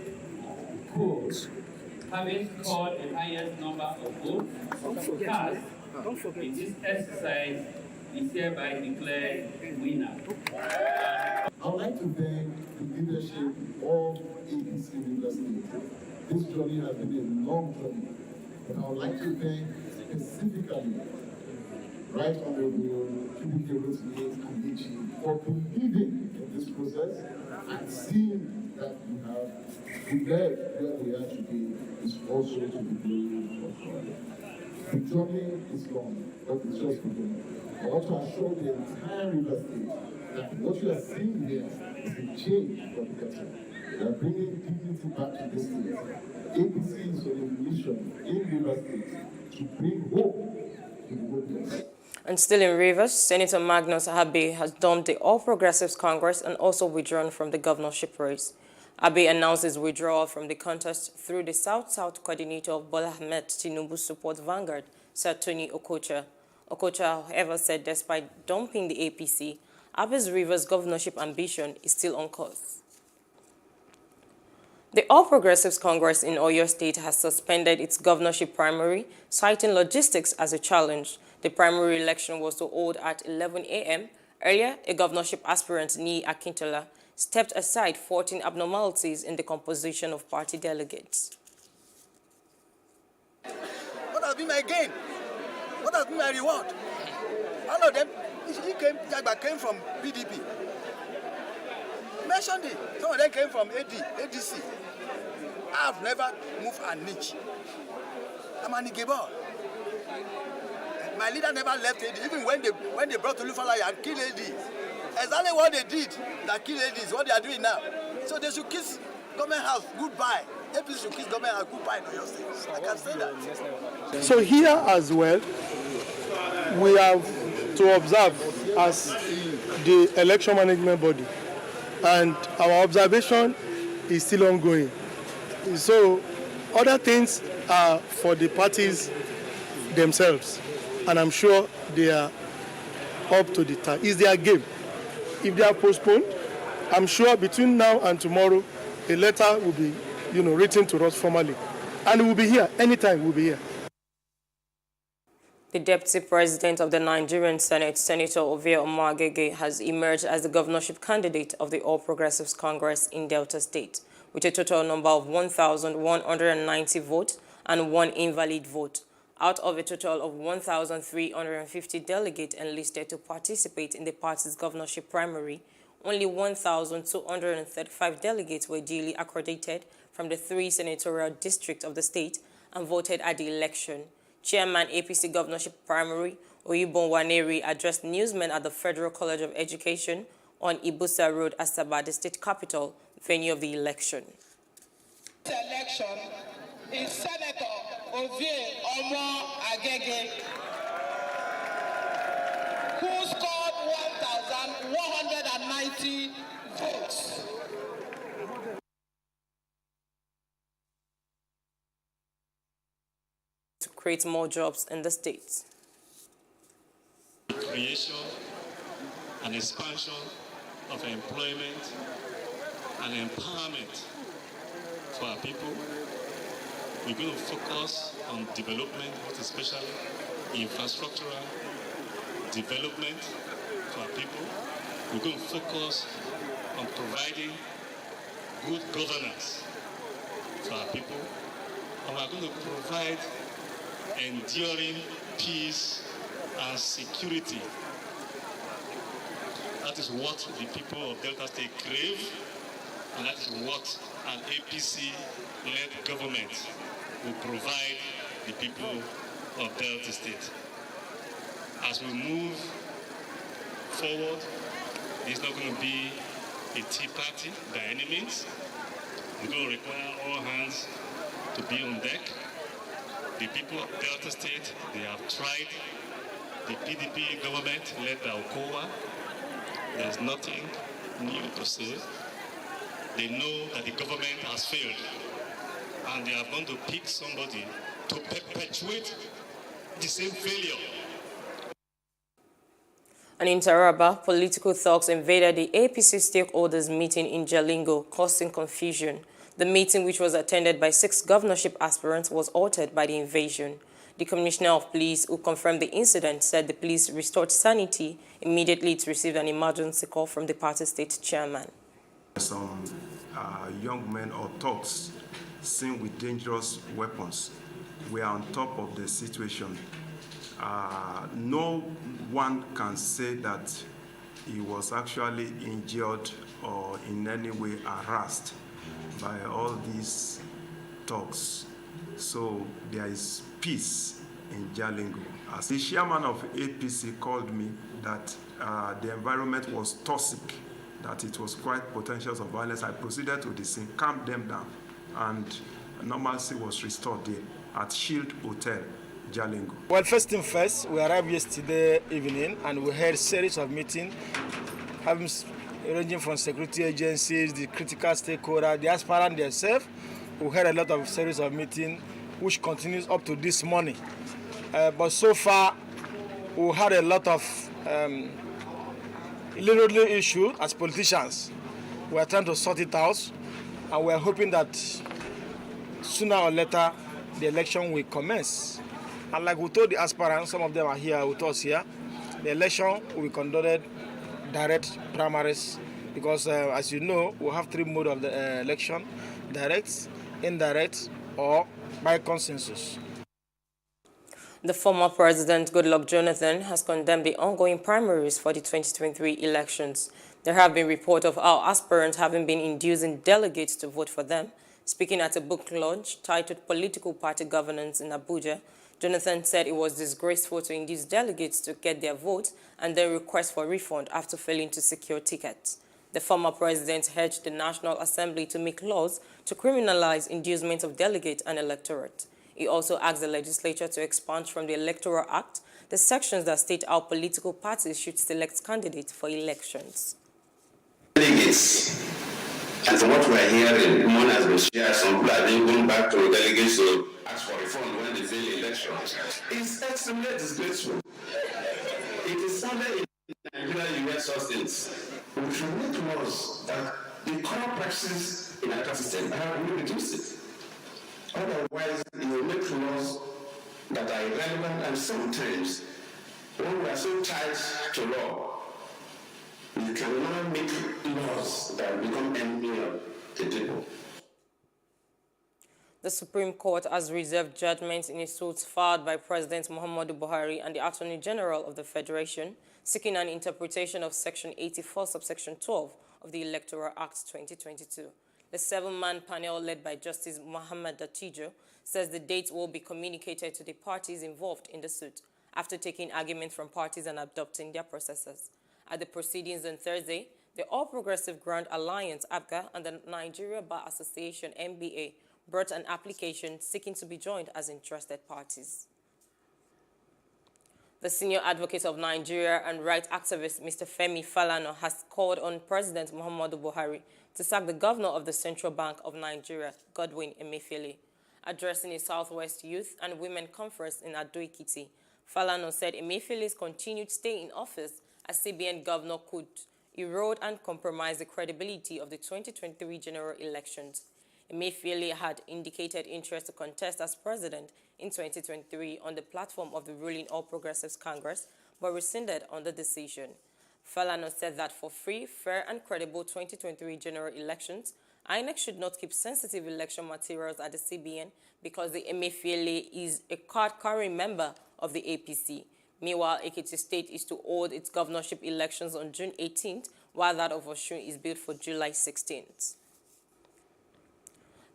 Cole, having scored the highest number of votes cast in this exercise, is hereby declared winner. I would like to thank the leadership of APC Rivers State. This journey has been a long journey, but I would like to thank specifically Right Honorable Chibike Rotimi Amici for believing in this process and seeing that we have led where we are today is also to the glory of God. The journey is long, but it's just beginning. I want to assure the entire River State that what you are seeing here is a change for the better. We are bringing dignity back to this state. APC is on a mission in River State to bring hope to the hopeless. And still in Rivers, Senator Magnus Abe has dumped the All Progressives Congress and also withdrawn from the governorship race. Abe announced his withdrawal from the contest through the South-South coordinator of Bola Ahmed Tinubu's support vanguard, Sir Tony Okocha. Okocha, however, said despite dumping the APC, Abe's Rivers governorship ambition is still on course. The All Progressives Congress in Oyo State has suspended its governorship primary, citing logistics as a challenge. The primary election was to hold at 11 a.m. Earlier, a governorship aspirant, Ni Akintola, stepped aside 14 abnormalities in the composition of party delegates. What has been my gain? What has been my reward? All of them came from PDP. Mentioned it. Some of them came from ADC. I have never moved an inch. I'm an Igbo. My leader never left AD, even when they brought Olufalaye and killed AD. Exactly what they did that killed AD is what they are doing now. So they should kiss government house goodbye. APC should kiss government house goodbye in Oyo State. I can say that. So here as well, we have to observe as the election management body, and our observation is still ongoing. So other things are for the parties themselves, and I'm sure they are up to the task. It's their game. If they are postponed, I'm sure between now and tomorrow, a letter will be, written to us formally, and we'll be here anytime. We'll be here. The Deputy President of the Nigerian Senate, Senator Ovie Omoagege, has emerged as the governorship candidate of the All Progressives Congress in Delta State, with a total number of 1,190 votes and 1 invalid vote, out of a total of 1,350 delegates enlisted to participate in the party's governorship primary. Only 1,235 delegates were duly accredited from the 3 senatorial districts of the state and voted at the election. Chairman APC Governorship Primary, Oyibon Waneri, addressed newsmen at the Federal College of Education on Ibusa Road, Asaba, the state capital, venue of the election. This election is Senator Ovie Omoagege, who scored 1,190 votes. To create more jobs in the state. Creation and expansion of employment and empowerment for our people. We're going to focus on development, especially infrastructural development for our people. We're going to focus on providing good governance for our people. And we're going to provide enduring peace and security. That is what the people of Delta State crave, and that is what an APC-led government will provide the people of Delta State. As we move forward, it's not going to be a tea party by any means. We're going to require all hands to be on deck. The people of Delta State, they have tried the PDP government led by Okowa. There's nothing new to say. They know that the government has failed, and they are going to pick somebody to perpetuate the same failure. And in Taraba, political thugs invaded the APC stakeholders meeting in Jalingo, causing confusion. The meeting, which was attended by 6 governorship aspirants, was altered by the invasion. The Commissioner of Police, who confirmed the incident, said the police restored sanity immediately it received an emergency call from the party state chairman. Some young men or thugs seen with dangerous weapons. We are on top of the situation. No one can say that he was actually injured or in any way harassed by all these thugs. So there is peace in Jalingo. As the chairman of APC called me that the environment was toxic, that it was quite potential of violence, I proceeded to the scene, calmed them down, and normalcy was restored there at Shield Hotel, Jalingo. Well, first thing first, we arrived yesterday evening and we had a series of meetings ranging from security agencies, the critical stakeholders, the aspirants themselves. We had a lot of series of meetings which continues up to this morning. But so far, we had a lot of little issues as politicians. We are trying to sort it out, and we are hoping that sooner or later the election will commence. And like we told the aspirants, some of them are here with us here, the election will be conducted direct primaries, because as you know, we have 3 modes of the election: direct, indirect, or by consensus. The former President, Goodluck Jonathan, has condemned the ongoing primaries for the 2023 elections. There have been reports of how aspirants having been inducing delegates to vote for them. Speaking at a book launch titled Political Party Governance in Abuja, Jonathan said it was disgraceful to induce delegates to get their votes and then request for refund after failing to secure tickets. The former president urged the National Assembly to make laws to criminalize inducement of delegates and electorate. He also asked the legislature to expunge from the Electoral Act the sections that state how political parties should select candidates for elections. Delegates, and from what we are hearing, one has been shared, some people are then going back to delegates to ask for reform when they say elections. It's extremely disgraceful. It is something in Nigeria you hear such things. We should make laws that the current practices in our system will reduce it. Otherwise, you will make laws that are irrelevant, and sometimes when we are so tied to law, we cannot make laws that become enemy of the people. The Supreme Court has reserved judgment in a suit filed by President Muhammadu Buhari and the Attorney General of the Federation, seeking an interpretation of Section 84, subsection 12 of the Electoral Act 2022. The 7-man panel led by Justice Muhammad Datijo says the date will be communicated to the parties involved in the suit after taking argument from parties and adopting their processes. At the proceedings on Thursday, the All Progressive Grand Alliance, APGA, and the Nigeria Bar Association, NBA, brought an application seeking to be joined as interested parties. The senior advocate of Nigeria and right activist Mr. Femi Falana has called on President Muhammadu Buhari to sack the governor of the Central Bank of Nigeria, Godwin Emefiele. Addressing a Southwest Youth and Women Conference in Ado-Ekiti, Falana said Emefiele's continued stay in office as CBN governor could erode and compromise the credibility of the 2023 general elections. Emefiele had indicated interest to contest as president in 2023 on the platform of the ruling All Progressives Congress, but rescinded on the decision. Falana said that for free, fair, and credible 2023 general elections, INEC should not keep sensitive election materials at the CBN because the Emefiele is a card-carrying member of the APC. Meanwhile, Ekiti State is to hold its governorship elections on June 18th, while that of Osun is built for July 16th.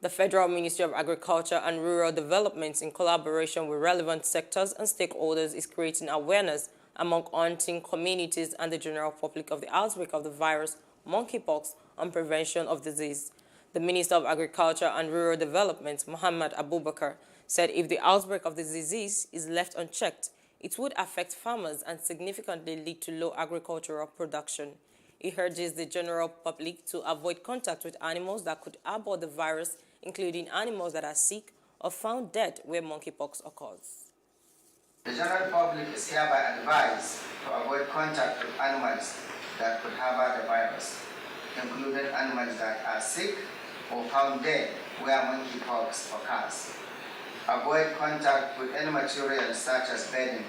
The Federal Ministry of Agriculture and Rural Development, in collaboration with relevant sectors and stakeholders, is creating awareness among hunting communities and the general public of the outbreak of the virus monkeypox and prevention of disease. The Minister of Agriculture and Rural Development, Muhammad Abubakar, said if the outbreak of the disease is left unchecked, it would affect farmers and significantly lead to low agricultural production. He urges the general public to avoid contact with animals that could harbor the virus, including animals that are sick or found dead where monkeypox occurs. The general public is hereby advised to avoid contact with animals that could harbor the virus, including animals that are sick or found dead where monkeypox occurs. Avoid contact with any material such as bedding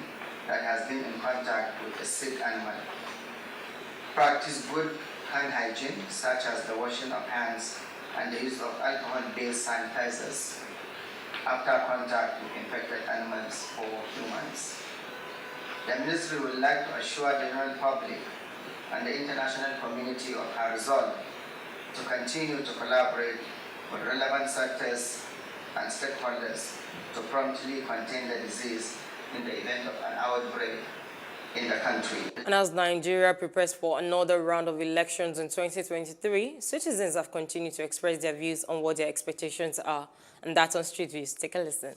that has been in contact with a sick animal. Practice good hand hygiene, such as the washing of hands and the use of alcohol-based sanitizers after contact with infected animals or humans. The Ministry would like to assure the general public and the international community of our resolve to continue to collaborate with relevant sectors and stakeholders to promptly contain the disease in the event of an outbreak in the country. And as Nigeria prepares for another round of elections in 2023, citizens have continued to express their views on what their expectations are. And that's on Street Views. Take a listen.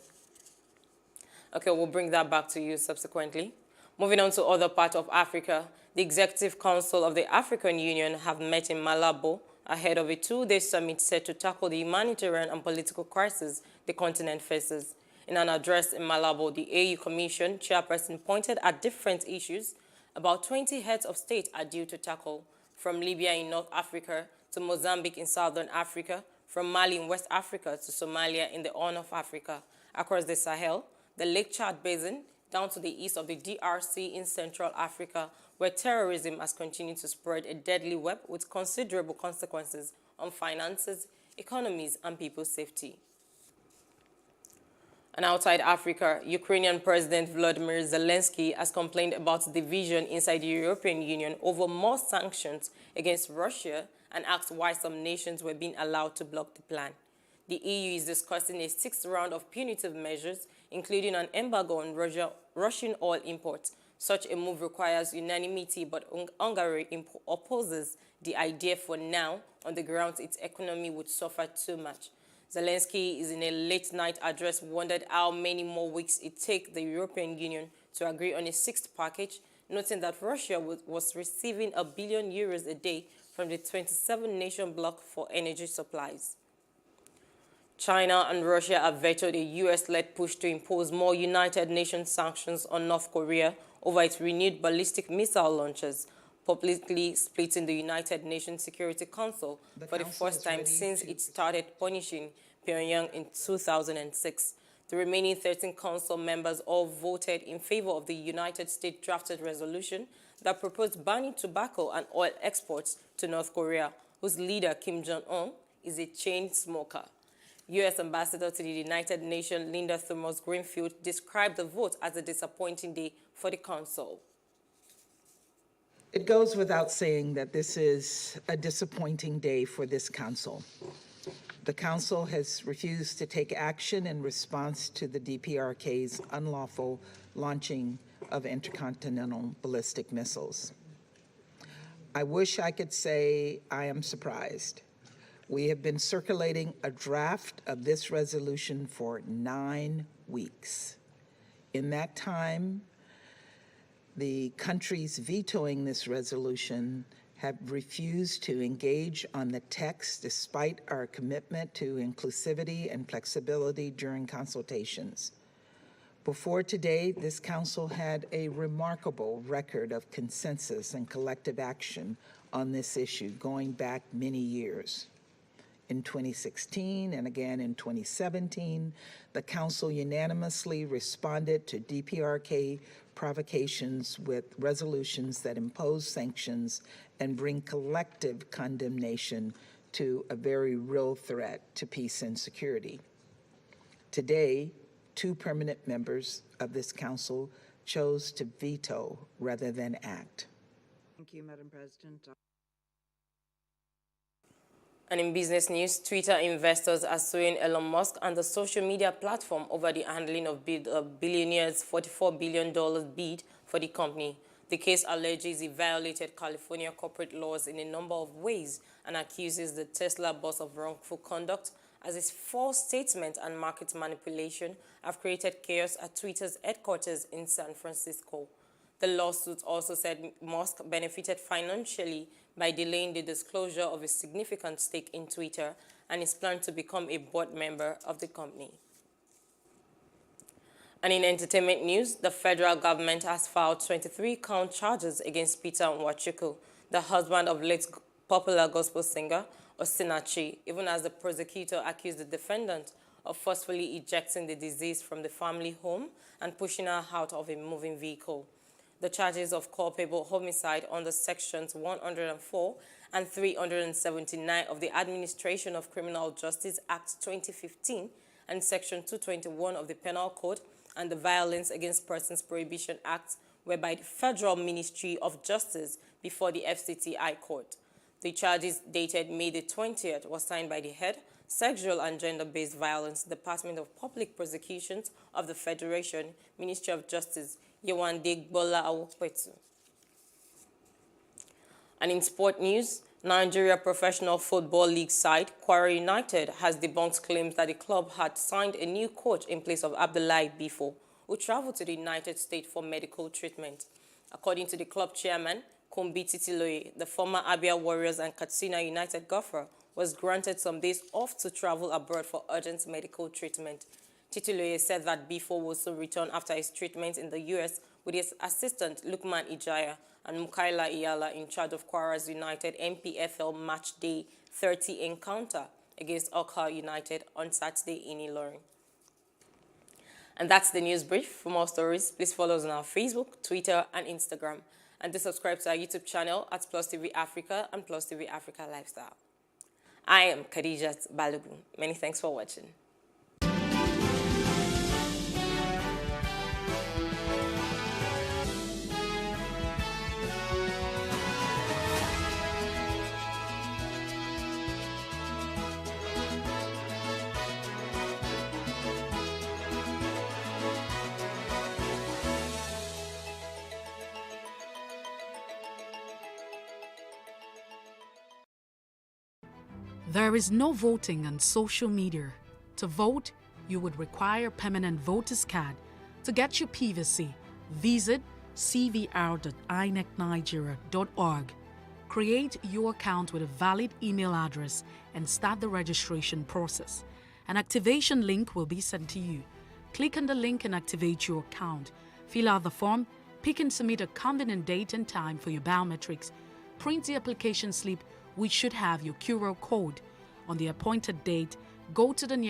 Okay, we'll bring that back to you subsequently. Moving on to other parts of Africa, the Executive Council of the African Union have met in Malabo ahead of a 2-day summit set to tackle the humanitarian and political crisis the continent faces. In an address in Malabo, the AU Commission chairperson pointed at different issues about 20 heads of state are due to tackle, from Libya in North Africa to Mozambique in Southern Africa, from Mali in West Africa to Somalia in the Horn of Africa, across the Sahel, the Lake Chad Basin, down to the east of the DRC in Central Africa, where terrorism has continued to spread a deadly web with considerable consequences on finances, economies, and people's safety. And outside Africa, Ukrainian President Volodymyr Zelensky has complained about division inside the European Union over more sanctions against Russia and asked why some nations were being allowed to block the plan. The EU is discussing a 6th round of punitive measures, including an embargo on Russian oil imports. Such a move requires unanimity, but Hungary opposes the idea for now on the grounds its economy would suffer too much. Zelensky is in a late-night address wondered how many more weeks it takes the European Union to agree on a sixth package, noting that Russia was receiving €1 billion a day from the 27-nation bloc for energy supplies. China and Russia have vetoed a U.S.-led push to impose more United Nations sanctions on North Korea over its renewed ballistic missile launches, publicly splitting the United Nations Security Council for the first time since it started punishing Pyongyang in 2006. The remaining 13 council members all voted in favor of the United States drafted resolution that proposed banning tobacco and oil exports to North Korea, whose leader, Kim Jong-un, is a chain smoker. U.S. Ambassador to the United Nations, Linda Thomas-Greenfield, described the vote as a disappointing day for the Council. It goes without saying that this is a disappointing day for this Council. The Council has refused to take action in response to the DPRK's unlawful launching of intercontinental ballistic missiles. I wish I could say I am surprised. We have been circulating a draft of this resolution for 9 weeks. In that time, the countries vetoing this resolution have refused to engage on the text despite our commitment to inclusivity and flexibility during consultations. Before today, this Council had a remarkable record of consensus and collective action on this issue going back many years. In 2016 and again in 2017, the Council unanimously responded to DPRK provocations with resolutions that impose sanctions and bring collective condemnation to a very real threat to peace and security. Today, 2 permanent members of this Council chose to veto rather than act. Thank you, Madam President. And in business news, Twitter investors are suing Elon Musk and the social media platform over the handling of billionaire's $44 billion bid for the company. The case alleges he violated California corporate laws in a number of ways and accuses the Tesla boss of wrongful conduct, as his false statement and market manipulation have created chaos at Twitter's headquarters in San Francisco. The lawsuit also said Musk benefited financially by delaying the disclosure of a significant stake in Twitter and is planned to become a board member of the company. And in entertainment news, the federal government has filed 23-count charges against Peter Nwachukwu, the husband of late popular gospel singer Osinachi, even as the prosecutor accused the defendant of forcefully ejecting the deceased from the family home and pushing her out of a moving vehicle. The charges of culpable homicide under Sections 104 and 379 of the Administration of Criminal Justice Act 2015 and Section 221 of the Penal Code and the Violence Against Persons Prohibition Act were by the Federal Ministry of Justice before the FCT High Court. The charges dated May the 20th was signed by the head, Sexual and Gender-Based Violence, Department of Public Prosecutions of the Federation, Ministry of Justice, Yewande Gbola Awokpetu. And in sport news, Nigeria Professional Football League side Kwara United has debunked claims that the club had signed a new coach in place of Abdullahi Bifo, who traveled to the United States for medical treatment. According to the club chairman, Kumbi Titiloye, the former Abia Warriors and Katsina United golfer, was granted some days off to travel abroad for urgent medical treatment. Titiloye said that Bifo will soon return after his treatment in the U.S. with his assistant Lukman Ijaya and Mukaila Iyala in charge of Kwara's United MPFL Match Day 30 encounter against Okha United on Saturday in Ilorin. And that's the news brief. For more stories, please follow us on our Facebook, Twitter, and Instagram. And do subscribe to our YouTube channel at Plus TV Africa and Plus TV Africa Lifestyle. I am Khadijat Balogun. Many thanks for watching. There is no voting on social media. To vote, you would require a permanent voter's card. To get your PVC, Visit cvr.inecnigeria.org. Create your account with a valid email address and start the registration process. An activation link will be sent to you. Click on the link and activate your account. Fill out the form, pick and submit a convenient date and time for your biometrics. Print the application slip, which should have your QR code. On the appointed date, go to the nearest